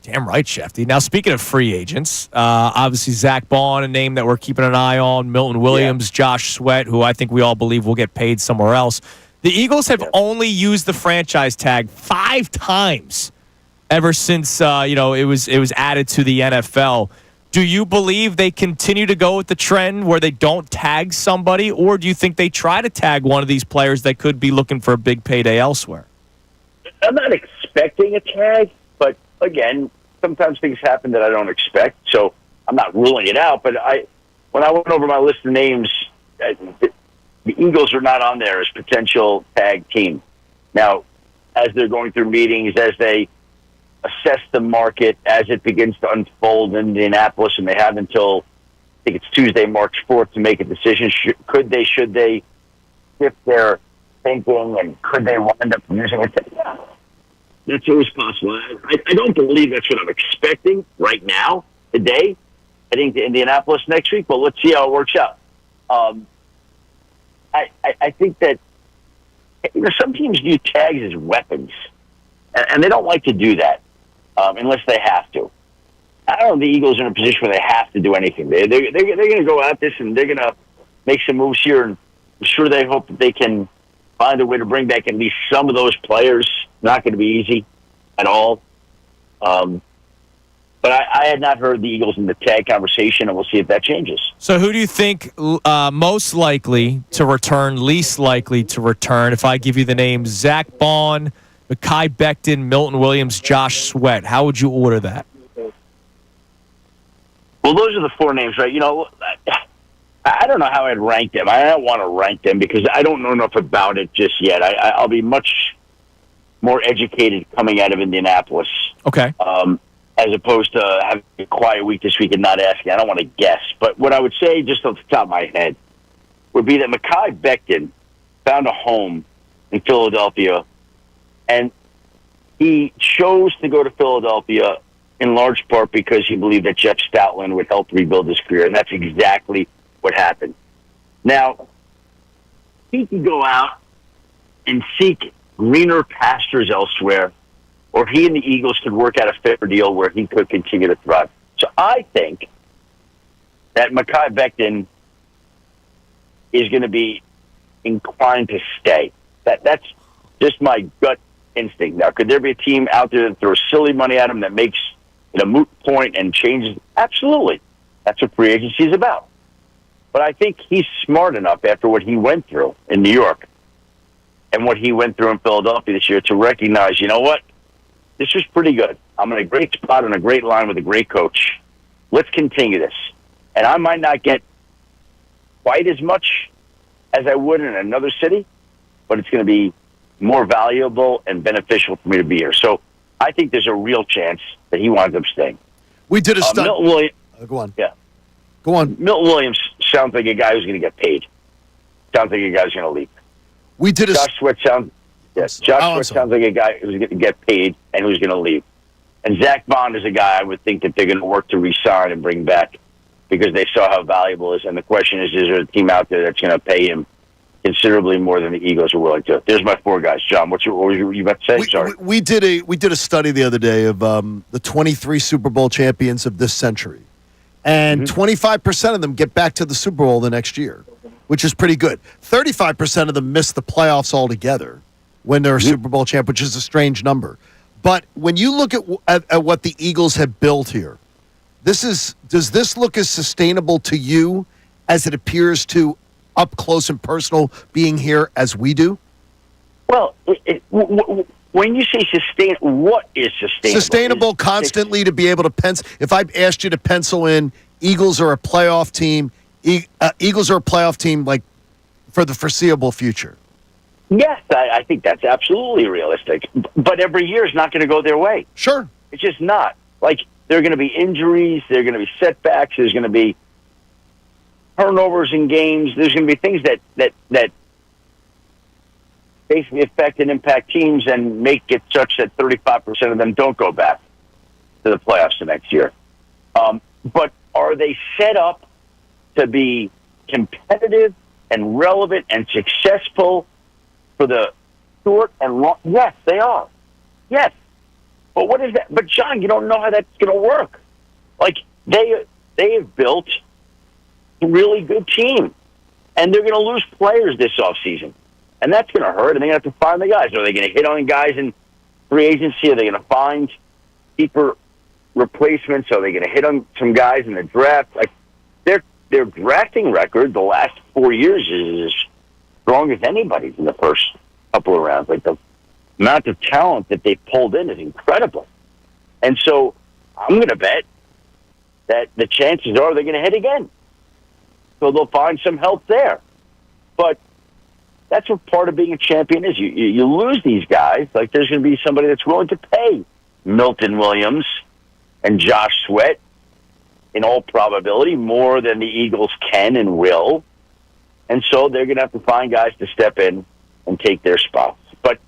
Damn right, Shefty. Now, speaking of free agents, obviously Zach Bond, a name that we're keeping an eye on, Milton Williams, Josh Sweat, who I think we all believe will get paid somewhere else. The Eagles have only used the franchise tag 5 times ever since it was added to the NFL. Do you believe they continue to go with the trend where they don't tag somebody, or do you think they try to tag one of these players that could be looking for a big payday elsewhere? I'm not expecting a tag, but again, sometimes things happen that I don't expect, so I'm not ruling it out. But when I went over my list of names, the Eagles are not on there as potential tag team. Now, as they're going through meetings, as they assess the market, as it begins to unfold in Indianapolis, and they have until, I think it's Tuesday, March 4th, to make a decision. Should they shift their thinking, and could they wind up using it? Yeah, that's always possible. I don't believe that's what I'm expecting right now, today, heading to Indianapolis next week, but let's see how it works out. I think that some teams view tags as weapons, and they don't like to do that unless they have to. I don't know if the Eagles are in a position where they have to do anything. They're going to go at this, and they're going to make some moves here, and I'm sure they hope that they can find a way to bring back at least some of those players. Not going to be easy at all. But I had not heard the Eagles in the tag conversation, and we'll see if that changes. So who do you think most likely to return, least likely to return? If I give you the names Zach Bond, Mekhi Becton, Milton Williams, Josh Sweat, how would you order that? Well, those are the 4 names, right? You know, I don't know how I'd rank them. I don't want to rank them because I don't know enough about it just yet. I'll be much more educated coming out of Indianapolis. Okay. As opposed to having a quiet week this week and not asking. I don't want to guess. But what I would say, just off the top of my head, would be that Mekhi Becton found a home in Philadelphia, and he chose to go to Philadelphia in large part because he believed that Jeff Stoutland would help rebuild his career, and that's exactly what happened. Now, he could go out and seek greener pastures elsewhere, or he and the Eagles could work out a fair deal where he could continue to thrive. So I think that Mekhi Becton is going to be inclined to stay. That's just my gut instinct. Now, could there be a team out there that throws silly money at him that makes a moot point and changes. Absolutely. That's what free agency is about. But I think he's smart enough after what he went through in New York and what he went through in Philadelphia this year to recognize, you know what? This was pretty good. I'm in a great spot on a great line with a great coach. Let's continue this. And I might not get quite as much as I would in another city, but it's going to be more valuable and beneficial for me to be here. So I think there's a real chance that he winds up staying. We did a study. Milton Williams, go on. Yeah. Go on. Milton Williams sounds like a guy who's going to get paid. Sounds like a guy who's going to leave. We did a Josh Sweat sounds like a guy who's going to get paid and who's going to leave. And Zach Bond is a guy I would think that they're going to work to re-sign and bring back because they saw how valuable it is. And the question is there a team out there that's going to pay him considerably more than the Eagles are willing to? There's my four guys. John, what were you about to say? Sorry. We did a study the other day of the 23 Super Bowl champions of this century. And 25% of them get back to the Super Bowl the next year, which is pretty good. 35% of them miss the playoffs altogether when they're a Super Bowl champ, which is a strange number. But when you look at what the Eagles have built here, does this look as sustainable to you as it appears to up close and personal being here as we do? Well, when you say sustain, what is sustainable? Sustainable constantly to be able to pencil. If I asked you to pencil in Eagles are a playoff team, Eagles are a playoff team like for the foreseeable future. Yes, I think that's absolutely realistic. But every year is not going to go their way. Sure. It's just not. Like, there are going to be injuries. There are going to be setbacks. There's going to be turnovers in games. There's going to be things that basically affect and impact teams and make it such that 35% of them don't go back to the playoffs the next year. But are they set up to be competitive and relevant and successful for the short and long? Yes, they are. Yes. But what is that? But, John, you don't know how that's going to work. Like, they have built a really good team, and they're going to lose players this offseason. And that's going to hurt, and they have to find the guys. Are they going to hit on guys in free agency? Are they going to find cheaper replacements? Are they going to hit on some guys in the draft? Like, their drafting record the last 4 years is as strong as anybody's in the first couple of rounds. Like, the amount of talent that they pulled in is incredible. And so I'm going to bet that the chances are they're going to hit again. So they'll find some help there. But that's what part of being a champion is. You lose these guys. Like, there's going to be somebody that's willing to pay Milton Williams and Josh Sweat, in all probability, more than the Eagles can and will. And so they're going to have to find guys to step in and take their spots. But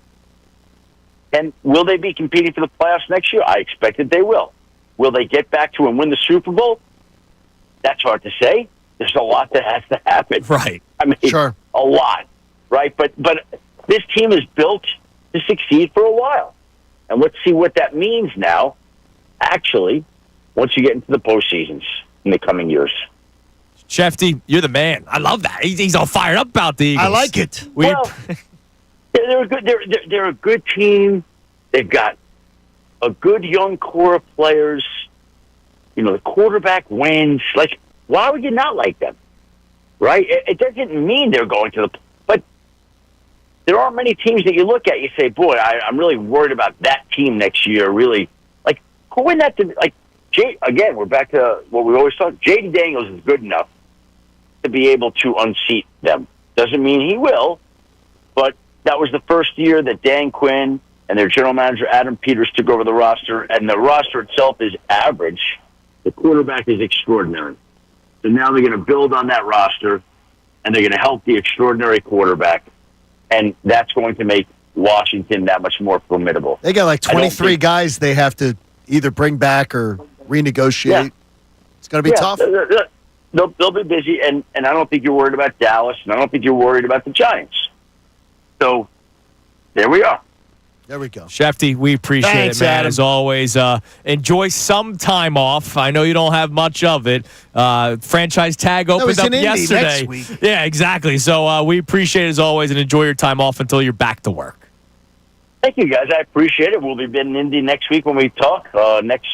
and will they be competing for the playoffs next year? I expect that they will. Will they get back to and win the Super Bowl? That's hard to say. There's a lot that has to happen. Right. I mean, sure. A lot. Right? But this team is built to succeed for a while. And let's see what that means now, actually, once you get into the postseasons in the coming years. Shefty, you're the man. I love that. He's all fired up about the Eagles. I like it. Well, they're a good. They're a good team. They've got a good young core of players. You know, the quarterback wins. Like, why would you not like them? Right? It doesn't mean they're going to the. But there aren't many teams that you look at. You say, boy, I'm really worried about that team next year. Really, like, who in that? Like, again, we're back to what we always thought. J.D. Daniels is good enough to be able to unseat them. Doesn't mean he will, but that was the first year that Dan Quinn and their general manager Adam Peters took over the roster, and the roster itself is average. The quarterback is extraordinary. So now they're going to build on that roster, and they're going to help the extraordinary quarterback, and that's going to make Washington that much more formidable. They got like 23 guys they have to either bring back or renegotiate. Yeah. It's going to be tough. They'll be busy, and I don't think you're worried about Dallas, and I don't think you're worried about the Giants. So there we are. There we go. Shefty, we appreciate Thanks, it, man. Adam. As always, enjoy some time off. I know you don't have much of it. Franchise tag opened up yesterday. Next week. Yeah, exactly. So we appreciate it as always, and enjoy your time off until you're back to work. Thank you, guys. I appreciate it. We'll be in Indy next week when we talk. Next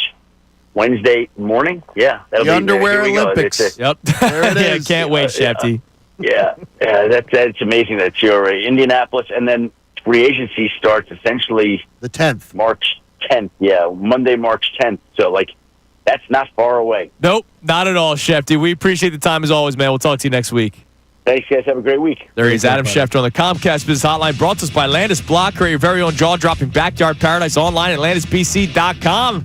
Wednesday morning. Yeah, that'll The be underwear here we go. Olympics. Yep. There it Yeah, is. can't wait, Shefty. Yeah, that's amazing that you're Indianapolis, and then free agency starts essentially The 10th. March 10th. Yeah, Monday, March 10th. So that's not far away. Nope, not at all, Shefty. We appreciate the time as always, man. We'll talk to you next week. Thanks, guys. Have a great week. There he is, Adam Schefter on the Comcast Business Hotline, brought to us by Landis Block. Create your very own jaw-dropping backyard paradise online at landisbc.com.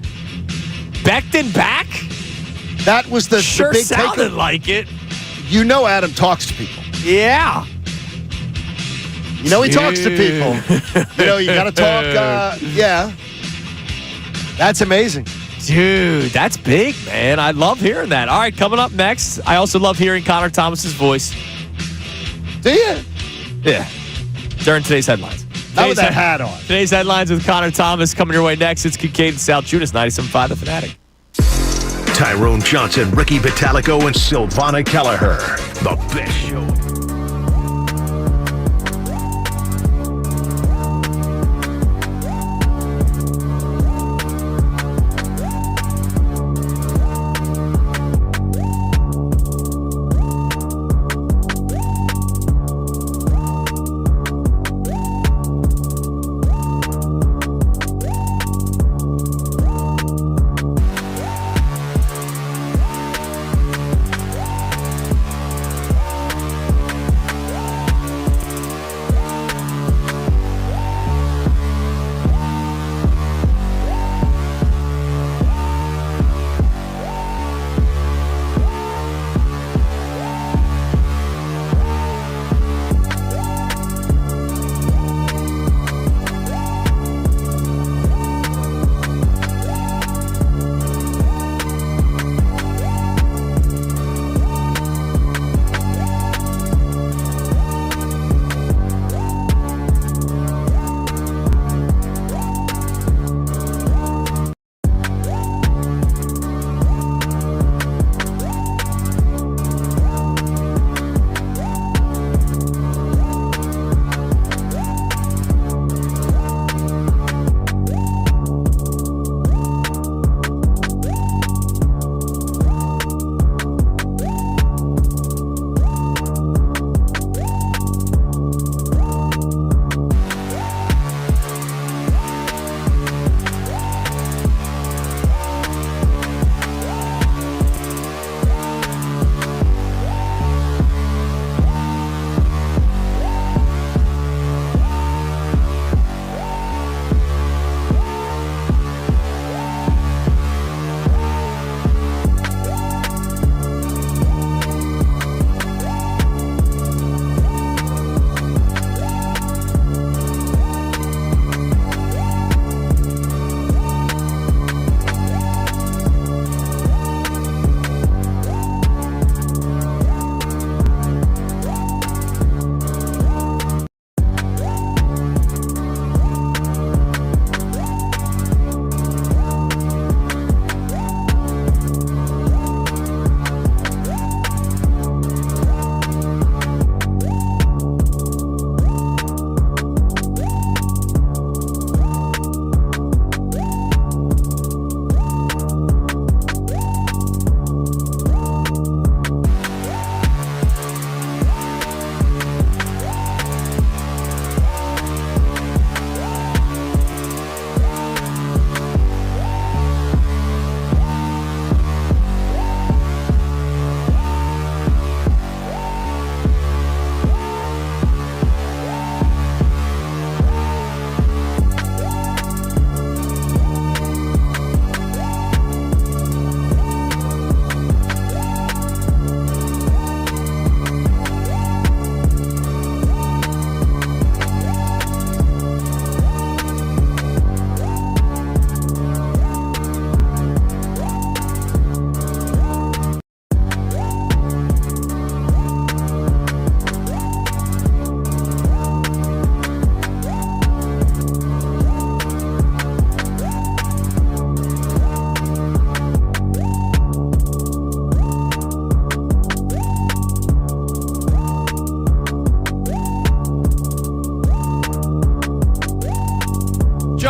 Becton back? That was the Sure big sounded takeaway. like it. You know Adam talks to people. Yeah. You know he talks to people. You got to talk. Yeah. That's amazing. Dude, that's big, man. I love hearing that. All right, coming up next, I also love hearing Connor Thomas's voice. Do you? Yeah. During today's headlines. Not with that hat on. Today's headlines with Connor Thomas coming your way next. It's Kincade Salciunas, 97.5 The Fanatic. Tyrone Johnson, Ricky Vitalico, and Silvana Kelleher. The best show.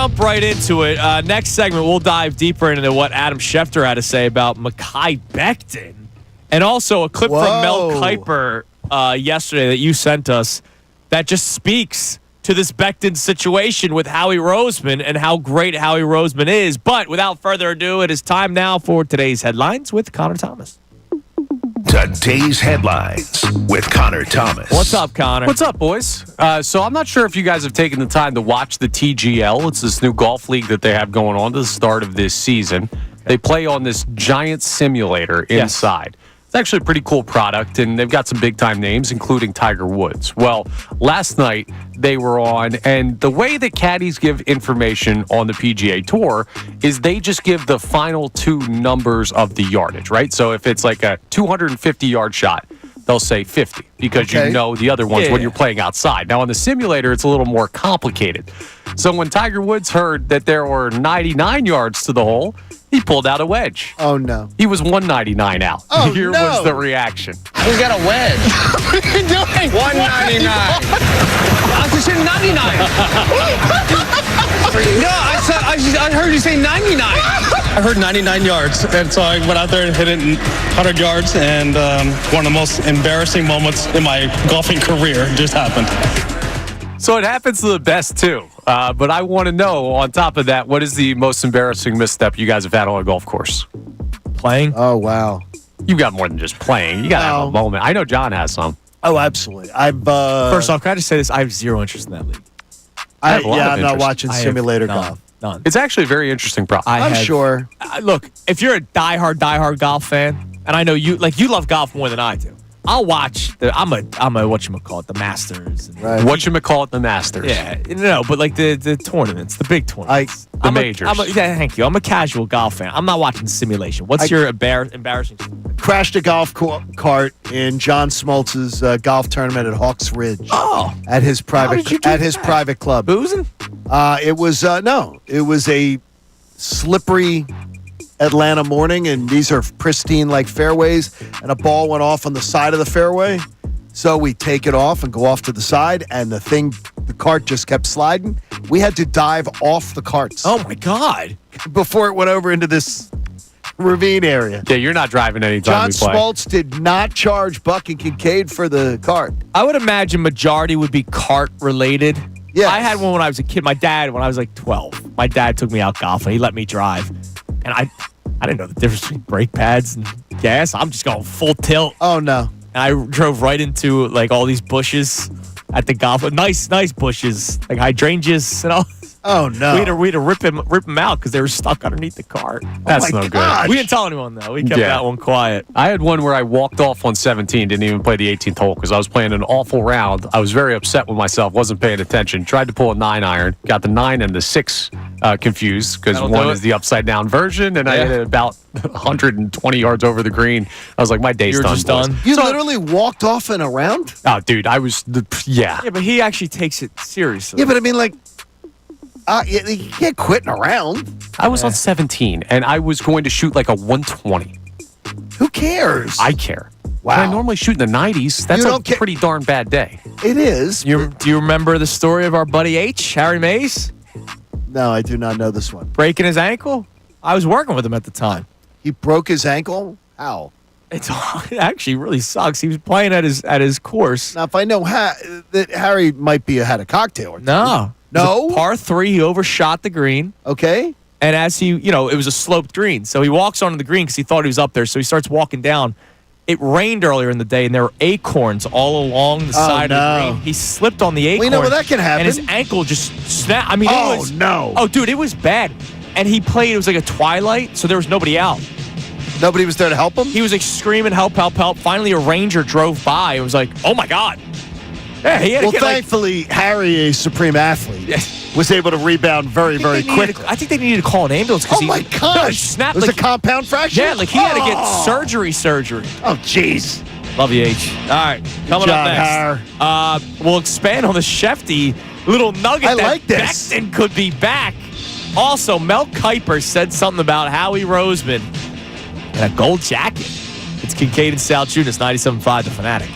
jump right into it. Next segment, we'll dive deeper into what Adam Schefter had to say about Mekhi Becton. And also a clip from Mel Kiper yesterday that you sent us that just speaks to this Becton situation with Howie Roseman and how great Howie Roseman is. But without further ado, it is time now for today's headlines with Connor Thomas. Today's headlines with Connor Thomas. What's up, Connor? What's up, boys? So I'm not sure if you guys have taken the time to watch the TGL. It's this new golf league that they have going on to the start of this season. They play on this giant simulator inside. It's actually a pretty cool product, and they've got some big-time names, including Tiger Woods. Well, last night they were on, and the way that caddies give information on the PGA Tour is they just give the final two numbers of the yardage, right? So if it's like a 250-yard shot, they'll say 50 because you know the other ones when you're playing outside. Now, on the simulator, it's a little more complicated. So when Tiger Woods heard that there were 99 yards to the hole, he pulled out a wedge. Oh, no. He was 199 out. Oh, Here was the reaction. Who's got a wedge? What are you doing? 199. I just said 99. No, I heard you say 99. I heard 99 yards, and so I went out there and hit it in 100 yards, and one of the most embarrassing moments in my golfing career just happened. So it happens to the best, too. But I want to know, on top of that, what is the most embarrassing misstep you guys have had on a golf course? Playing? Oh, wow. You got more than just playing. You got to have a moment. I know John has some. Oh, absolutely. First off, can I just say this? I have zero interest in that league. I have a lot of I'm not interest. watching simulator golf. None. It's actually a very interesting product. I'm sure. Look, if you're a diehard golf fan, and I know you love golf more than I do. I'll watch I'm a whatchamacallit, the Masters. Right. Whatchamacallit, the Masters. Yeah, no, but like the tournaments, the big tournaments. The majors. Thank you. I'm a casual golf fan. I'm not watching simulation. What's your embarrassing? Crashed a golf cart in John Smoltz's golf tournament at Hawks Ridge. Oh, at his private private club. Boozing? It was a slippery Atlanta morning, and these are pristine like fairways, and a ball went off on the side of the fairway. So we take it off and go off to the side, and the cart just kept sliding. We had to dive off the carts. Oh my God. Before it went over into this ravine area. Yeah, you're not driving anytime John we play. Smoltz did not charge Buck and Kincade for the cart. I would imagine majority would be cart related. Yes. I had one when I was a kid. My dad, when I was like 12, my dad took me out golfing. He let me drive. And I didn't know the difference between brake pads and gas. I'm just going full tilt. Oh, no. And I drove right into like all these bushes at the golf. Nice bushes, like hydrangeas and all. Oh, no. We had to rip them out because they were stuck underneath the cart. That's no gosh. good. We didn't tell anyone, though. We kept that one quiet. I had one where I walked off on 17, didn't even play the 18th hole because I was playing an awful round. I was very upset with myself, wasn't paying attention. Tried to pull a 9-iron, got the 9 and the 6 confused because one is the upside-down version, and I hit it about 120 yards over the green. I was like, my day's done. Just done. You literally walked off in a round? Oh, dude, I was, Yeah, but he actually takes it seriously. Yeah, but I mean, like, you can't quit in a round. I was on 17, and I was going to shoot like a 120. Who cares? I care. Wow. But I normally shoot in the 90s. That's a pretty darn bad day. It is. Do you remember the story of our buddy H, Harry Mays? No, I do not know this one. Breaking his ankle? I was working with him at the time. He broke his ankle? How? It actually really sucks. He was playing at his course. Now, if I know that Harry might had a cocktail or two. No. No? Par 3, he overshot the green. Okay. And as he, it was a sloped green. So he walks onto the green because he thought he was up there. So he starts walking down. It rained earlier in the day, and there were acorns all along the side of the green. He slipped on the acorn. We know where that can happen. And his ankle just snapped. I mean, it was. No. Oh, dude, it was bad. And he played, it was like a twilight, so there was nobody out. Nobody was there to help him? He was like screaming, help, help, help. Finally, a ranger drove by and was like, oh my God. Yeah, he had to get thankfully, Harry, a supreme athlete, was able to rebound very, very quickly. I think they needed to call an ambulance because my gosh. snapped. It was a compound fracture? Yeah, like he had to get surgery. Oh, jeez. Love you, H. All right, coming up next. We'll expand on the Shefty little nugget that like this. Becton could be back. Also, Mel Kiper said something about Howie Roseman and a gold jacket. It's Kincade Salciunas, 97.5 The Fanatic.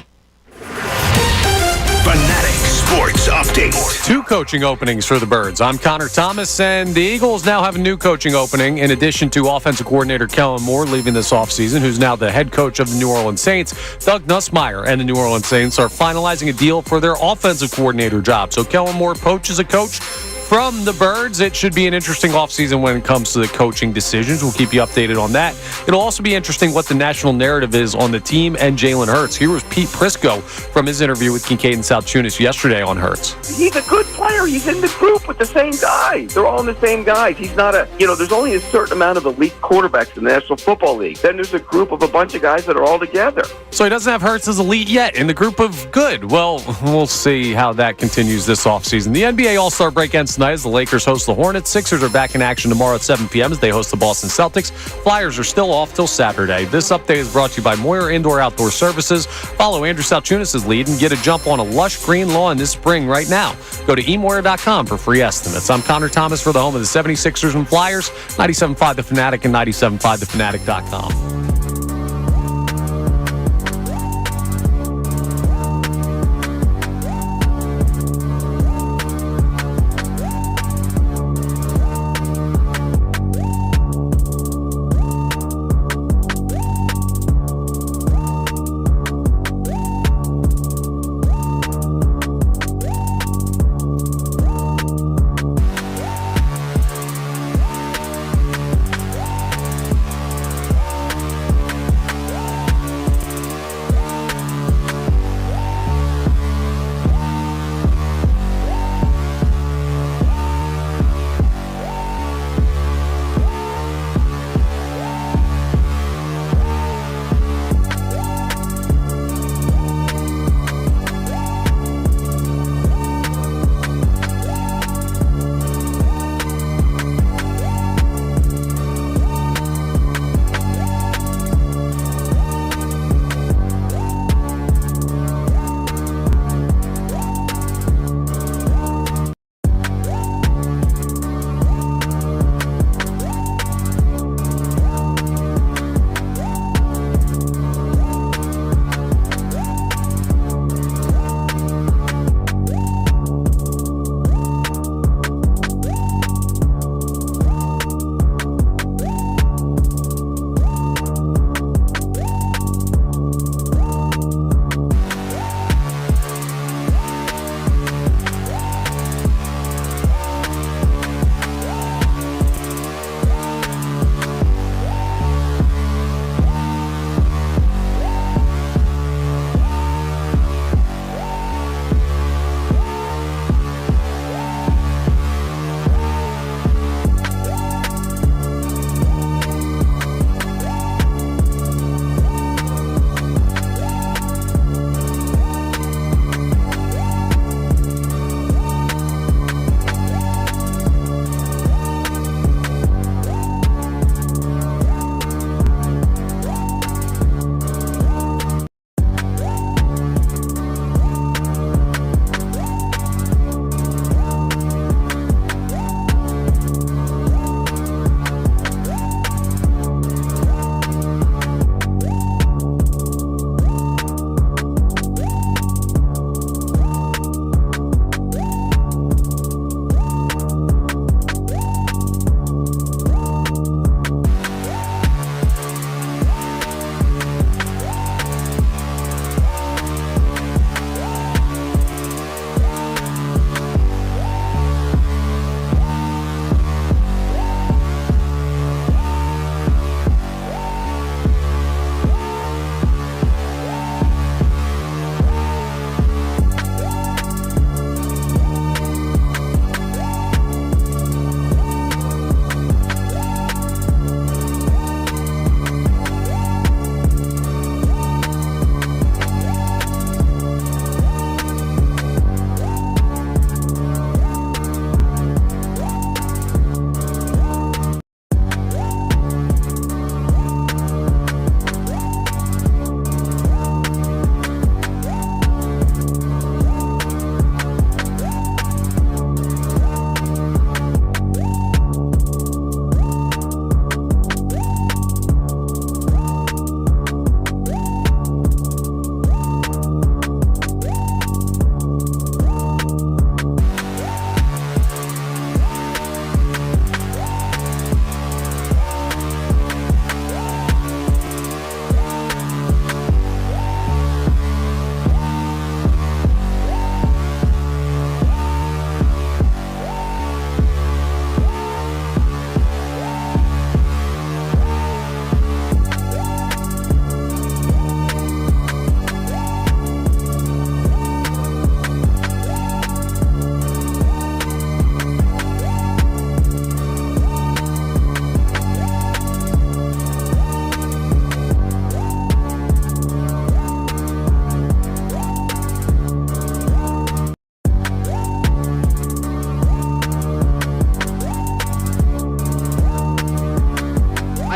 Fanatic Sports Update. 2 coaching openings for the Birds. I'm Connor Thomas, and the Eagles now have a new coaching opening in addition to offensive coordinator Kellen Moore leaving this offseason, who's now the head coach of the New Orleans Saints. Doug Nussmeier and the New Orleans Saints are finalizing a deal for their offensive coordinator job. So Kellen Moore poaches a coach from the Birds. It should be an interesting offseason when it comes to the coaching decisions. We'll keep you updated on that. It'll also be interesting what the national narrative is on the team and Jalen Hurts. Here was Pete Prisco from his interview with Kincade Salciunas yesterday on Hurts. He's a good player. He's in the group with the same guys. They're all in the same guys. He's not there's only a certain amount of elite quarterbacks in the National Football League. Then there's a group of a bunch of guys that are all together. So he doesn't have Hurts as elite yet in the group of good. Well, we'll see how that continues this offseason. The NBA All-Star break ends tonight as the Lakers host the Hornets. Sixers are back in action tomorrow at 7 p.m. as they host the Boston Celtics. Flyers are still off till Saturday. This update is brought to you by Moyer Indoor Outdoor Services. Follow Andrew Salciunas' lead and get a jump on a lush green lawn this spring right now. Go to eMoyer.com for free estimates. I'm Connor Thomas for the home of the 76ers and Flyers, 97.5 The Fanatic and 97.5thefanatic.com.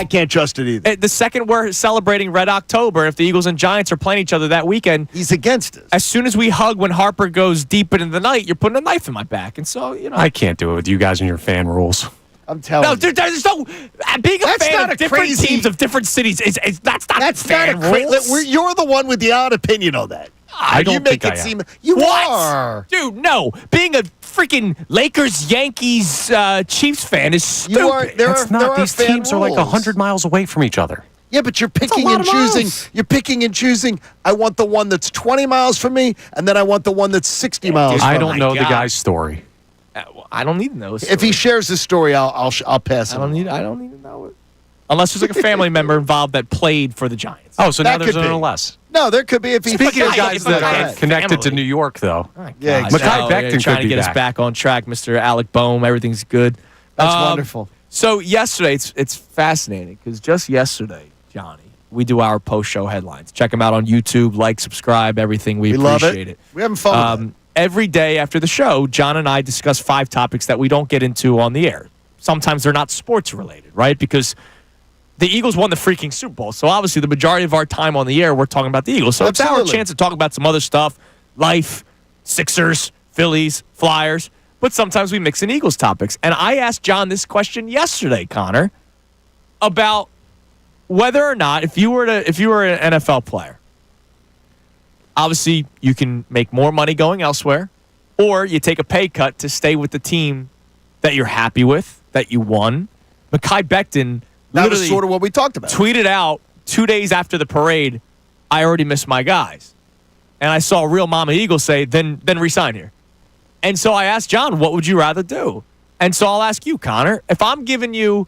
I can't trust it either. The second we're celebrating Red October, if the Eagles and Giants are playing each other that weekend, he's against us. As soon as we hug when Harper goes deep into the night, you're putting a knife in my back. And so, I can't do it with you guys and your fan rules. I'm telling you. There's no being a fan of different teams of different cities. That's not fan rules. You're the one with the odd opinion on that. I don't think I am. You What? are. Dude, no. Being a freaking Lakers, Yankees, Chiefs fan is stupid. You are. These teams are like 100 miles away from each other. Yeah, but you're picking and choosing. You're picking and choosing. I want the one that's 20 miles from me, and then I want the one that's 60 miles from me. I don't know the guy's story. I don't need to know his story. If he shares his story, I'll pass him. I don't need to know it. Unless there's like a family member involved that played for the Giants. Oh, so now That there's could be. none less. No, there could be if he. Speaking of guys if a that guy are has connected to family. New York, though. Yeah, God, exactly. Mekhi Becton you're trying could to be get us back. back on track, Mr. Alec Boehm. Everything's good. That's wonderful. So yesterday, it's fascinating because just yesterday, Johnny, we do our post-show headlines. Check them out on YouTube. Like, subscribe, everything. We love appreciate it. We having fun with it. Every day after the show, John and I discuss 5 topics that we don't get into on the air. Sometimes they're not sports related, right? Because the Eagles won the freaking Super Bowl. So obviously the majority of our time on the air, we're talking about the Eagles. So it's our Absolutely. chance to talk about some other stuff, life, Sixers, Phillies, Flyers. But sometimes we mix in Eagles topics. And I asked John this question yesterday, Connor, about whether or not if you were an NFL player, obviously you can make more money going elsewhere, or you take a pay cut to stay with the team that you're happy with, that you won. Mekhi Becton That was literally sort of what we talked about. tweeted out 2 days after the parade, I already miss my guys. And I saw Real Mama Eagle say, then resign here. And so I asked John, what would you rather do? And so I'll ask you, Connor, if I'm giving you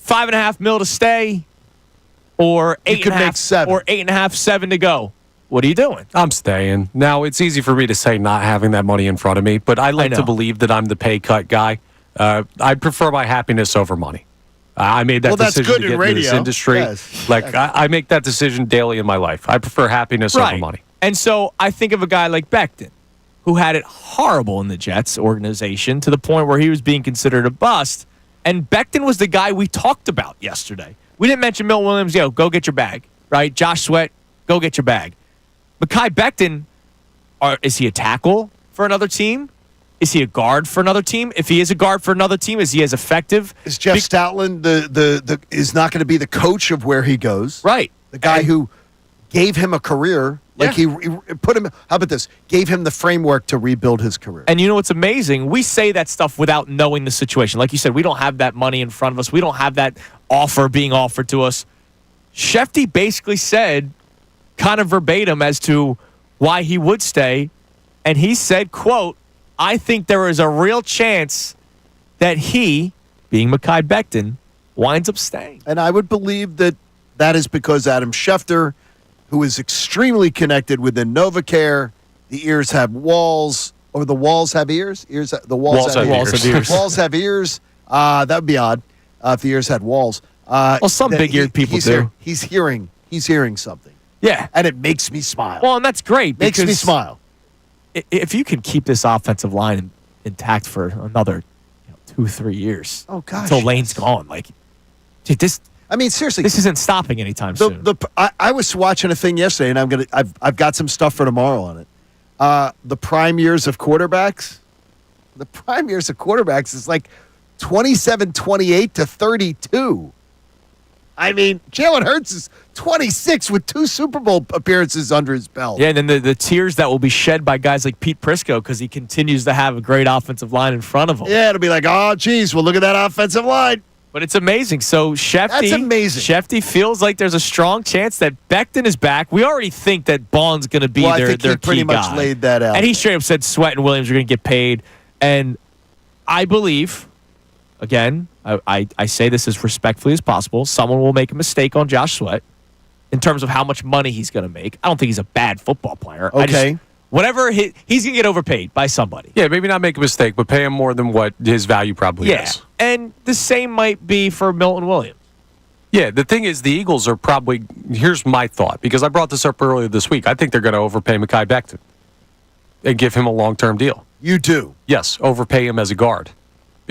$5.5 million to stay, or You could make 7. or 8.5, 7 to go, what are you doing? I'm staying. Now, it's easy for me to say not having that money in front of me, but I like know. to believe that I'm the pay cut guy. I prefer my happiness over money. I made that Well, that's decision good to in get into this radio. industry. Yes. Like, I make that decision daily in my life. I prefer happiness over money. And so I think of a guy like Becton, who had it horrible in the Jets organization to the point where he was being considered a bust. And Becton was the guy we talked about yesterday. We didn't mention Milton Williams, go get your bag, right? Josh Sweat, go get your bag. Mekhi Becton, is he a tackle for another team? Is he a guard for another team? If he is a guard for another team, is he as effective? Is Jeff Stoutland is not going to be the coach of where he goes? Right. The guy who gave him a career. Like he put him. How about this? Gave him the framework to rebuild his career. And you know what's amazing? We say that stuff without knowing the situation. Like you said, we don't have that money in front of us. We don't have that offer being offered to us. Shefty basically said, kind of verbatim, as to why he would stay. And he said, quote, I think there is a real chance that he, being Mekhi Becton, winds up staying. And I would believe that is because Adam Schefter, who is extremely connected within NovaCare, the ears have walls, or the walls have ears? The walls have ears. Walls have ears. That would be odd if the ears had walls. Well, some big-eared people do. He's hearing something. Yeah. And it makes me smile. Well, and that's great. Makes me because smile. If you can keep this offensive line intact for another 2-3 years, until Lane's gone, dude, this. I mean, seriously, this isn't stopping anytime soon. I was watching a thing yesterday, and I've got some stuff for tomorrow on it. The prime years of quarterbacks. The prime years of quarterbacks is like 27, 28 to 32. I mean, Jalen Hurts is 26 with 2 Super Bowl appearances under his belt. Yeah, and then the tears that will be shed by guys like Pete Prisco because he continues to have a great offensive line in front of him. Yeah, it'll be like, oh, geez, well, look at that offensive line. But it's amazing. So That's amazing. Shefty feels like there's a strong chance that Becton is back. We already think that Bond's going to be I their think key he pretty much guy. laid that out. And he straight up said Sweat and Williams are going to get paid. And I believe, again, I say this as respectfully as possible, someone will make a mistake on Josh Sweat in terms of how much money he's going to make. I don't think he's a bad football player. Okay. Whatever, he's going to get overpaid by somebody. Yeah, maybe not make a mistake, but pay him more than what his value probably is. And the same might be for Milton Williams. Yeah, the thing is, the Eagles are probably, here's my thought, because I brought this up earlier this week. I think they're going to overpay Mekhi Becton and give him a long-term deal. You do? Yes, overpay him as a guard.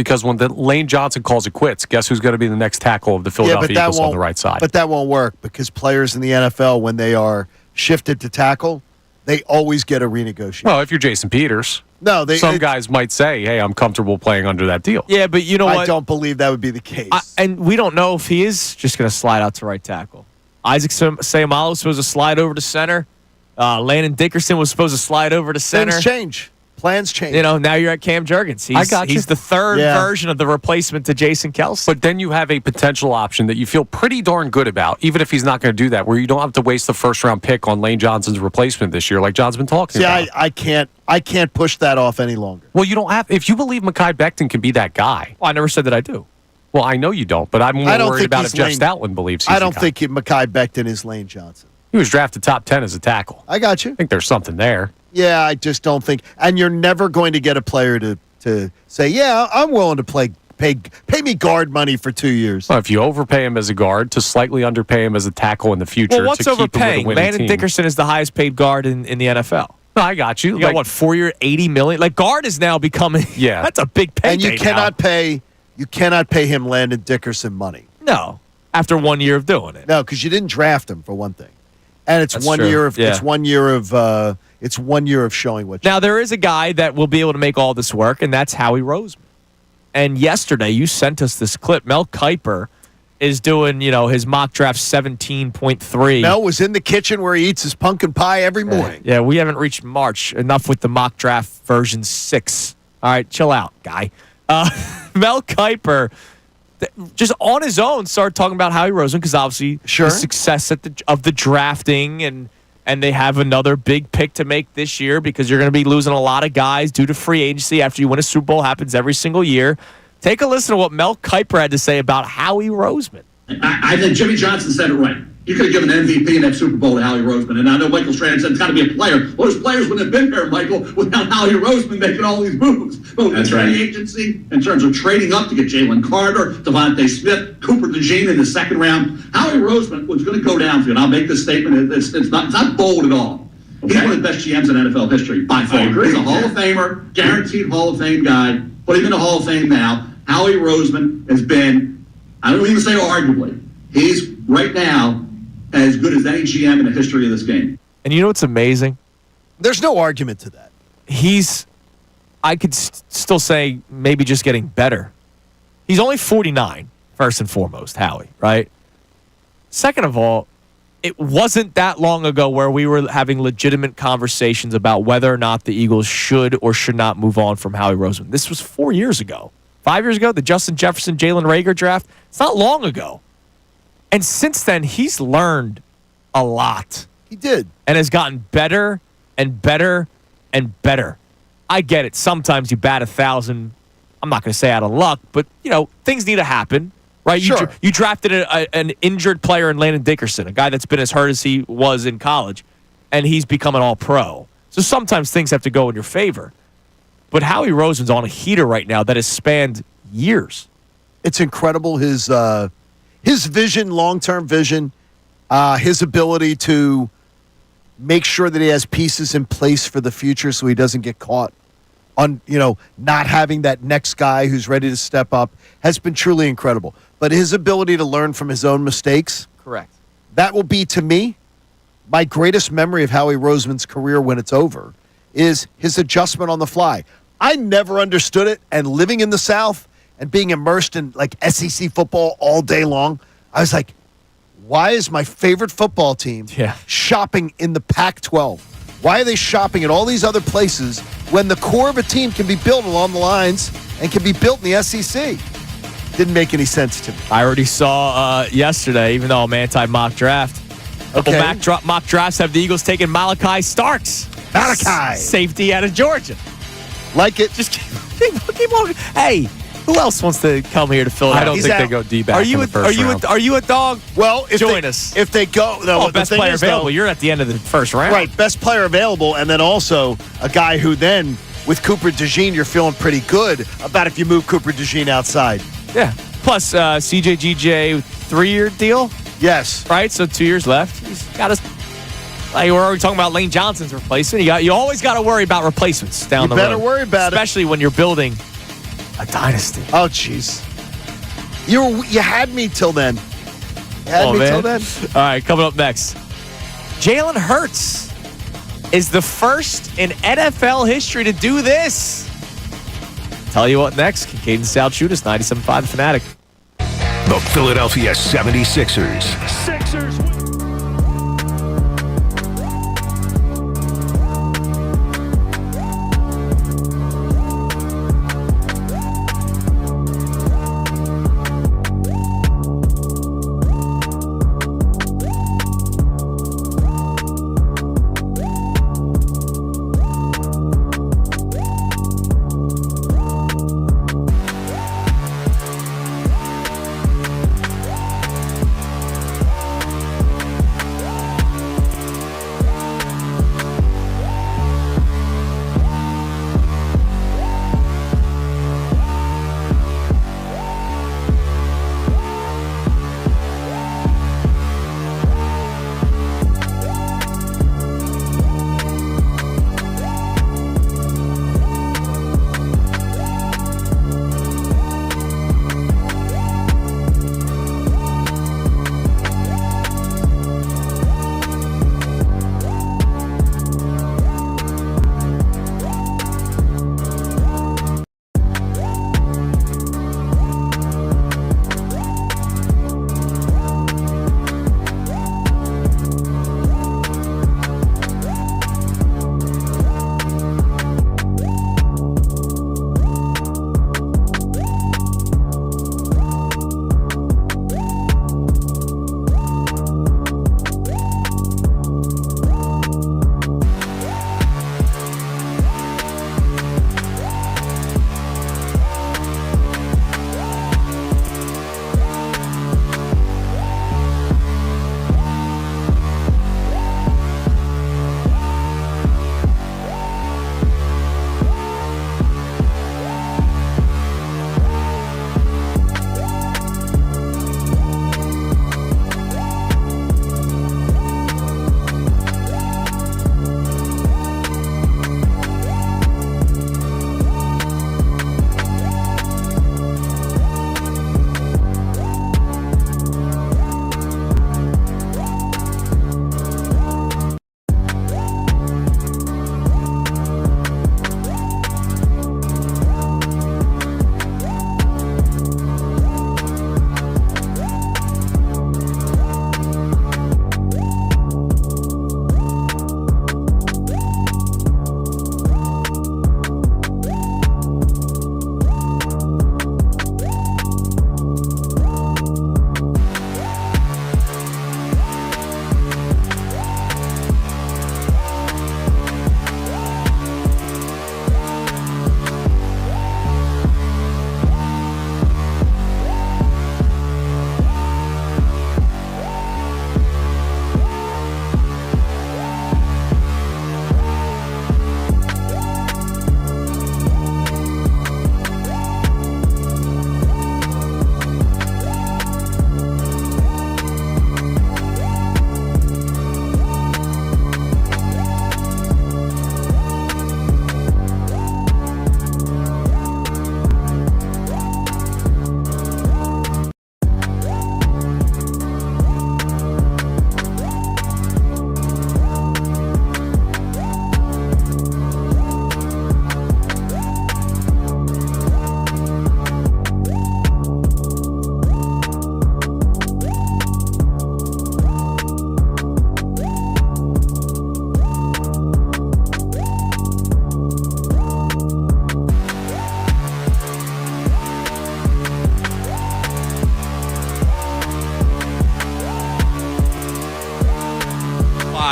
because when Lane Johnson calls it quits, guess who's going to be the next tackle of the Philadelphia Eagles on the right side? But that won't work because players in the NFL, when they are shifted to tackle, they always get a renegotiation. Well, if you're Jason Peters. No, some guys might say, hey, I'm comfortable playing under that deal. Yeah, but you know what? I don't believe that would be the case. And we don't know if he is just going to slide out to right tackle. Isaac Seumalo was supposed to slide over to center. Landon Dickerson was supposed to slide over to center. Things change. Plans change. You know, now you're at Cam Jurgens. He's the third version of the replacement to Jason Kelce. But then you have a potential option that you feel pretty darn good about, even if he's not going to do that, where you don't have to waste the first-round pick on Lane Johnson's replacement this year, like John's been talking about. I can't push that off any longer. Well, you don't have. If you believe Mekhi Becton can be that guy. Well, I never said that I do. Well, I know you don't, but I'm more worried about if Jeff Stoutland believes he's I don't think Mekhi Becton is Lane Johnson. He was drafted top 10 as a tackle. I got you. I think there's something there. Yeah, I just don't think. And you're never going to get a player to say, yeah, I'm willing to pay me guard money for 2 years. Well, if you overpay him as a guard to slightly underpay him as a tackle in the future. Well, what's to keep overpaying? Him with a winning Landon team. Dickerson is the highest paid guard in the NFL. No, I got you. You got what, 4 year, $80 million? Like guard is now becoming. Yeah, that's a big payday. And you cannot pay him Landon Dickerson money. No, after 1 year of doing it. No, because you didn't draft him for one thing, and it's That's 1 true. year of Yeah. it's 1 year of showing what. Now there is a guy that will be able to make all this work, and that's Howie Roseman. And yesterday you sent us this clip. Mel Kiper is doing, his mock draft 17.3. Mel was in the kitchen where he eats his pumpkin pie every morning. Yeah, we haven't reached March. Enough with the mock draft version 6. All right, chill out, guy. Mel Kiper, just on his own, started talking about Howie Roseman because obviously the success of the drafting, and they have another big pick to make this year because you're going to be losing a lot of guys due to free agency after you win a Super Bowl. Happens every single year. Take a listen to what Mel Kiper had to say about Howie Roseman. I think Jimmy Johnson said it right. You could have given an MVP in that Super Bowl to Howie Roseman. And I know Michael Strahan said it's got to be a player. Well, those players wouldn't have been there, Michael, without Howie Roseman making all these moves. Both in free agency, in terms of trading up to get Jalen Carter, Devontae Smith, Cooper DeJean in the second round. Howie Roseman was going to go down for you. And I'll make this statement. It's not bold at all. He's one of the best GMs in NFL history, by far. He's a Hall of Famer, guaranteed Hall of Fame guy. Put him in the Hall of Fame now. Howie Roseman has been, I don't even say arguably, he's right now as good as any GM in the history of this game. And you know what's amazing? There's no argument to that. I could still say maybe just getting better. He's only 49, first and foremost, Howie, right? Second of all, it wasn't that long ago where we were having legitimate conversations about whether or not the Eagles should or should not move on from Howie Roseman. This was 4 years ago. 5 years ago, the Justin Jefferson, Jalen Reagor draft. It's not long ago. And since then, he's learned a lot. He did. And has gotten better and better and better. I get it. Sometimes you bat 1,000. I'm not going to say out of luck, but, things need to happen, right? Sure. You drafted an injured player in Landon Dickerson, a guy that's been as hurt as he was in college, and he's become an all-pro. So sometimes things have to go in your favor. But Howie Roseman's on a heater right now that has spanned years. It's incredible, his vision, long-term vision, his ability to make sure that he has pieces in place for the future so he doesn't get caught on, not having that next guy who's ready to step up has been truly incredible. But his ability to learn from his own mistakes, correct. That will be, to me, my greatest memory of Howie Roseman's career when it's over is his adjustment on the fly. I never understood it, and living in the South and being immersed in like SEC football all day long, I was like, why is my favorite football team shopping in the Pac-12? Why are they shopping at all these other places when the core of a team can be built along the lines and can be built in the SEC? Didn't make any sense to me. I already saw yesterday, even though I'm anti-mock draft, mock drafts have the Eagles taking Malachi Starks. Safety out of Georgia. Like it. Just keep on. Hey, who else wants to come here to Philadelphia? I don't think they go deep back in the first round. Are you a dog? Well, join us. If they go, best player available. You're at the end of the first round. Right, best player available, and then also a guy who then, with Cooper DeJean, you're feeling pretty good about if you move Cooper DeJean outside. Yeah. Plus, CJGJ 3-year deal. Yes. Right. So 2 years left. He's got us. Like we're already talking about Lane Johnson's replacement. You always got to worry about replacements down the road. You better worry about especially when you're building A dynasty. Oh, jeez. You had me till then. You had me till then. All right, coming up next. Jalen Hurts is the first in NFL history to do this. Tell you what next. Kincade Salciunas, 97.5 The Fanatic. The Philadelphia 76ers. Sixers.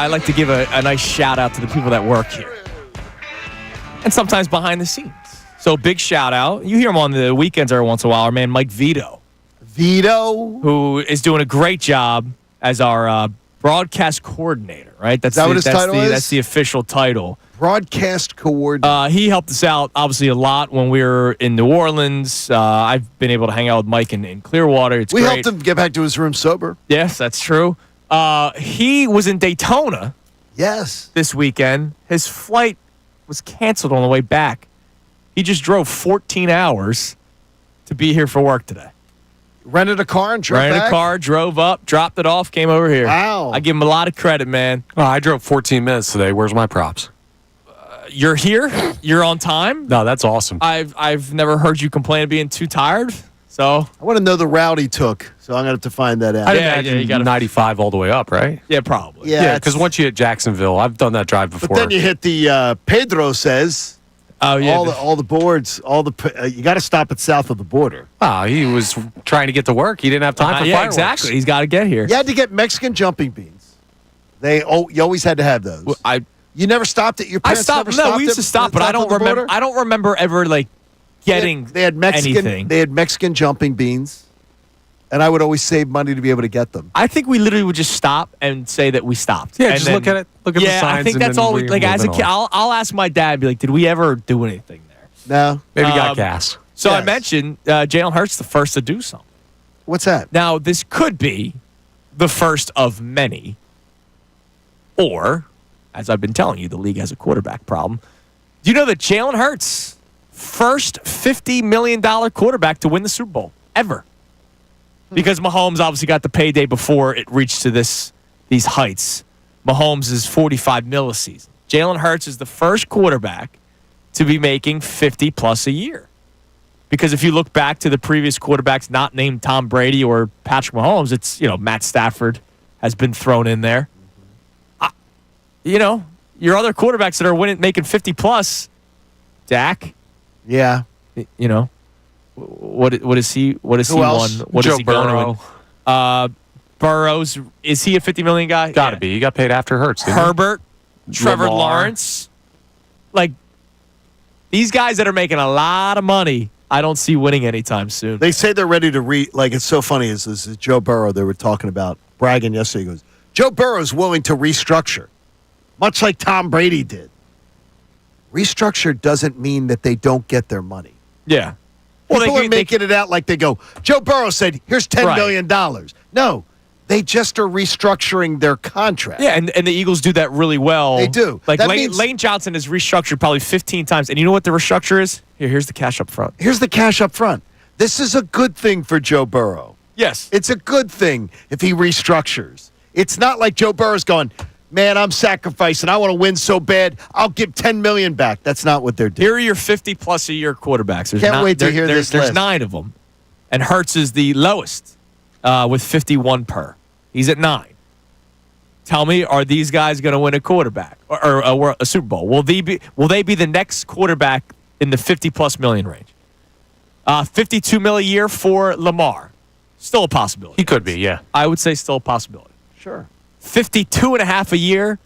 I like to give a nice shout out to the people that work here. And sometimes behind the scenes. So big shout out. You hear him on the weekends every once in a while, our man Mike Vito. Who is doing a great job as our broadcast coordinator, right? Is that what his title is? That's the official title. Broadcast coordinator. He helped us out, obviously, a lot when we were in New Orleans. I've been able to hang out with Mike in Clearwater. It's we great. helped him get back to his room sober. Yes, that's true. He was in Daytona. Yes. This weekend. His flight was canceled on the way back. He just drove 14 hours to be here for work today. Rented a car and drove Rented back? a car, drove up, dropped it off, came over here. Wow. I give him a lot of credit, man. Well, I drove 14 minutes today. Where's my props? You're here. You're on time. No, that's awesome. I've never heard you complain of being too tired. So I want to know the route he took, so I'm going to have to find that out. I'd Yeah, imagine you gotta- 95 all the way up, right? yeah, probably. Yeah, Because once you hit Jacksonville, I've done that drive before. But then you hit the Pedro says Oh yeah. all the boards, you got to stop it south of the border. He was trying to get to work. He didn't have time for yeah, fireworks. exactly. He's got to get here. You had to get Mexican jumping beans. You always had to have those. You never stopped at your I parents stopped. never No, stopped we used at to stop, but the I top don't of the remember. border? I don't remember ever getting They had Mexican. anything. They had Mexican jumping beans, and I would always save money to be able to get them. I think we literally would just stop and say that we stopped. Yeah, And just then- look at it. Look at the Yeah, signs. I think and that's then all. we're Like as a moving kid, on. I'll ask my dad, and be like, "Did we ever do anything there?" No. Maybe got gas. So I Yes. mentioned Jalen Hurts the first to do something. What's that? Now this could be the first of many, or as I've been telling you, the league has a quarterback problem. Do you know that Jalen Hurts, first $50 million quarterback to win the Super Bowl ever? Because Mahomes obviously got the payday before it reached to these heights. Mahomes is $45 million a season. Jalen Hurts is the first quarterback to be making 50 plus a year. Because if you look back to the previous quarterbacks not named Tom Brady or Patrick Mahomes, it's, Matt Stafford has been thrown in there. Your other quarterbacks that are making 50 plus, Dak, Yeah. what is he? What is Who he else? won? What Joe is he going to win? Burrows, is he a $50 million guy? Got to Yeah. be. He got paid after Hurts. Didn't he? Herbert, Trevor Lamar. Lawrence, these guys that are making a lot of money, I don't see winning anytime soon. They say they're ready to it's so funny. Is Joe Burrow they were talking about, bragging yesterday. He goes, Joe Burrow's willing to restructure, much like Tom Brady did. Restructure doesn't mean that they don't get their money. Yeah. People are making it out like they go, Joe Burrow said, here's $10 million. No, they just are restructuring their contract. Yeah, and the Eagles do that really well. They do. Like That Lane, means- Lane Johnson has restructured probably 15 times. And you know what the restructure is? Here's the cash up front. Here's the cash up front. This is a good thing for Joe Burrow. Yes. It's a good thing if he restructures. It's not like Joe Burrow's going, man, I'm sacrificing. I want to win so bad. I'll give $10 million back. That's not what they're doing. Here are your 50 plus a year quarterbacks. Can't wait to hear this There's list. 9 of them. And Hurts is the lowest with 51 per. He's at 9. Tell me, are these guys going to win a quarterback or a Super Bowl? Will they be the next quarterback in the 50 plus million range? 52 million a year for Lamar. Still a possibility. He could be, yeah. I would say still a possibility. Sure. 52.5 a year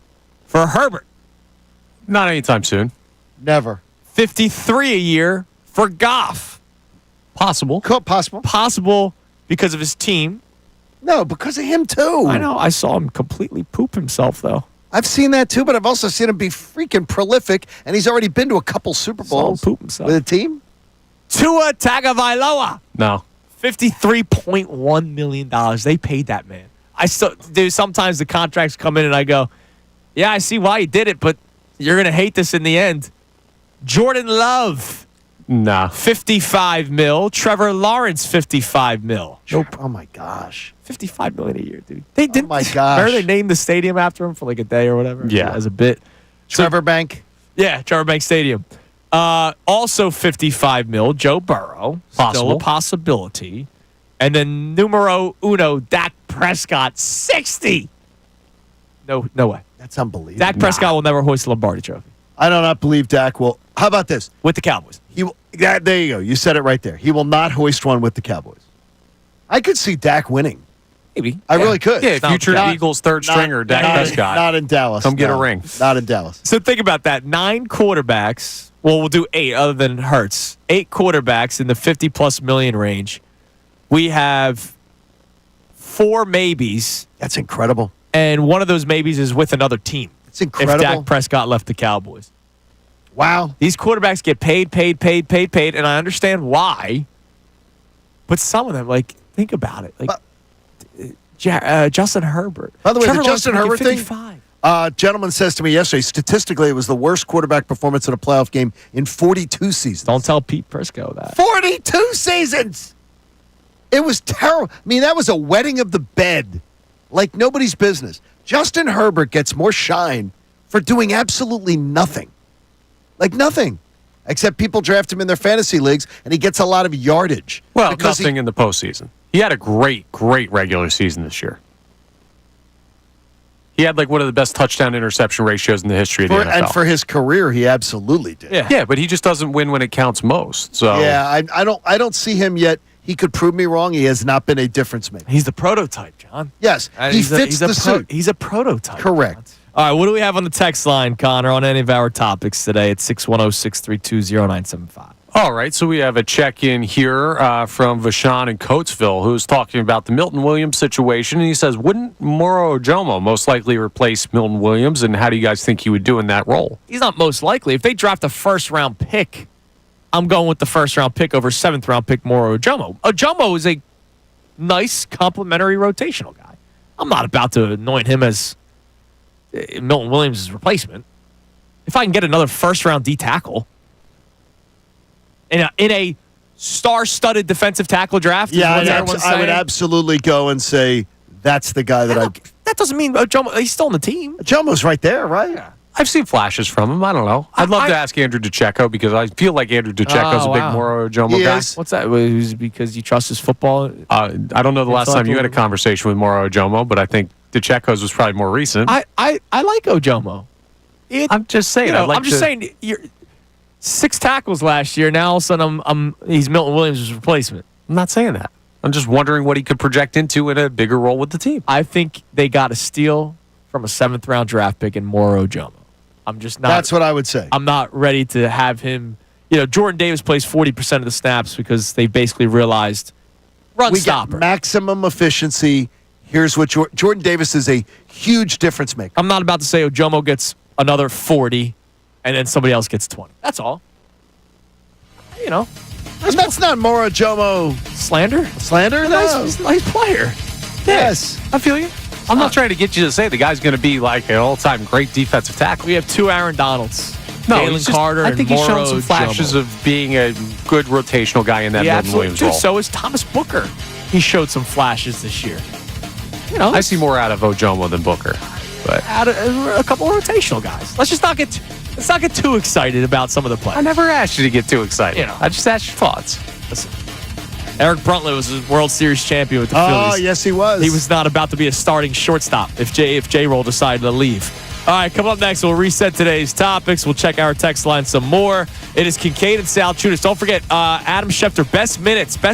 for Herbert. Not anytime soon. Never. 53 a year for Goff. Possible. Possible. Possible because of his team. No, because of him too. I know. I saw him completely poop himself, though. I've seen that too, but I've also seen him be freaking prolific, and he's already been to a couple Super Saw him Bowls poop himself. with a team. Tua Tagovailoa, No. $53.1 million. They paid that man. Sometimes the contracts come in and I go, yeah, I see why he did it, but you're going to hate this in the end. Jordan Love, Nah. 55 mil. Trevor Lawrence, 55 mil. Nope. Oh my gosh. 55 million a year, dude. They didn't. my gosh. Remember they named the stadium after him for like a day or whatever? Yeah. As a bit. Trevor Bank. Yeah, Trevor Bank Stadium. Also 55 mil, Joe Burrow. Still Possible. a possibility. And then numero uno, Dak Prescott, 60. No way. That's unbelievable. Dak Prescott will never hoist the Lombardi Trophy I do not believe Dak will. How about this? with the Cowboys. He will, there you go. You said it right there. He will not hoist one with the Cowboys. I could see Dak winning. Maybe. I really could. Yeah, future Not- Eagles third stringer, Dak Prescott. Not in Dallas. Come get a No. ring. Not in Dallas. So think about that. 9 quarterbacks. Well, we'll do 8 other than Hurts. 8 quarterbacks in the 50-plus million range. We have 4 maybes, That's incredible. and one of those maybes is with another team. It's incredible. If Dak Prescott left the Cowboys. Wow. These quarterbacks get paid, and I understand why. But some of them, think about it. Justin Herbert. By the way, Trevor the Justin Lawrence Herbert thing, 55. Gentleman says to me yesterday, statistically, it was the worst quarterback performance in a playoff game in 42 seasons. Don't tell Pete Prisco that. 42 seasons! It was terrible. I mean, that was a wetting of the bed like nobody's business. Justin Herbert gets more shine for doing absolutely nothing. Like nothing. Except people draft him in their fantasy leagues, and he gets a lot of yardage. Well, nothing in the postseason. He had a great regular season this year. He had like one of the best touchdown-interception ratios in the history of the NFL. And for his career, he absolutely did. Yeah, but he just doesn't win when it counts most. So yeah, I don't see him yet. He could prove me wrong. He has not been a difference maker. He's the prototype, John. Yes, he fits the suit. He's a prototype. Correct. John. All right, what do we have on the text line, Connor, on any of our topics today at 610-632-0975? All right, so we have a check-in here from Vashon in Coatesville, who's talking about the Milton Williams situation. And he says, wouldn't Moro Ojomo most likely replace Milton Williams? And how do you guys think he would do in that role? He's not most likely. If they draft a first-round pick, I'm going with the first-round pick over seventh-round pick Moro Ojomo. Ojomo is a nice, complementary rotational guy. I'm not about to anoint him as Milton Williams' replacement. If I can get another first-round D tackle in a star-studded defensive tackle draft, yeah, I would absolutely go and say that's the guy that That doesn't mean Ojomo, he's still on the team. Ojomo's right there, right? Yeah. I've seen flashes from him. I don't know. I'd love to ask Andrew DeCecco because I feel like Andrew DeCecco's a big Moro Ojomo guy. What's that? Because you trust his football? I don't know the last time you had a conversation with Moro Ojomo, but I think DeCecco's was probably more recent. I like Ojomo. I'm just saying. I'm just saying. You're 6 tackles last year. Now all of a sudden, he's Milton Williams' replacement. I'm not saying that. I'm just wondering what he could project into in a bigger role with the team. I think they got a steal from a 7th-round draft pick in Moro Ojomo. I'm just not. That's what I would say. I'm not ready to have him. Jordan Davis plays 40% of the snaps because they basically realized run stopper. Get maximum efficiency. Here's what Jordan Davis is a huge difference maker. I'm not about to say Ojomo gets another 40 and then somebody else gets 20. That's all. And that's not Moro Ojomo slander. Slander? No. He's a nice player. Yes. I feel you. I'm not trying to get you to say the guy's going to be like an all-time great defensive tackle. We have 2 Aaron Donalds. No, Jalen Carter I think and he's Moro shown some flashes Ojomo. of being a good rotational guy in that Milton Williams role. So is Thomas Booker. He showed some flashes this year. I see more out of Ojomo than Booker, but out of a couple of rotational guys. Let's not get too excited about some of the players. I never asked you to get too excited. I just asked your thoughts. Listen, Eric Bruntlett was a World Series champion with the Phillies. Oh, yes, he was. He was not about to be a starting shortstop if J-Roll decided to leave. All right, coming up next, we'll reset today's topics. We'll check our text line some more. It is Kincade and Salciunas. Don't forget, Adam Schefter, best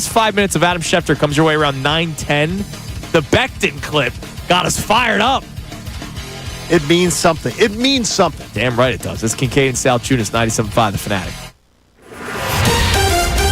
5 minutes of Adam Schefter comes your way around 9:10. The Becton clip got us fired up. It means something. It means something. Damn right it does. It's Kincade and Salciunas, 97.5 The Fanatic.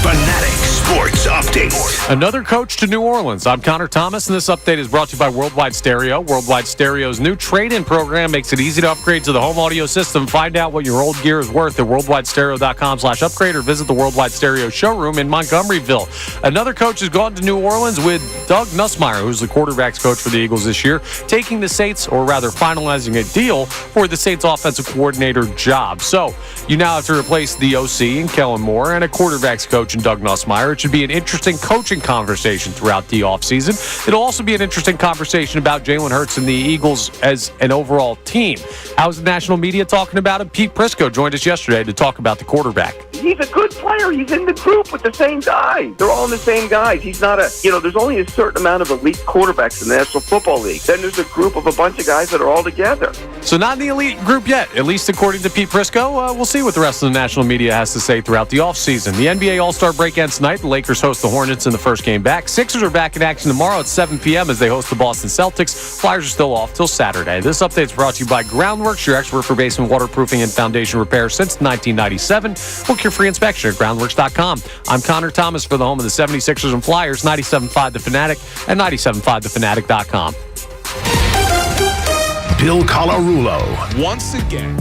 Fanatic Sports Update. Another coach to New Orleans. I'm Connor Thomas, and this update is brought to you by Worldwide Stereo. Worldwide Stereo's new trade-in program makes it easy to upgrade to the home audio system. Find out what your old gear is worth at worldwidestereo.com/upgrade or visit the Worldwide Stereo showroom in Montgomeryville. Another coach has gone to New Orleans with Doug Nussmeier, who's the quarterback's coach for the Eagles this year, taking the Saints, or rather finalizing a deal for the Saints offensive coordinator job. So you now have to replace the OC in Kellen Moore and a quarterback's coach in Doug Nussmeier. It should be an interesting coaching conversation throughout the offseason. It'll also be an interesting conversation about Jalen Hurts and the Eagles as an overall team. How's the national media talking about him? Pete Prisco joined us yesterday to talk about the quarterback. He's a good player. He's in the group with the same guys. They're all the same guys. He's not there's only a certain amount of elite quarterbacks in the National Football League. Then there's a group of a bunch of guys that are all together. So not in the elite group yet, at least according to Pete Prisco. We'll see what the rest of the national media has to say throughout the offseason. The NBA All-Star break ends tonight. The Lakers host the Hornets in the first game back. Sixers are back in action tomorrow at 7 p.m. as they host the Boston Celtics. Flyers are still off till Saturday. This update is brought to you by Groundworks, your expert for basement waterproofing and foundation repair since 1997. Book your free inspection at groundworks.com. I'm Connor Thomas for the home of the 76ers and Flyers, 97.5 The Fanatic and 97.5thefanatic.com. Bill Colarulo. Once again.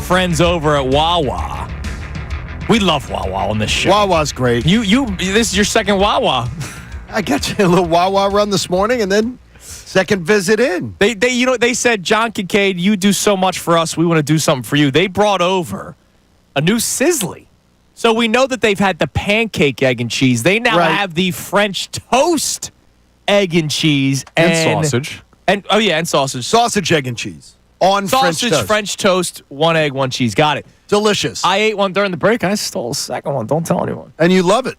friends over at Wawa. We love Wawa on this show. Wawa's great. This is your second Wawa. I got you a little Wawa run this morning, and then second visit in. They said, John Kincade, you do so much for us. We want to do something for you. They brought over a new Sizzly. So we know that they've had the pancake egg and cheese. They now have the French toast egg and cheese and sausage. And sausage. Sausage, egg, and cheese. On sausage, French toast. 1 egg, 1 cheese. Got it. Delicious. I ate one during the break. I stole a second one. Don't tell anyone. And you love it.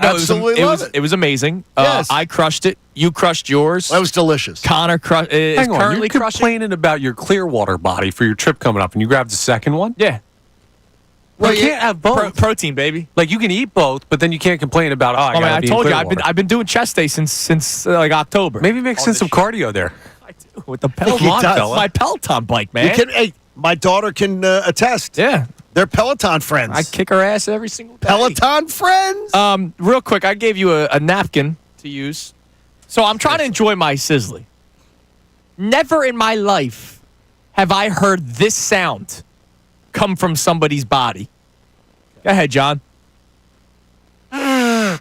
Absolutely love it. It was amazing. Yes. I crushed it. You crushed yours. That was delicious. Connor is Hang on, currently you're crushing. complaining about your Clearwater body for your trip coming up, and you grabbed the second one? Yeah. Well, you can't have both. Protein, baby. Like, you can eat both, but then you can't complain about, I told you, I've been doing chest day since like October. Maybe mix in some cardio there. I do. With the Peloton. My Peloton bike, man. My daughter can attest. Yeah. They're Peloton friends. I kick her ass every single day. Peloton friends? Real quick, I gave you a napkin to use. So I'm trying to enjoy my Sizzly. Never in my life have I heard this sound come from somebody's body. Go ahead, John. That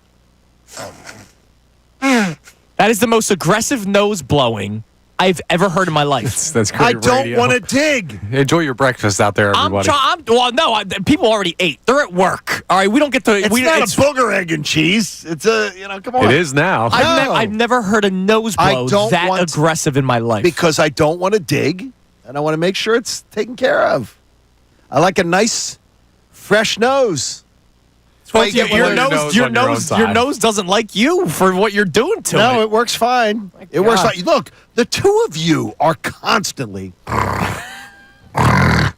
is the most aggressive nose blowing I've ever heard in my life. That's great. I don't want to dig. Enjoy your breakfast out there, everybody. People already ate. They're at work. All right, we don't get to. It's not a booger egg and cheese. It's come on. It is now. I've never heard a nose blow that aggressive in my life. Because I don't want to dig, and I want to make sure it's taken care of. I like a nice, fresh nose. Well, your nose doesn't like you for what you're doing to it. No, it works fine. It works fine. Look, the two of you are constantly. The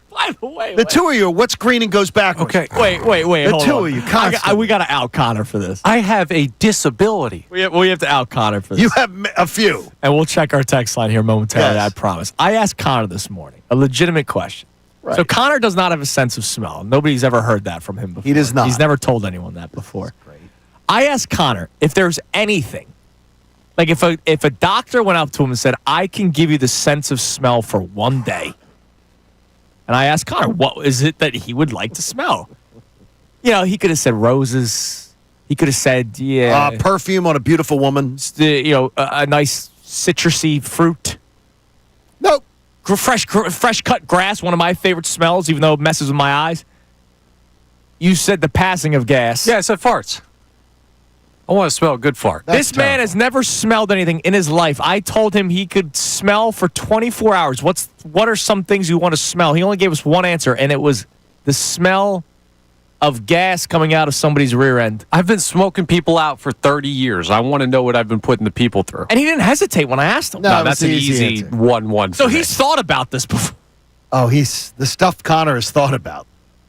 two of you, what's green and goes backwards. Okay, wait. The two of you, constantly. We got to out Connor for this. I have a disability. We have to out Connor for this. You have a few. And we'll check our text line here momentarily, Yes. I promise. I asked Connor this morning a legitimate question. Right. So Connor does not have a sense of smell. Nobody's ever heard that from him before. He does not. He's never told anyone that before. I asked Connor if there's anything, like if a doctor went up to him and said, I can give you the sense of smell for one day. And I asked Connor, what is it that he would like to smell? He could have said roses. He could have said, perfume on a beautiful woman. A nice citrusy fruit. Nope. Fresh cut grass, one of my favorite smells, even though it messes with my eyes. You said the passing of gas. Yeah, I said farts. I want to smell a good fart. This man has never smelled anything in his life. I told him he could smell for 24 hours. What are some things you want to smell? He only gave us one answer, and it was the smell of gas coming out of somebody's rear end. I've been smoking people out for 30 years. I want to know what I've been putting the people through. And he didn't hesitate when I asked him. No, that's an easy 1-1. So he's thought about this before. Oh, he's the stuff Connor has thought about.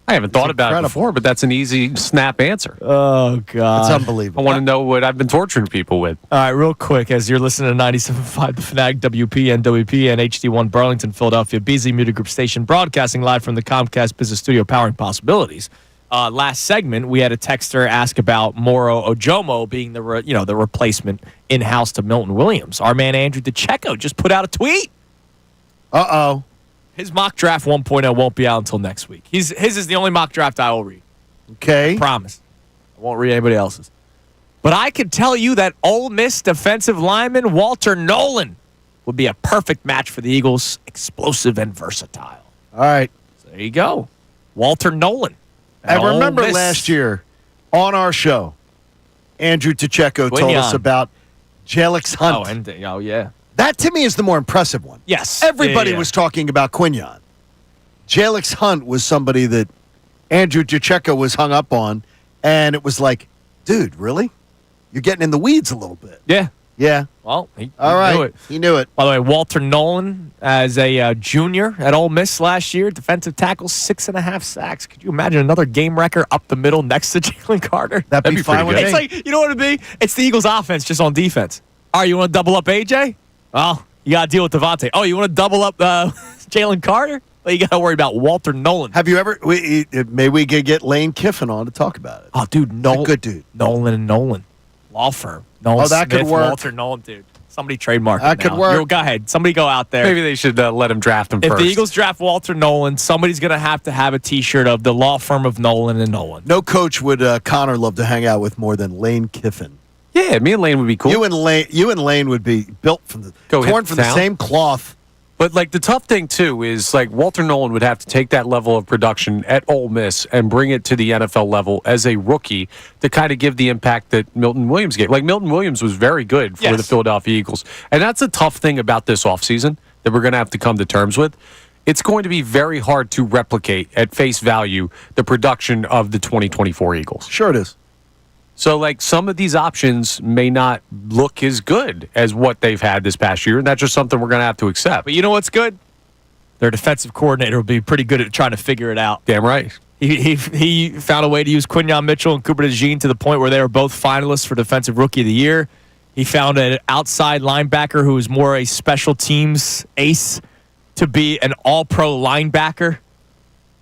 I haven't thought about it before, but that's an easy snap answer. Oh, God. It's unbelievable. I want to know what I've been torturing people with. All right, real quick, as you're listening to 97.5, the Fanatic, WP, NWP, and HD1 Burlington, Philadelphia, BZ Media Group Station, broadcasting live from the Comcast Business Studio, powering possibilities. Last segment, we had a texter ask about Moro Ojomo being the replacement in-house to Milton Williams. Our man Andrew DeCecco just put out a tweet. Uh-oh. His mock draft 1.0 won't be out until next week. His is the only mock draft I will read. Okay. I promise. I won't read anybody else's. But I can tell you that Ole Miss defensive lineman Walter Nolan would be a perfect match for the Eagles, explosive and versatile. All right. So there you go. Walter Nolan. I remember last year on our show, Andrew DeCecco told us about Jalix Hunt. Oh, yeah. That, to me, is the more impressive one. Yes. Everybody was talking about Quinyon. Jalix Hunt was somebody that Andrew DeCecco was hung up on, and it was like, dude, really? You're getting in the weeds a little bit. Yeah. Yeah. Well, he knew it. He knew it. By the way, Walter Nolan, as a junior at Ole Miss last year, defensive tackle, 6.5 sacks. Could you imagine another game record up the middle next to Jalen Carter? That'd be fine with me. It's like, you know what it'd be? It's the Eagles' offense just on defense. All right, you want to double up AJ? Well, you got to deal with Devontae. Oh, you want to double up Jalen Carter? Well, you got to worry about Walter Nolan. Have you ever? Maybe we could get Lane Kiffin on to talk about it. Oh, dude, He's a good dude. Nolan and Nolan. Law firm. Nolan that Smith, could work. Walter Nolan, dude. Somebody trademark That it could now. work. Go ahead. Somebody go out there. Maybe they should let him draft him If first. the Eagles draft Walter Nolan, somebody's going to have a T-shirt of the law firm of Nolan and Nolan. No coach would Connor love to hang out with more than Lane Kiffin. Yeah, me and Lane would be cool. You and Lane would be built from torn from the same cloth. But, like, the tough thing, too, is, like, Walter Nolan would have to take that level of production at Ole Miss and bring it to the NFL level as a rookie to kind of give the impact that Milton Williams gave. Like, Milton Williams was very good for the Philadelphia Eagles. And that's a tough thing about this offseason that we're going to have to come to terms with. It's going to be very hard to replicate at face value the production of the 2024 Eagles. Sure it is. So, like, some of these options may not look as good as what they've had this past year, and that's just something we're going to have to accept. But you know what's good? Their defensive coordinator will be pretty good at trying to figure it out. Damn right. He found a way to use Quinyon Mitchell and Cooper DeJean to the point where they were both finalists for Defensive Rookie of the Year. He found an outside linebacker who was more a special teams ace to be an all-pro linebacker.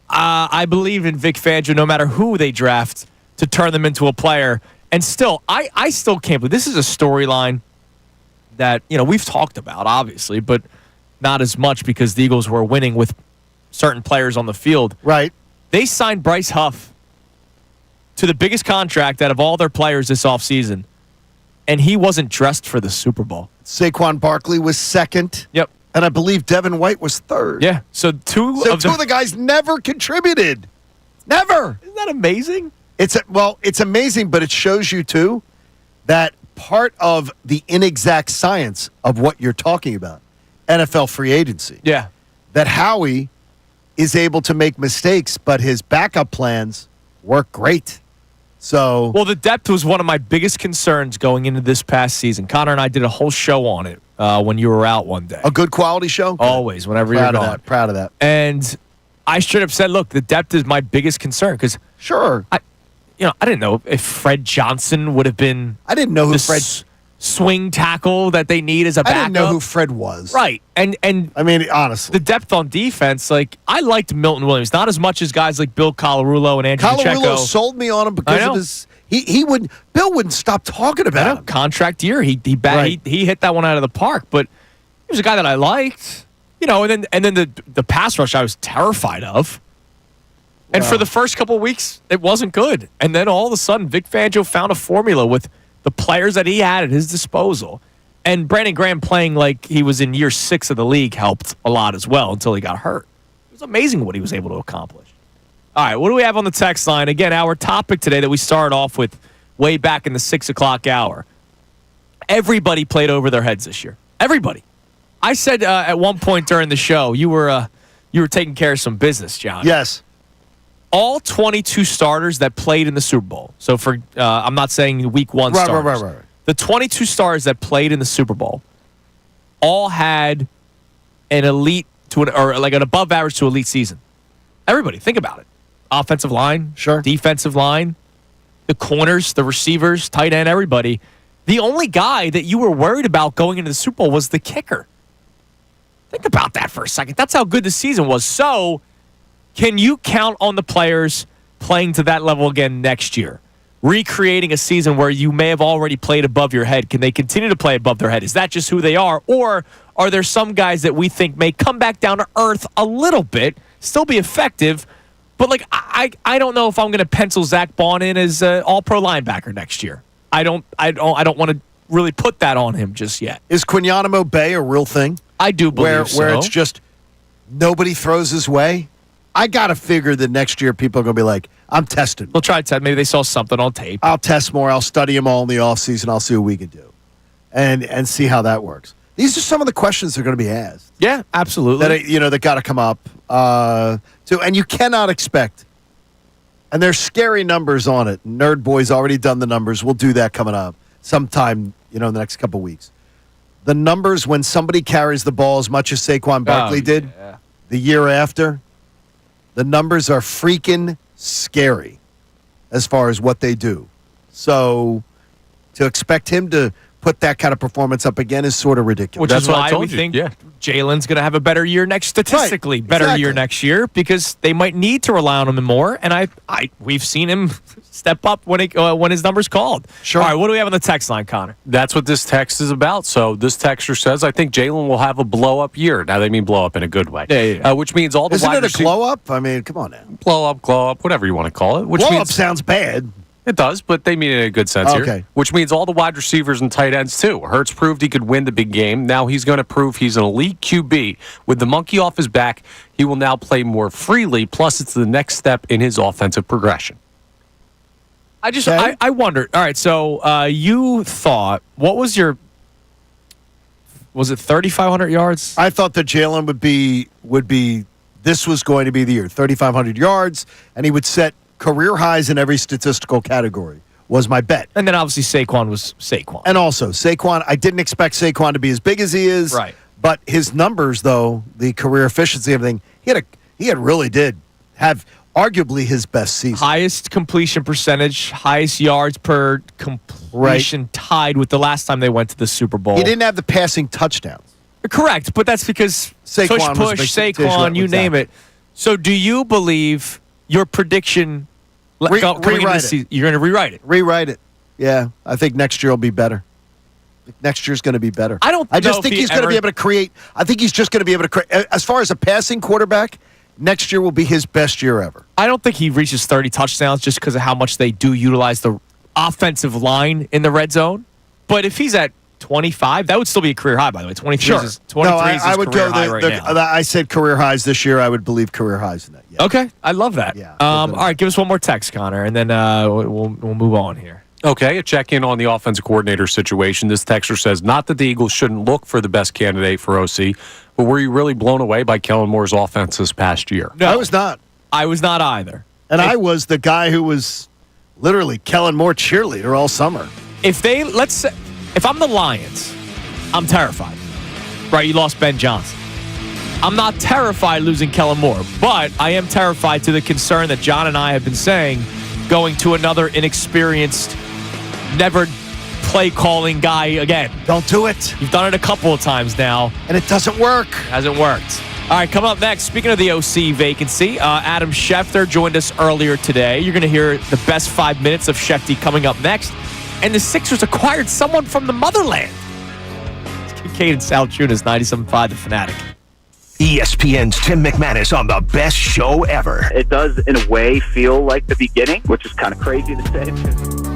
I believe in Vic Fangio no matter who they draft to turn them into a player. And still, I still can't believe this is a storyline that, we've talked about, obviously, but not as much because the Eagles were winning with certain players on the field. Right. They signed Bryce Huff to the biggest contract out of all their players this offseason, and he wasn't dressed for the Super Bowl. Saquon Barkley was second. Yep. And I believe Devin White was third. Yeah. So two of the guys never contributed. Never. Isn't that amazing? It's amazing, but it shows you, too, that part of the inexact science of what you're talking about, NFL free agency. Yeah. That Howie is able to make mistakes, but his backup plans work great. So, well, the depth was one of my biggest concerns going into this past season. Connor and I did a whole show on it when you were out one day. A good quality show? Always, whenever you're gone. Proud of that. And I straight up said, look, the depth is my biggest concern because sure. I didn't know if Fred Johnson would have been. I didn't know who Fred swing tackle that they need as a backup. I didn't know who Fred was. Right, and I mean, honestly, the depth on defense. Like I liked Milton Williams, not as much as guys like Bill Colarulo and Andrew Pacheco. Colarulo sold me on him because of his. Bill wouldn't stop talking about him. Contract year, he hit that one out of the park. But he was a guy that I liked, And then the pass rush I was terrified of. And for the first couple of weeks, it wasn't good. And then all of a sudden, Vic Fangio found a formula with the players that he had at his disposal. And Brandon Graham playing like he was in year 6 of the league helped a lot as well until he got hurt. It was amazing what he was able to accomplish. All right, what do we have on the text line? Again, our topic today that we started off with way back in the 6 o'clock hour. Everybody played over their heads this year. Everybody. I said at one point during the show, you were taking care of some business, John. Yes. All 22 starters that played in the Super Bowl. So for I'm not saying week 1 starters. Right. The 22 stars that played in the Super Bowl all had an elite or like an above average to elite season. Everybody, think about it. Offensive line, sure. Defensive line, the corners, the receivers, tight end, everybody. The only guy that you were worried about going into the Super Bowl was the kicker. Think about that for a second. That's how good the season was. So, can you count on the players playing to that level again next year? Recreating a season where you may have already played above your head. Can they continue to play above their head? Is that just who they are? Or are there some guys that we think may come back down to earth a little bit, still be effective, but like I don't know if I'm going to pencil Zach Bond in as an all-pro linebacker next year. I don't want to really put that on him just yet. Is Quinyanamo Bay a real thing? I do believe so. Where it's just nobody throws his way? I got to figure that next year people are going to be like, I'm testing. We'll try to test. Maybe they saw something on tape. I'll test more. I'll study them all in the offseason. I'll see what we can do and see how that works. These are some of the questions that are going to be asked. Yeah, absolutely. That got to come up. And you cannot expect. And there's scary numbers on it. Nerd Boy's already done the numbers. We'll do that coming up sometime, in the next couple weeks. The numbers when somebody carries the ball as much as Saquon Barkley did the year after, the numbers are freaking scary as far as what they do. So to expect him to put that kind of performance up again is sort of ridiculous. Which is why we think Jalen's going to have a better year better year next year because they might need to rely on him more. And we've seen him step up when his number's called. Sure. All right, what do we have on the text line, Connor? That's what this text is about. So this texter says, I think Jalen will have a blow-up year. Now, they mean blow-up in a good way. Yeah. Which means all the Isn't wide it a glow-up? I mean, come on now. Blow up, glow up, whatever you want to call it. Which Blow-up means sounds bad. it does, but they mean it in a good sense Okay. here. Which means all the wide receivers and tight ends, too. Hurts proved he could win the big game. Now he's going to prove he's an elite QB. With the monkey off his back, he will now play more freely. Plus, it's the next step in his offensive progression. I wondered. All right, so you thought, was it 3,500 yards? I thought that Jalen would be. This was going to be the year, 3,500 yards, and he would set career highs in every statistical category. Was my bet. And then obviously Saquon was Saquon. And also Saquon, I didn't expect Saquon to be as big as he is. Right. But his numbers, though, the career efficiency, everything, he really did have arguably his best season. Highest completion percentage, highest yards per completion, tied with the last time they went to the Super Bowl. He didn't have the passing touchdowns. Correct, but that's because Saquon was push, big- Saquon, you exactly. name it. So do you believe your prediction coming into rewrite the it. season, you're going to rewrite it? Rewrite it. Yeah, I think next year will be better. Next year's going to be better. I just think he's going to be able to create. I think he's just going to be able to create. As far as a passing quarterback, next year will be his best year ever. I don't think he reaches 30 touchdowns just because of how much they do utilize the offensive line in the red zone. But if he's at 25, that would still be a career high, by the way. 23 is I would career go. high right now. I said career highs this year. I would believe career highs in that. Yeah. Okay, I love that. Yeah, all right, give us one more text, Connor, and then we'll move on here. Okay, a check-in on the offensive coordinator situation. This texter says, not that the Eagles shouldn't look for the best candidate for OC, but were you really blown away by Kellen Moore's offense this past year? No, I was not. I was not either. And I was the guy who was literally Kellen Moore cheerleader all summer. If I'm the Lions, I'm terrified. Right, you lost Ben Johnson. I'm not terrified losing Kellen Moore, but I am terrified to the concern that John and I have been saying, going to another inexperienced, never play calling guy again. Don't do it. You've done it a couple of times now. And it doesn't work. Hasn't worked. All right, coming up next, speaking of the OC vacancy, Adam Schefter joined us earlier today. You're going to hear the best 5 minutes of Shefty coming up next. And the Sixers acquired someone from the motherland. It's Kincade Salciunas, 97.5 The Fanatic. ESPN's Tim McManus on the best show ever. It does, in a way, feel like the beginning, which is kind of crazy to say.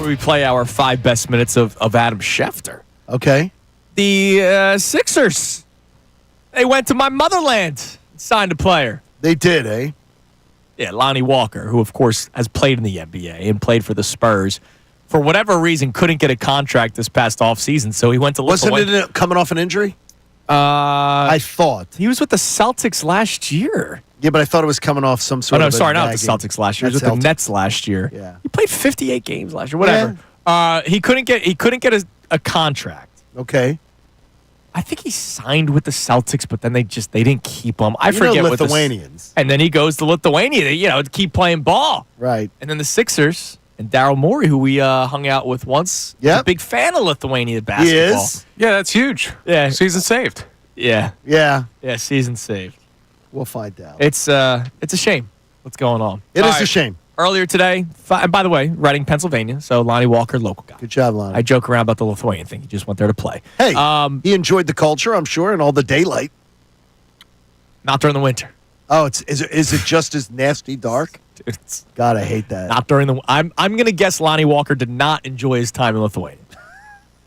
where we play our 5 best minutes of Adam Schefter. Okay. The Sixers, they went to my motherland and signed a player. They did, eh? Yeah, Lonnie Walker, who, of course, has played in the NBA and played for the Spurs. For whatever reason, couldn't get a contract this past offseason, so he went to Wasn't it coming off an injury? I thought. He was with the Celtics last year. Yeah, but I thought it was coming off some sort of not with the Celtics last year. He was with the Nets last year. Yeah. He played 58 games last year, whatever. He couldn't get a contract. Okay. I think he signed with the Celtics, but then they didn't keep him. I forget what Lithuanians. And then he goes to Lithuania to keep playing ball. Right. And then the Sixers and Daryl Morey, who we hung out with once, is a big fan of Lithuania basketball. He is? Yeah, that's huge. Yeah. Season saved. Yeah. Yeah. Yeah, season saved. We'll find out. It's a shame what's going on. It is a shame. Earlier today, and by the way, Reading, Pennsylvania, so Lonnie Walker, local guy. Good job, Lonnie. I joke around about the Lithuanian thing. He just went there to play. Hey, he enjoyed the culture, I'm sure, and all the daylight. Not during the winter. Oh, is it just as nasty dark? Dude, God, I hate that. Not during the. I'm going to guess Lonnie Walker did not enjoy his time in Lithuania.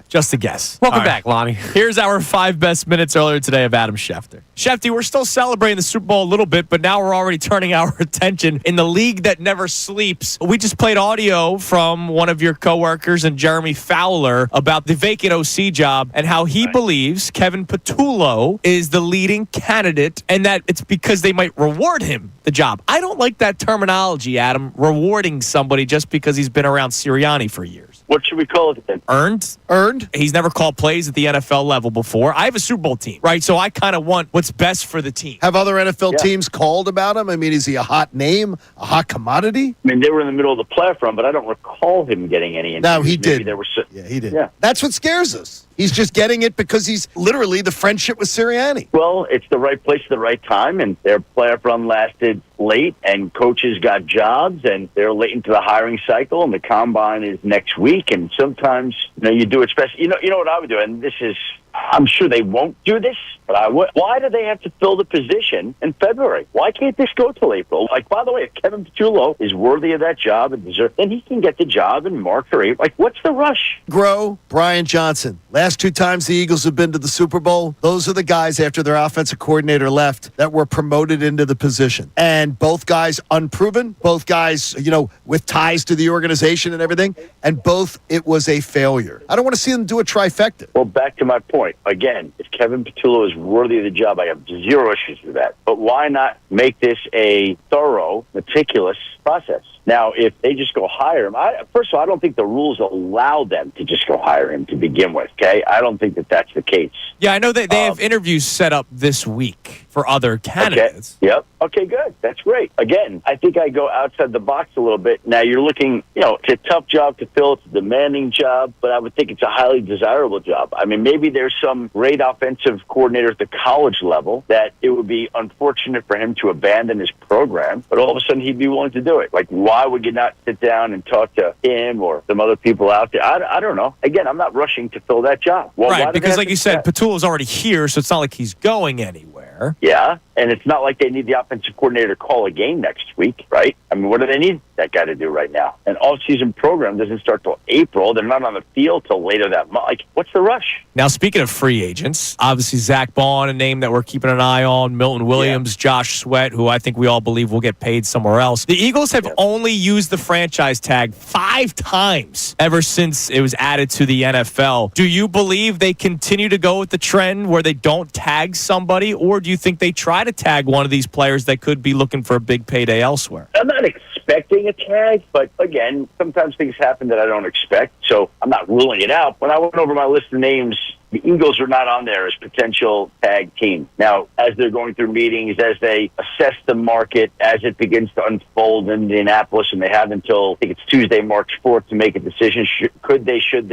Just a guess. Welcome back, Lonnie. Here's our 5 best minutes earlier today of Adam Schefter. Shefty, we're still celebrating the Super Bowl a little bit, but now we're already turning our attention in the league that never sleeps. We just played audio from one of your coworkers and Jeremy Fowler about the vacant OC job and how he believes Kevin Patullo is the leading candidate and that it's because they might reward him the job. I don't like that terminology, Adam, rewarding somebody just because he's been around Sirianni for years. What should we call it then? Earned. He's never called plays at the NFL level before. I have a Super Bowl team, right? So I kind of want what's best for the team. Have other NFL teams called about him? I mean, is he a hot name, a hot commodity? I mean, they were in the middle of the playoff run, but I don't recall him getting any. No, he did. Yeah, he did. Yeah. That's what scares us. He's just getting it because he's literally the friendship with Sirianni. Well, it's the right place at the right time, and their playoff run lasted late, and coaches got jobs, and they're late into the hiring cycle, and the combine is next week, and sometimes you do it special. You know what I would do, and this is. I'm sure they won't do this, but I would. Why do they have to fill the position in February? Why can't this go till April? Like, by the way, if Kevin Patullo is worthy of that job and then he can get the job in March or April. Like, what's the rush? Grow, Brian Johnson. Last 2 times the Eagles have been to the Super Bowl, those are the guys after their offensive coordinator left that were promoted into the position. And both guys unproven, both guys, with ties to the organization and everything, and both it was a failure. I don't want to see them do a trifecta. Well, back to my point. Again, if Kevin Patullo is worthy of the job, I have 0 issues with that. But why not make this a thorough, meticulous process? Now, if they just go hire him, first of all, I don't think the rules allow them to just go hire him to begin with, okay? I don't think that that's the case. Yeah, I know that they have interviews set up this week for other candidates. Okay. Yep. Okay, good. That's great. Again, I think I go outside the box a little bit. Now, you're looking, it's a tough job to fill. It's a demanding job, but I would think it's a highly desirable job. I mean, maybe there's some great offensive coordinator at the college level that it would be unfortunate for him to abandon his program, but all of a sudden he'd be willing to do it. Like, why would you not sit down and talk to him or some other people out there? I don't know. Again, I'm not rushing to fill that job. Well, right, because like you said, Patullo's already here, so it's not like he's going anywhere. Yeah, and it's not like they need the offensive coordinator to call a game next week, right? I mean, what do they need that guy to do right now? An off-season program doesn't start till April. They're not on the field till later that month. Like, what's the rush? Now, speaking of free agents, obviously Zach Bond, a name that we're keeping an eye on, Milton Williams, Josh Sweat, who I think we all believe will get paid somewhere else. The Eagles have only used the franchise tag 5 times ever since it was added to the NFL. Do you believe they continue to go with the trend where they don't tag somebody, or do you think they try to tag one of these players that could be looking for a big payday elsewhere? I'm not expecting a tag, but again, sometimes things happen that I don't expect, so I'm not ruling it out. When I went over my list of names, the Eagles are not on there as potential tag team. Now, as they're going through meetings, as they assess the market, as it begins to unfold in Indianapolis, and they have until, I think it's Tuesday, March 4th, to make a decision. Should they shift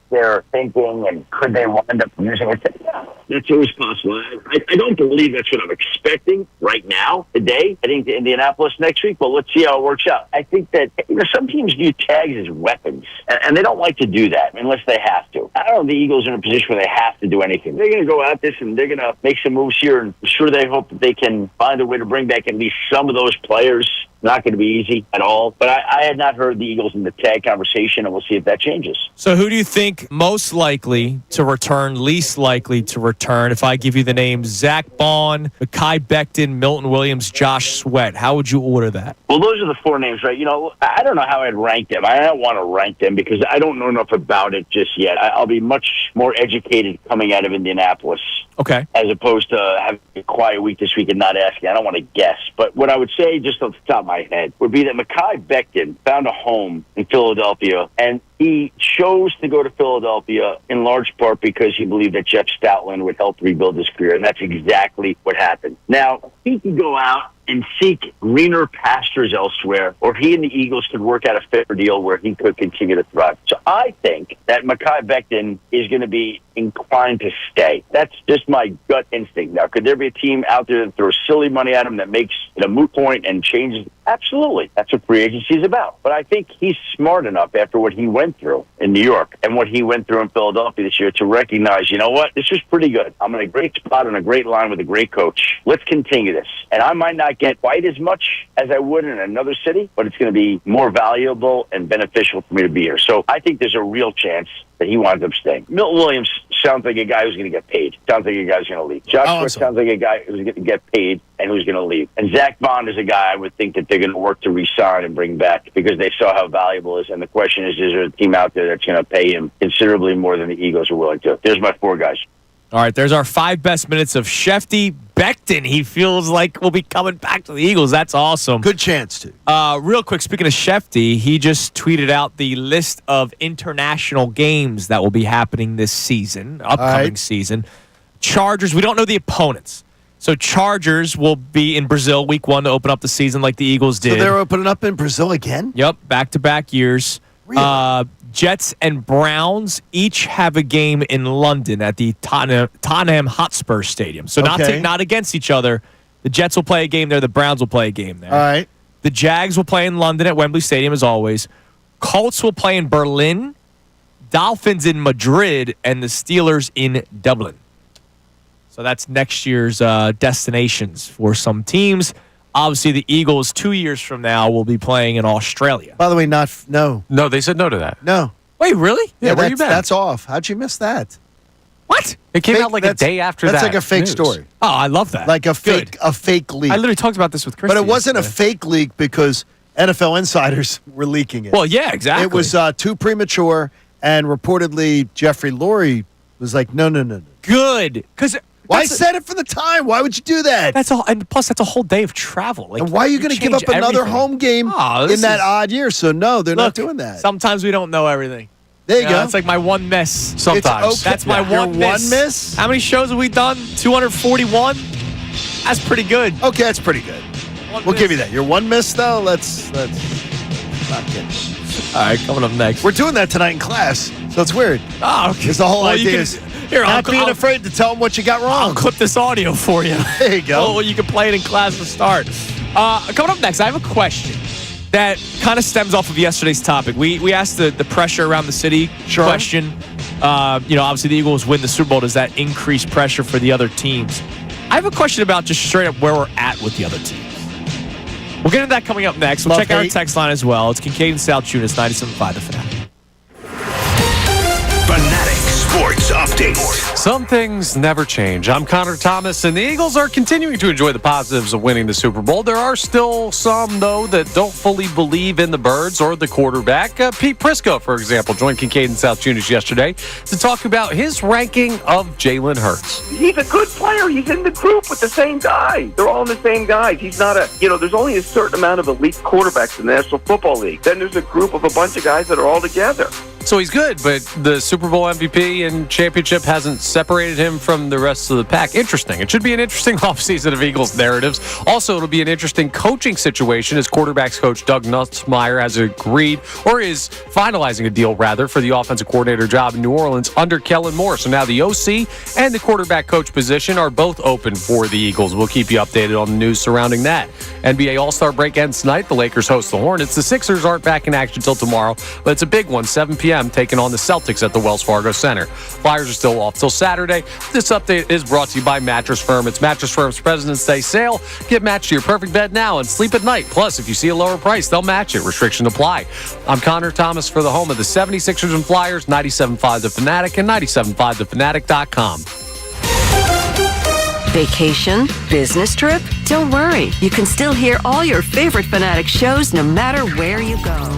their thinking, and could they wind up using it? Yeah, that's always possible. I don't believe that's what I'm expecting right now, today, heading to Indianapolis next week, but let's see how it works out. I think that some teams view tags as weapons, and they don't like to do that unless they have to. I don't know if the Eagles are in a position where they have to do anything. They're going to go at this, and they're going to make some moves here, and I'm sure they hope that they can find a way to bring back at least some of those players Not going to be easy at all. But I had not heard the Eagles in the tag conversation, and we'll see if that changes. So who do you think most likely to return, least likely to return? If I give you the names Zach Bond, Mekhi Becton, Milton Williams, Josh Sweat, how would you order that? Well, those are the four names, right? I don't know how I'd rank them. I don't want to rank them because I don't know enough about it just yet. I'll be much more educated coming out of Indianapolis. Okay. As opposed to having a quiet week this week and not asking. I don't want to guess. But what I would say, just off the top of my head, would be that Mekhi Becton found a home in Philadelphia, and he chose to go to Philadelphia in large part because he believed that Jeff Stoutland would help rebuild his career, and that's exactly what happened. Now, he could go out and seek greener pastures elsewhere, or he and the Eagles could work out a fair deal where he could continue to thrive. So I think that Mekhi Becton is going to be inclined to stay. That's just my gut instinct. Now, could there be a team out there that throws silly money at him that makes it a moot point and changes? Absolutely. That's what free agency is about. But I think he's smart enough after what he went through in New York and what he went through in Philadelphia this year to recognize, you know what, this is pretty good. I'm in a great spot on a great line with a great coach. Let's continue this. And I might not get quite as much as I would in another city, but it's going to be more valuable and beneficial for me to be here. So I think there's a real chance that he winds up staying. Milton Williams sounds like a guy who's going to get paid. Sounds like a guy who's going to leave. Josh Sweat sounds like a guy who's going to get paid and who's going to leave. And Zach Bond is a guy I would think that they're going to work to re-sign and bring back because they saw how valuable he is. And the question is there a team out there that's going to pay him considerably more than the Eagles are willing to? There's my four guys. All right, there's our 5 best minutes of Shefty Becton. He feels like we'll be coming back to the Eagles. That's awesome. Good chance to. Real quick, speaking of Shefty, he just tweeted out the list of international games that will be happening this season, upcoming season. Chargers, we don't know the opponents. So Chargers will be in Brazil week 1 to open up the season like the Eagles did. So they're opening up in Brazil again? Yep, back-to-back years. Really? Jets and Browns each have a game in London at the Tottenham Hotspur Stadium. So not against each other. The Jets will play a game there. The Browns will play a game there. All right. The Jags will play in London at Wembley Stadium as always. Colts will play in Berlin. Dolphins in Madrid. And the Steelers in Dublin. So that's next year's destinations for some teams. Obviously, the Eagles 2 years from now will be playing in Australia. By the way, no. No, they said no to that. No. Wait, really? Yeah, where you been? That's off. How'd you miss that? What? It came out like a day after that. That's like a fake news. story. Oh, I love that. Like a fake leak. I literally talked about this with Chris. But it wasn't a fake leak because NFL insiders were leaking it. Well, yeah, exactly. It was too premature, and reportedly Jeffrey Lurie was like, no. Good. Because I said it for the time. Why would you do that? That's all, and plus that's a whole day of travel. Like, and why are you going to give up another home game in that odd year? So no, they're not doing that. Sometimes we don't know everything. There you go. It's like my one miss. Sometimes. Okay. That's my one miss. How many shows have we done? 241? That's pretty good. Okay, that's pretty good. We'll give you that. Your one miss, though, let's not get it. All right, coming up next. We're doing that tonight in class, so it's weird. Oh, okay. It's the whole idea is not being afraid to tell them what you got wrong. I'll clip this audio for you. There you go. Well, you can play it in class to start. Coming up next, I have a question that kind of stems off of yesterday's topic. We asked the pressure around the city question. Obviously the Eagles win the Super Bowl. Does that increase pressure for the other teams? I have a question about just straight up where we're at with the other teams. We'll get into that coming up next. We'll check out our text line as well. It's Kincade Salciunas, 97.5 The Fanatic. Fanatic Sports Update. Some things never change. I'm Connor Thomas, and the Eagles are continuing to enjoy the positives of winning the Super Bowl. There are still some, though, that don't fully believe in the Birds or the quarterback. Pete Prisco, for example, joined Kincade Salciunas yesterday to talk about his ranking of Jalen Hurts. He's a good player. He's in the group with the same guys. They're all in the same guys. He's not there's only a certain amount of elite quarterbacks in the National Football League. Then there's a group of a bunch of guys that are all together. So he's good, but the Super Bowl MVP and championship hasn't separated him from the rest of the pack. Interesting. It should be an interesting offseason of Eagles narratives. Also, it'll be an interesting coaching situation as quarterbacks coach Doug Nussmeier has agreed, or is finalizing a deal, rather, for the offensive coordinator job in New Orleans under Kellen Moore. So now the OC and the quarterback coach position are both open for the Eagles. We'll keep you updated on the news surrounding that. NBA All-Star break ends tonight. The Lakers host the Hornets. The Sixers aren't back in action until tomorrow, but it's a big one, 7 p.m. p.m., taking on the Celtics at the Wells Fargo Center. Flyers are still off till Saturday. This update is brought to you by Mattress Firm. It's Mattress Firm's President's Day sale. Get matched to your perfect bed now and sleep at night. Plus, if you see a lower price, they'll match it. Restrictions apply. I'm Connor Thomas for the home of the 76ers and Flyers, 97.5 The Fanatic and 97.5thefanatic.com. Vacation? Business trip? Don't worry. You can still hear all your favorite Fanatic shows no matter where you go.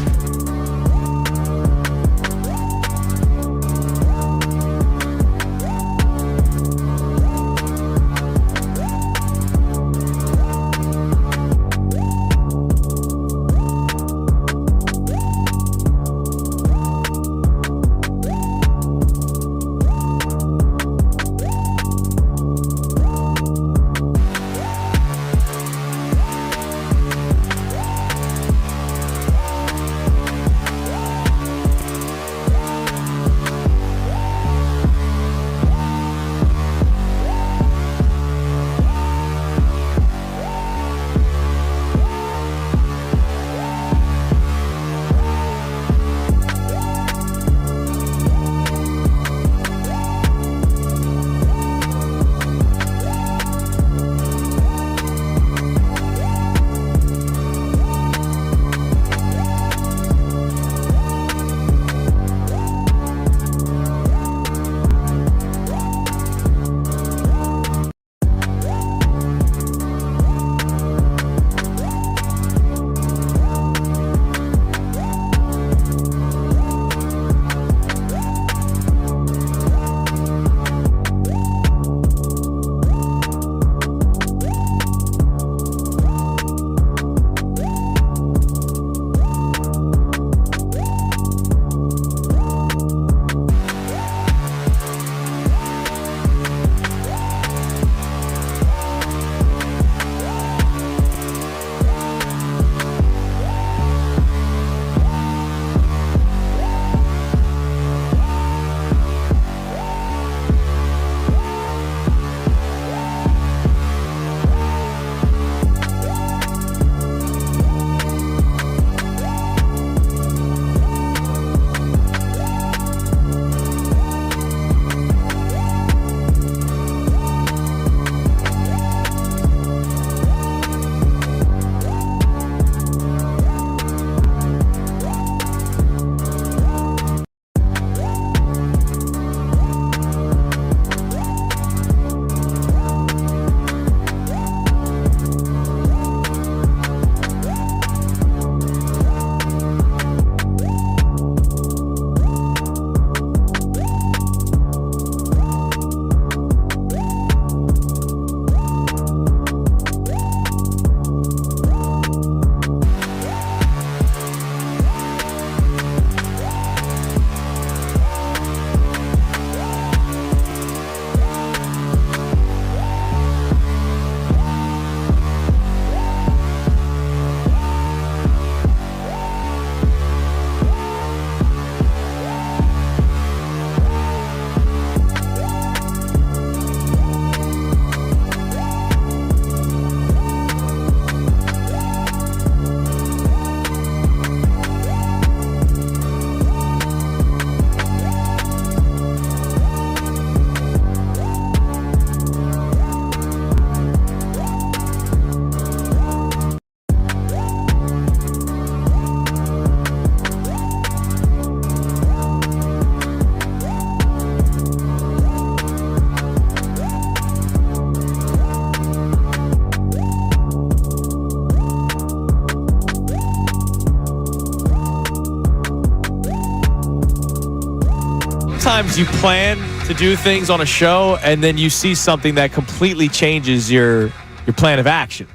sometimes you plan to do things on a show and then you see something that completely changes your plan of action.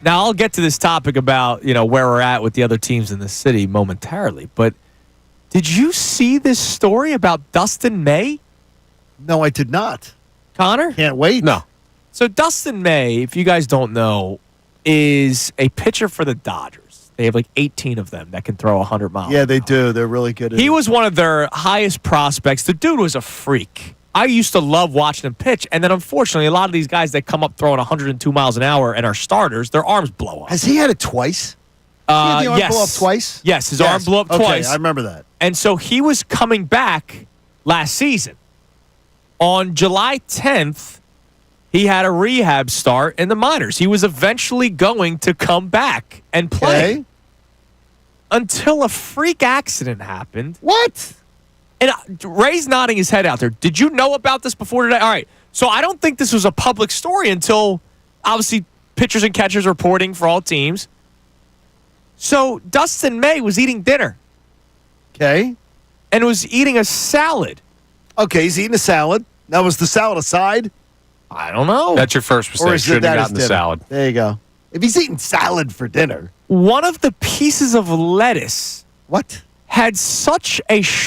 Now, I'll get to this topic about, where we're at with the other teams in the city momentarily, but did you see this story about Dustin May? No, I did not. Connor? Can't wait. No. So Dustin May, if you guys don't know, is a pitcher for the Dodgers. They have like 18 of them that can throw 100 miles. Yeah, they do. They're really good at He it. was one of their highest prospects. The dude was a freak. I used to love watching him pitch, and then unfortunately, a lot of these guys that come up throwing 102 miles an hour and are starters, their arms blow up. Has he had it twice? Did the arm blow up twice? Yes, his arm blew up twice. I remember that. And so he was coming back last season. On July 10th, he had a rehab start in the minors. He was eventually going to come back and play. Okay. Until a freak accident happened. What? And Ray's nodding his head out there. Did you know about this before today? All right. So I don't think this was a public story until, obviously, pitchers and catchers reporting for all teams. So Dustin May was eating dinner. Okay. And was eating a salad. Okay, he's eating a salad. Now, was the salad a side? I don't know. That's your first mistake. Shouldn't have gotten the salad. There you go. If he's eating salad for dinner. One of the pieces of lettuce what? Had such a